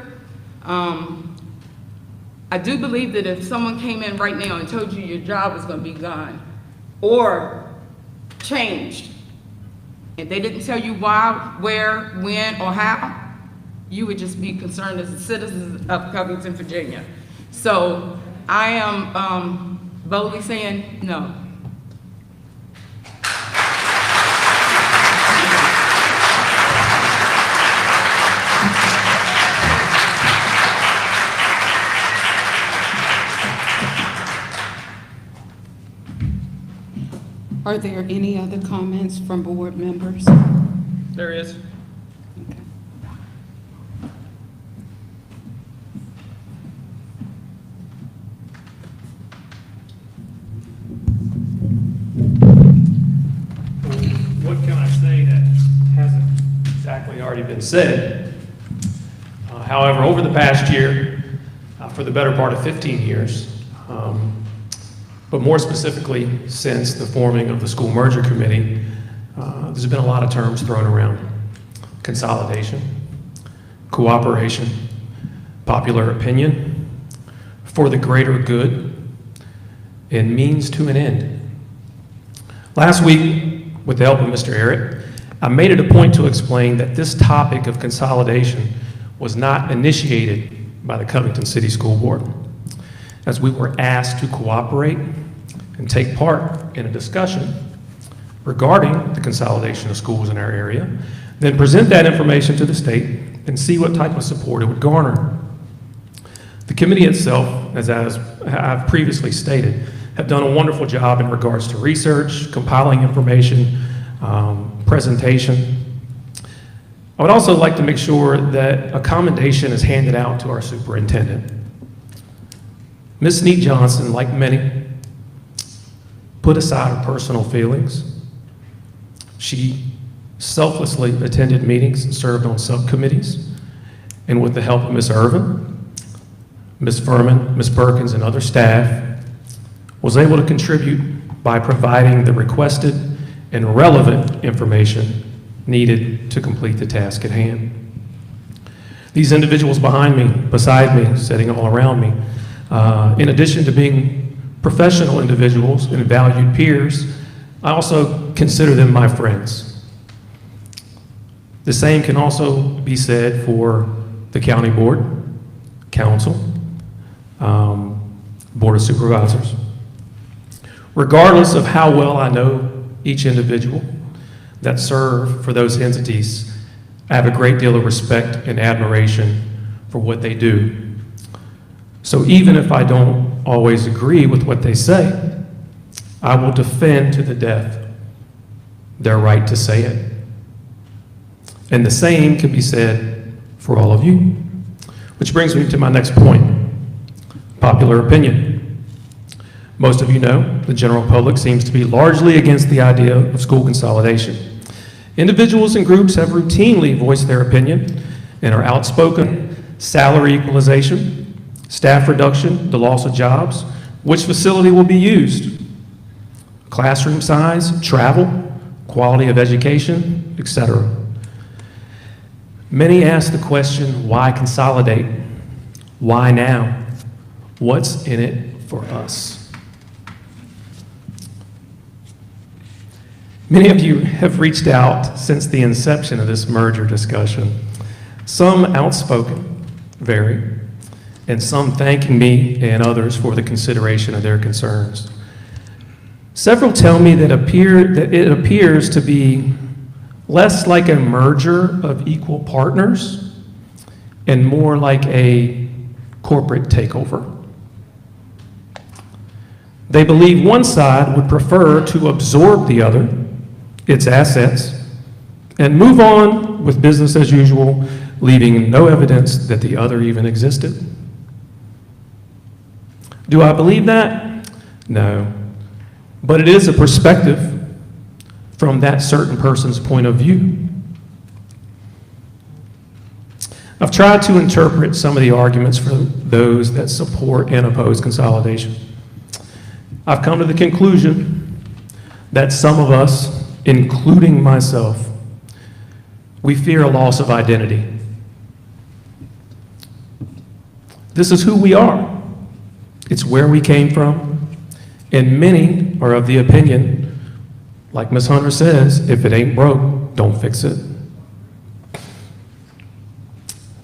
I do believe that if someone came in right now and told you your job was gonna be gone or changed, and they didn't tell you why, where, when, or how, you would just be concerned as a citizen of Covington, Virginia. So I am boldly saying no. Are there any other comments from board members? There is. What can I say that hasn't exactly already been said? However, over the past year, for the better part of 15 years, but more specifically since the forming of the school merger committee, there's been a lot of terms thrown around. Consolidation, cooperation, popular opinion, for the greater good, and means to an end. Last week, with the help of Mr. Eric, I made it a point to explain that this topic of consolidation was not initiated by the Covington City School Board, as we were asked to cooperate and take part in a discussion regarding the consolidation of schools in our area, then present that information to the state and see what type of support it would garner. The committee itself, as I've previously stated, have done a wonderful job in regards to research, compiling information, presentation. I would also like to make sure that a commendation is handed out to our superintendent. Ms. Snead Johnson, like many, put aside her personal feelings. She selflessly attended meetings and served on subcommittees, and with the help of Ms. Irvin, Ms. Furman, Ms. Perkins, and other staff, was able to contribute by providing the requested and relevant information needed to complete the task at hand. These individuals behind me, beside me, sitting all around me, in addition to being professional individuals and valued peers, I also consider them my friends. The same can also be said for the county board, council, board of supervisors. Regardless of how well I know each individual that serve for those entities, I have a great deal of respect and admiration for what they do. So even if I don't always agree with what they say, I will defend to the death their right to say it. And the same can be said for all of you. Which brings me to my next point, popular opinion. Most of you know the general public seems to be largely against the idea of school consolidation. Individuals and groups have routinely voiced their opinion and are outspoken. Salary equalization, staff reduction, the loss of jobs, which facility will be used, classroom size, travel, quality of education, etc. Many ask the question, why consolidate? Why now? What's in it for us? Many of you have reached out since the inception of this merger discussion, some outspoken, very, and some thanking me and others for the consideration of their concerns. Several tell me that it appears to be less like a merger of equal partners and more like a corporate takeover. They believe one side would prefer to absorb the other, its assets, and move on with business as usual, leaving no evidence that the other even existed. Do I believe that? No. But it is a perspective from that certain person's point of view. I've tried to interpret some of the arguments for those that support and oppose consolidation. I've come to the conclusion that some of us, including myself, we fear a loss of identity. This is who we are. It's where we came from, and many are of the opinion, like Ms. Hunter says, if it ain't broke, don't fix it.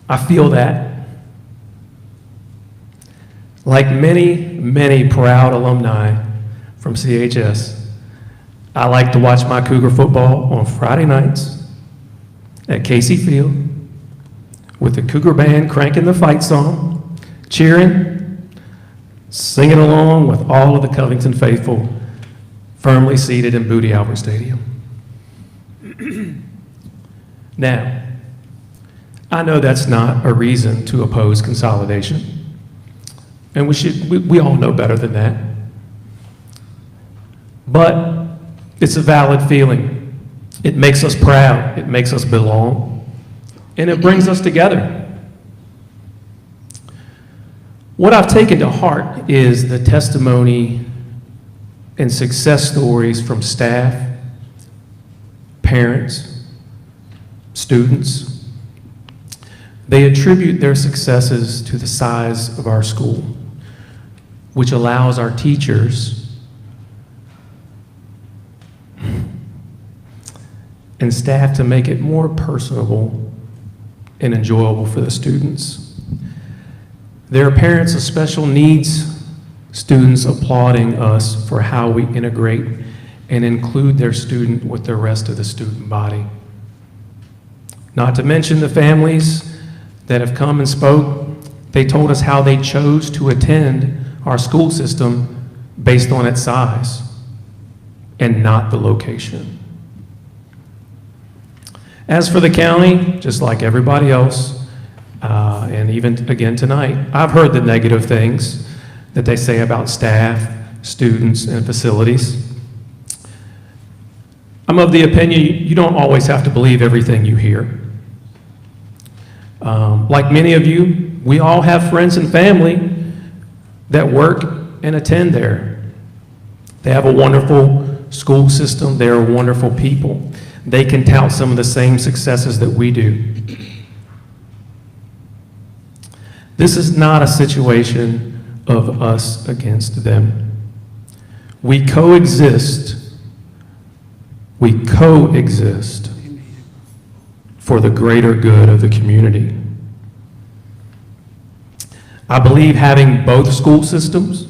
I feel that. Like many proud alumni from CHS, I like to watch my Cougar football on Friday nights at Casey Field with the Cougar band cranking the fight song, cheering, singing along with all of the Covington faithful firmly seated in Booty Albert Stadium. Now, I know that's not a reason to oppose consolidation. And we all know better than that. But it's a valid feeling. It makes us proud. It makes us belong. And it brings us together. What I've taken to heart is the testimony and success stories from staff, parents, students. They attribute their successes to the size of our school, which allows our teachers and staff to make it more personable and enjoyable for the students. There are parents of special needs students applauding us for how we integrate and include their student with the rest of the student body. Not to mention the families that have come and spoke. They told us how they chose to attend our school system based on its size and not the location. As for the county, just like everybody else, and even again tonight, I've heard the negative things that they say about staff, students, and facilities. I'm of the opinion you don't always have to believe everything you hear. Like many of you, we all have friends and family that work and attend there. They have a wonderful school system. They're wonderful people. They can tout some of the same successes that we do. This is not a situation of us against them. We coexist for the greater good of the community. I believe having both school systems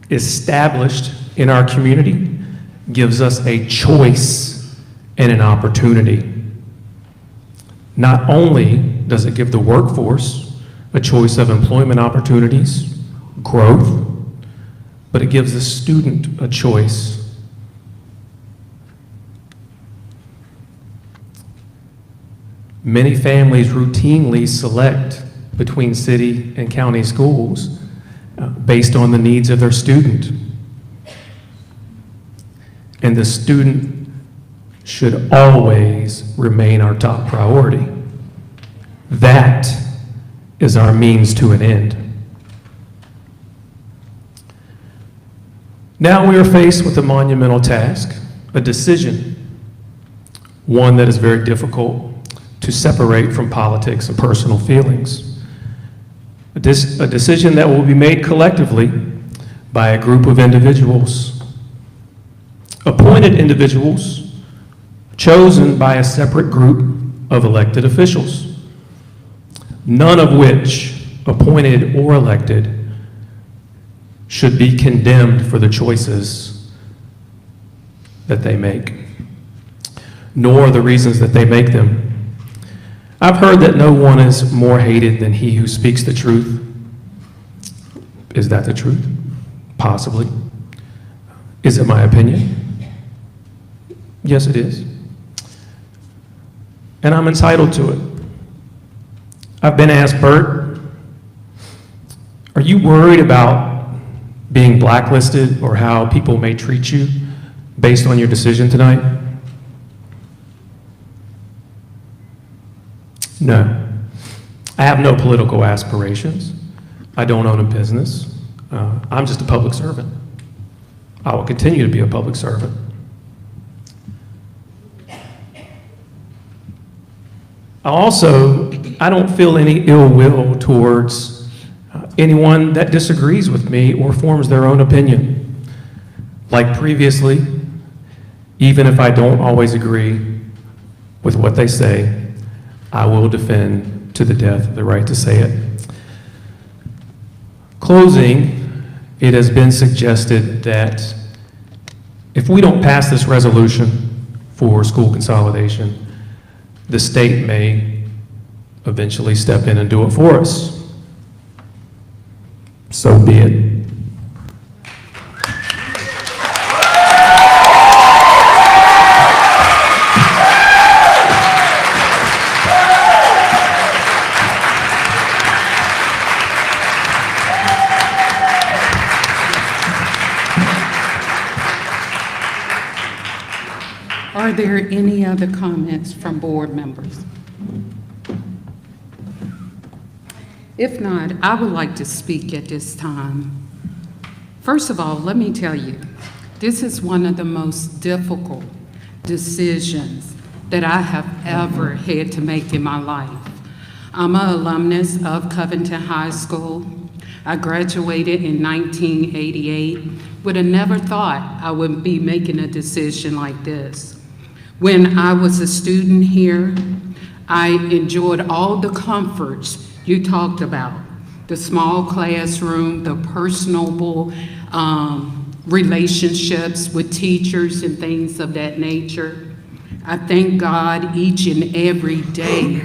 established in our community gives us a choice and an opportunity. Not only does it give the workforce a choice of employment opportunities, growth, but it gives the student a choice. Many families routinely select between city and county schools based on the needs of their student. And the student should always remain our top priority. That is our means to an end. Now we are faced with a monumental task, a decision, one that is very difficult to separate from politics and personal feelings. A decision that will be made collectively by a group of individuals, appointed individuals, chosen by a separate group of elected officials, none of which, appointed or elected, should be condemned for the choices that they make, nor the reasons that they make them. I've heard that no one is more hated than he who speaks the truth. Is that the truth? Possibly. Is it my opinion? Yes, it is. And I'm entitled to it. I've been asked, Bert, are you worried about being blacklisted or how people may treat you based on your decision tonight? No. I have no political aspirations. I don't own a business. I'm just a public servant. I will continue to be a public servant. I don't feel any ill will towards anyone that disagrees with me or forms their own opinion. Like previously, even if I don't always agree with what they say, I will defend to the death the right to say it. Closing, it has been suggested that if we don't pass this resolution for school consolidation, the state may eventually step in and do it for us. So be it. Are there any other comments from board members? If not, I would like to speak at this time. First of all, let me tell you, this is one of the most difficult decisions that I have ever had to make in my life. I'm an alumnus of Covington High School. I graduated in 1988, would have never thought I would be making a decision like this. When I was a student here, I enjoyed all the comforts you talked about, the small classroom, the personable relationships with teachers and things of that nature. I thank God each and every day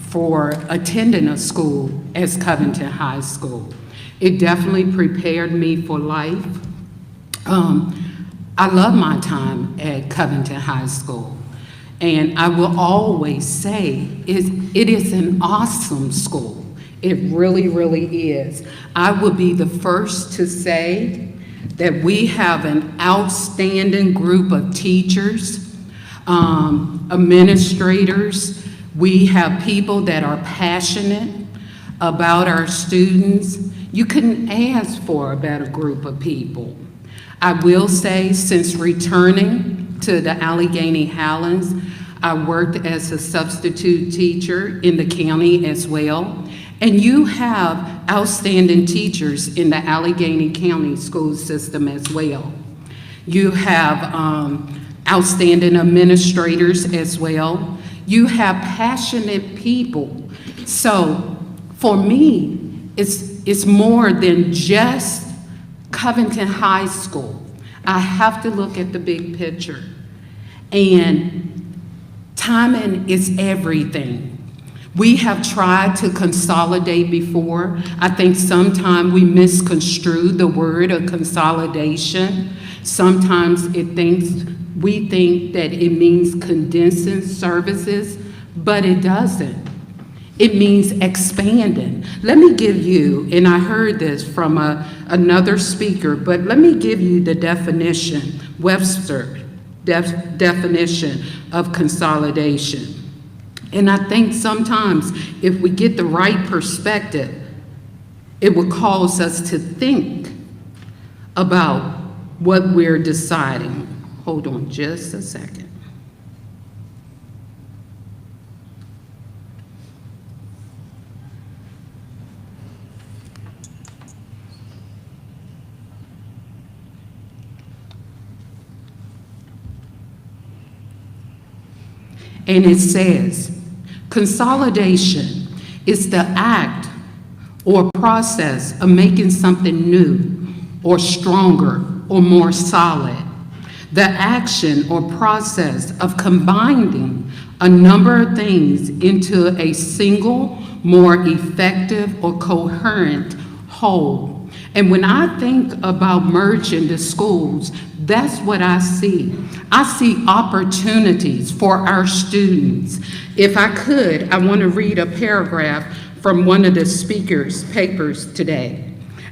for attending a school as Covington High School. It definitely prepared me for life. I love my time at Covington High School. And I will always say it is an awesome school. It really, really is. I will be the first to say that we have an outstanding group of teachers, administrators. We have people that are passionate about our students. You couldn't ask for a better group of people. I will say, since returning to the Allegheny Highlands, I worked as a substitute teacher in the county as well. And you have outstanding teachers in the Allegheny County school system as well. You have outstanding administrators as well. You have passionate people. So for me, it's more than just Covington High School. I have to look at the big picture. And timing is everything. We have tried to consolidate before. I think sometimes we misconstrue the word of consolidation. Sometimes we think that it means condensing services, but it doesn't. It means expanding. Let me give you, and I heard this from another speaker, but let me give you the definition, Webster definition of consolidation. And I think sometimes if we get the right perspective, it would cause us to think about what we're deciding. Hold on just a second. And it says, consolidation is the act or process of making something new or stronger or more solid. The action or process of combining a number of things into a single, more effective or coherent whole. And when I think about merging the schools, that's what I see. I see opportunities for our students. If I could, I want to read a paragraph from one of the speakers' papers today.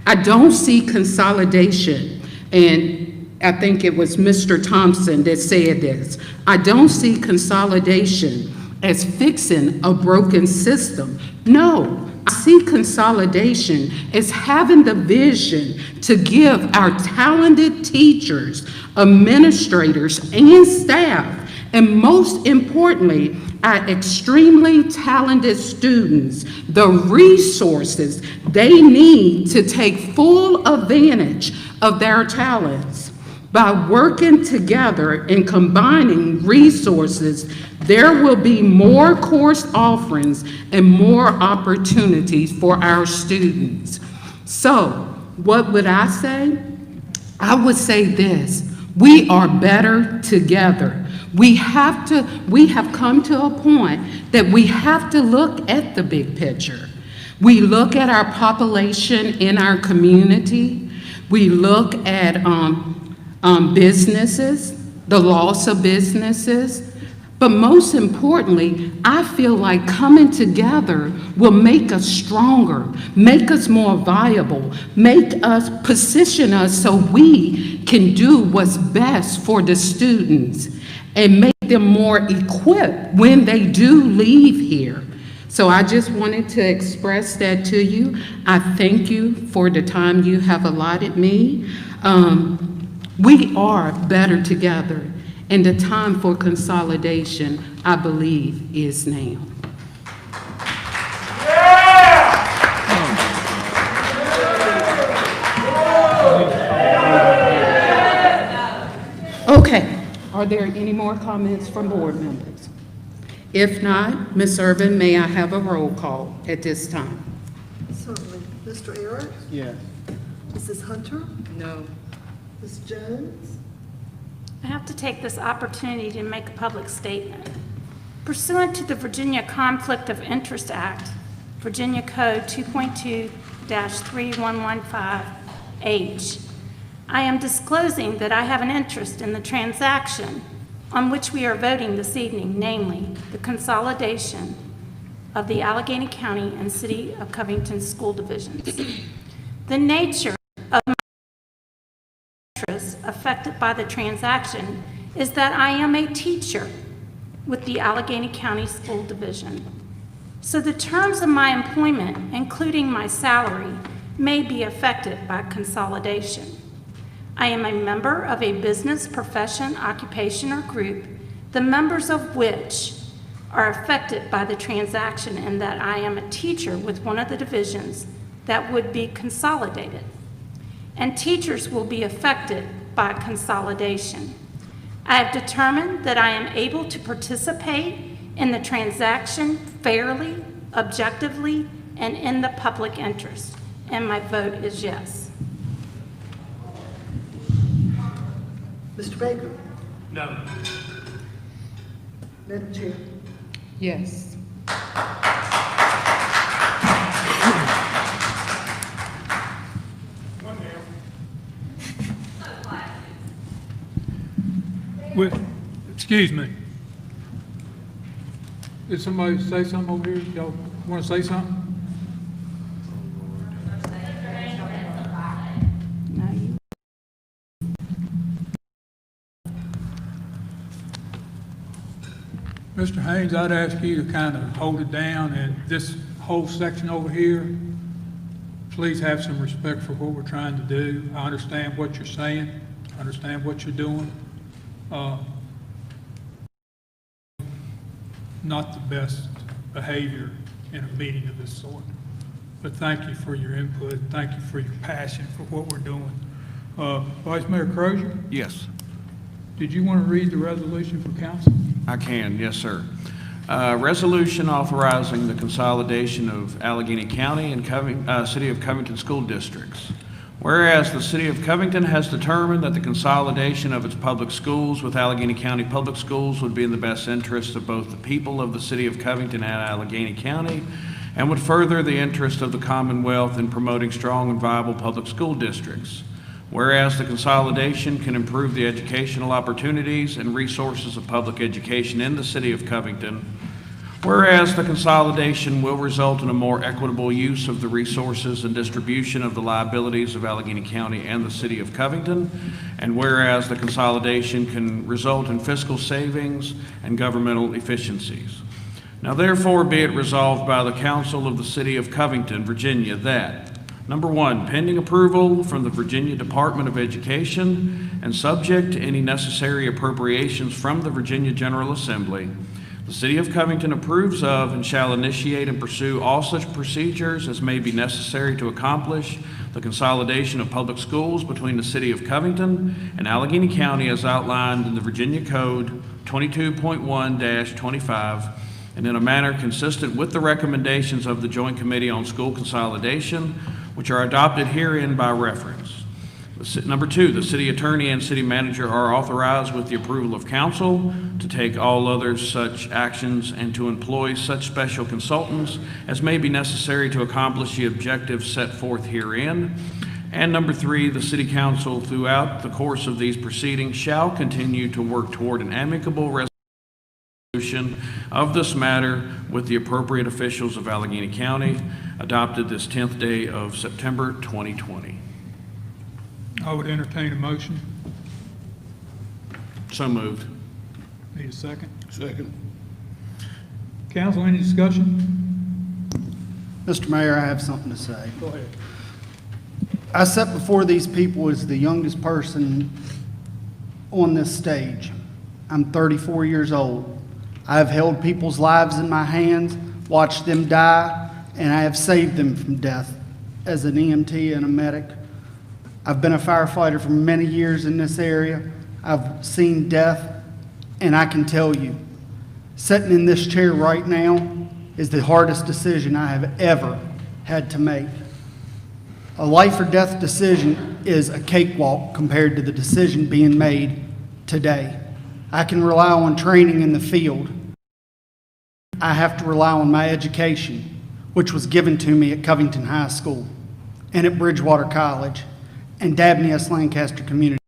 I don't see consolidation, and I think it was Mr. Thompson that said this. I don't see consolidation as fixing a broken system. No. I see consolidation as having the vision to give our talented teachers, administrators, and staff, and most importantly, our extremely talented students, the resources they need to take full advantage of their talents. By working together and combining resources, there will be more course offerings and more opportunities for our students. So, what would I say? I would say this: we are better together. We have come to a point that we have to look at the big picture. We look at our population in our community. We look at businesses, the loss of businesses. But most importantly, I feel like coming together will make us stronger, make us more viable, position us so we can do what's best for the students and make them more equipped when they do leave here. So I just wanted to express that to you. I thank you for the time you have allotted me. We are better together, and the time for consolidation, I believe, is now. Okay, are there any more comments from board members? If not, Ms. Irvin, may I have a roll call at this time? Certainly. Mr. Eric? Yes. Mrs. Hunter? No. Ms. Jones? I have to take this opportunity to make a public statement. Pursuant to the Virginia Conflict of Interest Act, Virginia Code 2.2-3115H, I am disclosing that I have an interest in the transaction on which we are voting this evening, namely the consolidation of the Allegheny County and City of Covington school divisions. The nature of my interest affected by the transaction is that I am a teacher with the Allegheny County School Division. So the terms of my employment, including my salary, may be affected by consolidation. I am a member of a business, profession, occupation, or group, the members of which are affected by the transaction, and that I am a teacher with one of the divisions that would be consolidated. And teachers will be affected by consolidation. I have determined that I am able to participate in the transaction fairly, objectively, and in the public interest, and my vote is yes. Mr. Baker? No. Madam Chair? Yes. Well, excuse me. Did somebody say something over here? Y'all want to say something? Mr. Haynes, I'd ask you to kind of hold it down, and this whole section over here, please have some respect for what we're trying to do. I understand what you're saying, I understand what you're doing. Not the best behavior in a meeting of this sort. But thank you for your input, thank you for your passion for what we're doing. Vice Mayor Crozier, Yes, did you want to read the resolution for council? I can, yes, sir. Resolution authorizing the consolidation of Allegheny County and City of Covington school districts. Whereas the City of Covington has determined that the consolidation of its public schools with Allegheny County Public Schools would be in the best interest of both the people of the City of Covington and Allegheny County, and would further the interest of the Commonwealth in promoting strong and viable public school districts. Whereas the consolidation can improve the educational opportunities and resources of public education in the City of Covington. Whereas the consolidation will result in a more equitable use of the resources and distribution of the liabilities of Allegheny County and the City of Covington. And whereas the consolidation can result in fiscal savings and governmental efficiencies. Now therefore be it resolved by the Council of the City of Covington, Virginia, that number one, pending approval from the Virginia Department of Education and subject to any necessary appropriations from the Virginia General Assembly, the City of Covington approves of and shall initiate and pursue all such procedures as may be necessary to accomplish the consolidation of public schools between the City of Covington and Allegheny County as outlined in the Virginia Code 22.1-25 and in a manner consistent with the recommendations of the Joint Committee on School Consolidation, which are adopted herein by reference. Number 2, the city attorney and city manager are authorized with the approval of council to take all other such actions and to employ such special consultants as may be necessary to accomplish the objectives set forth herein. And number 3, the city council throughout the course of these proceedings shall continue to work toward an amicable resolution of this matter with the appropriate officials of Allegheny County, adopted this 10th day of September 2020. I would entertain a motion. So moved. Need a second? Second. Council, any discussion? Mr. Mayor, I have something to say. Go ahead. I sat before these people as the youngest person on this stage. I'm 34 years old. I have held people's lives in my hands, watched them die, and I have saved them from death as an EMT and a medic. I've been a firefighter for many years in this area. I've seen death, and I can tell you, sitting in this chair right now is the hardest decision I have ever had to make. A life or death decision is a cakewalk compared to the decision being made today. I can rely on training in the field. I have to rely on my education, which was given to me at Covington High School and at Bridgewater College and Dabney S. Lancaster Community.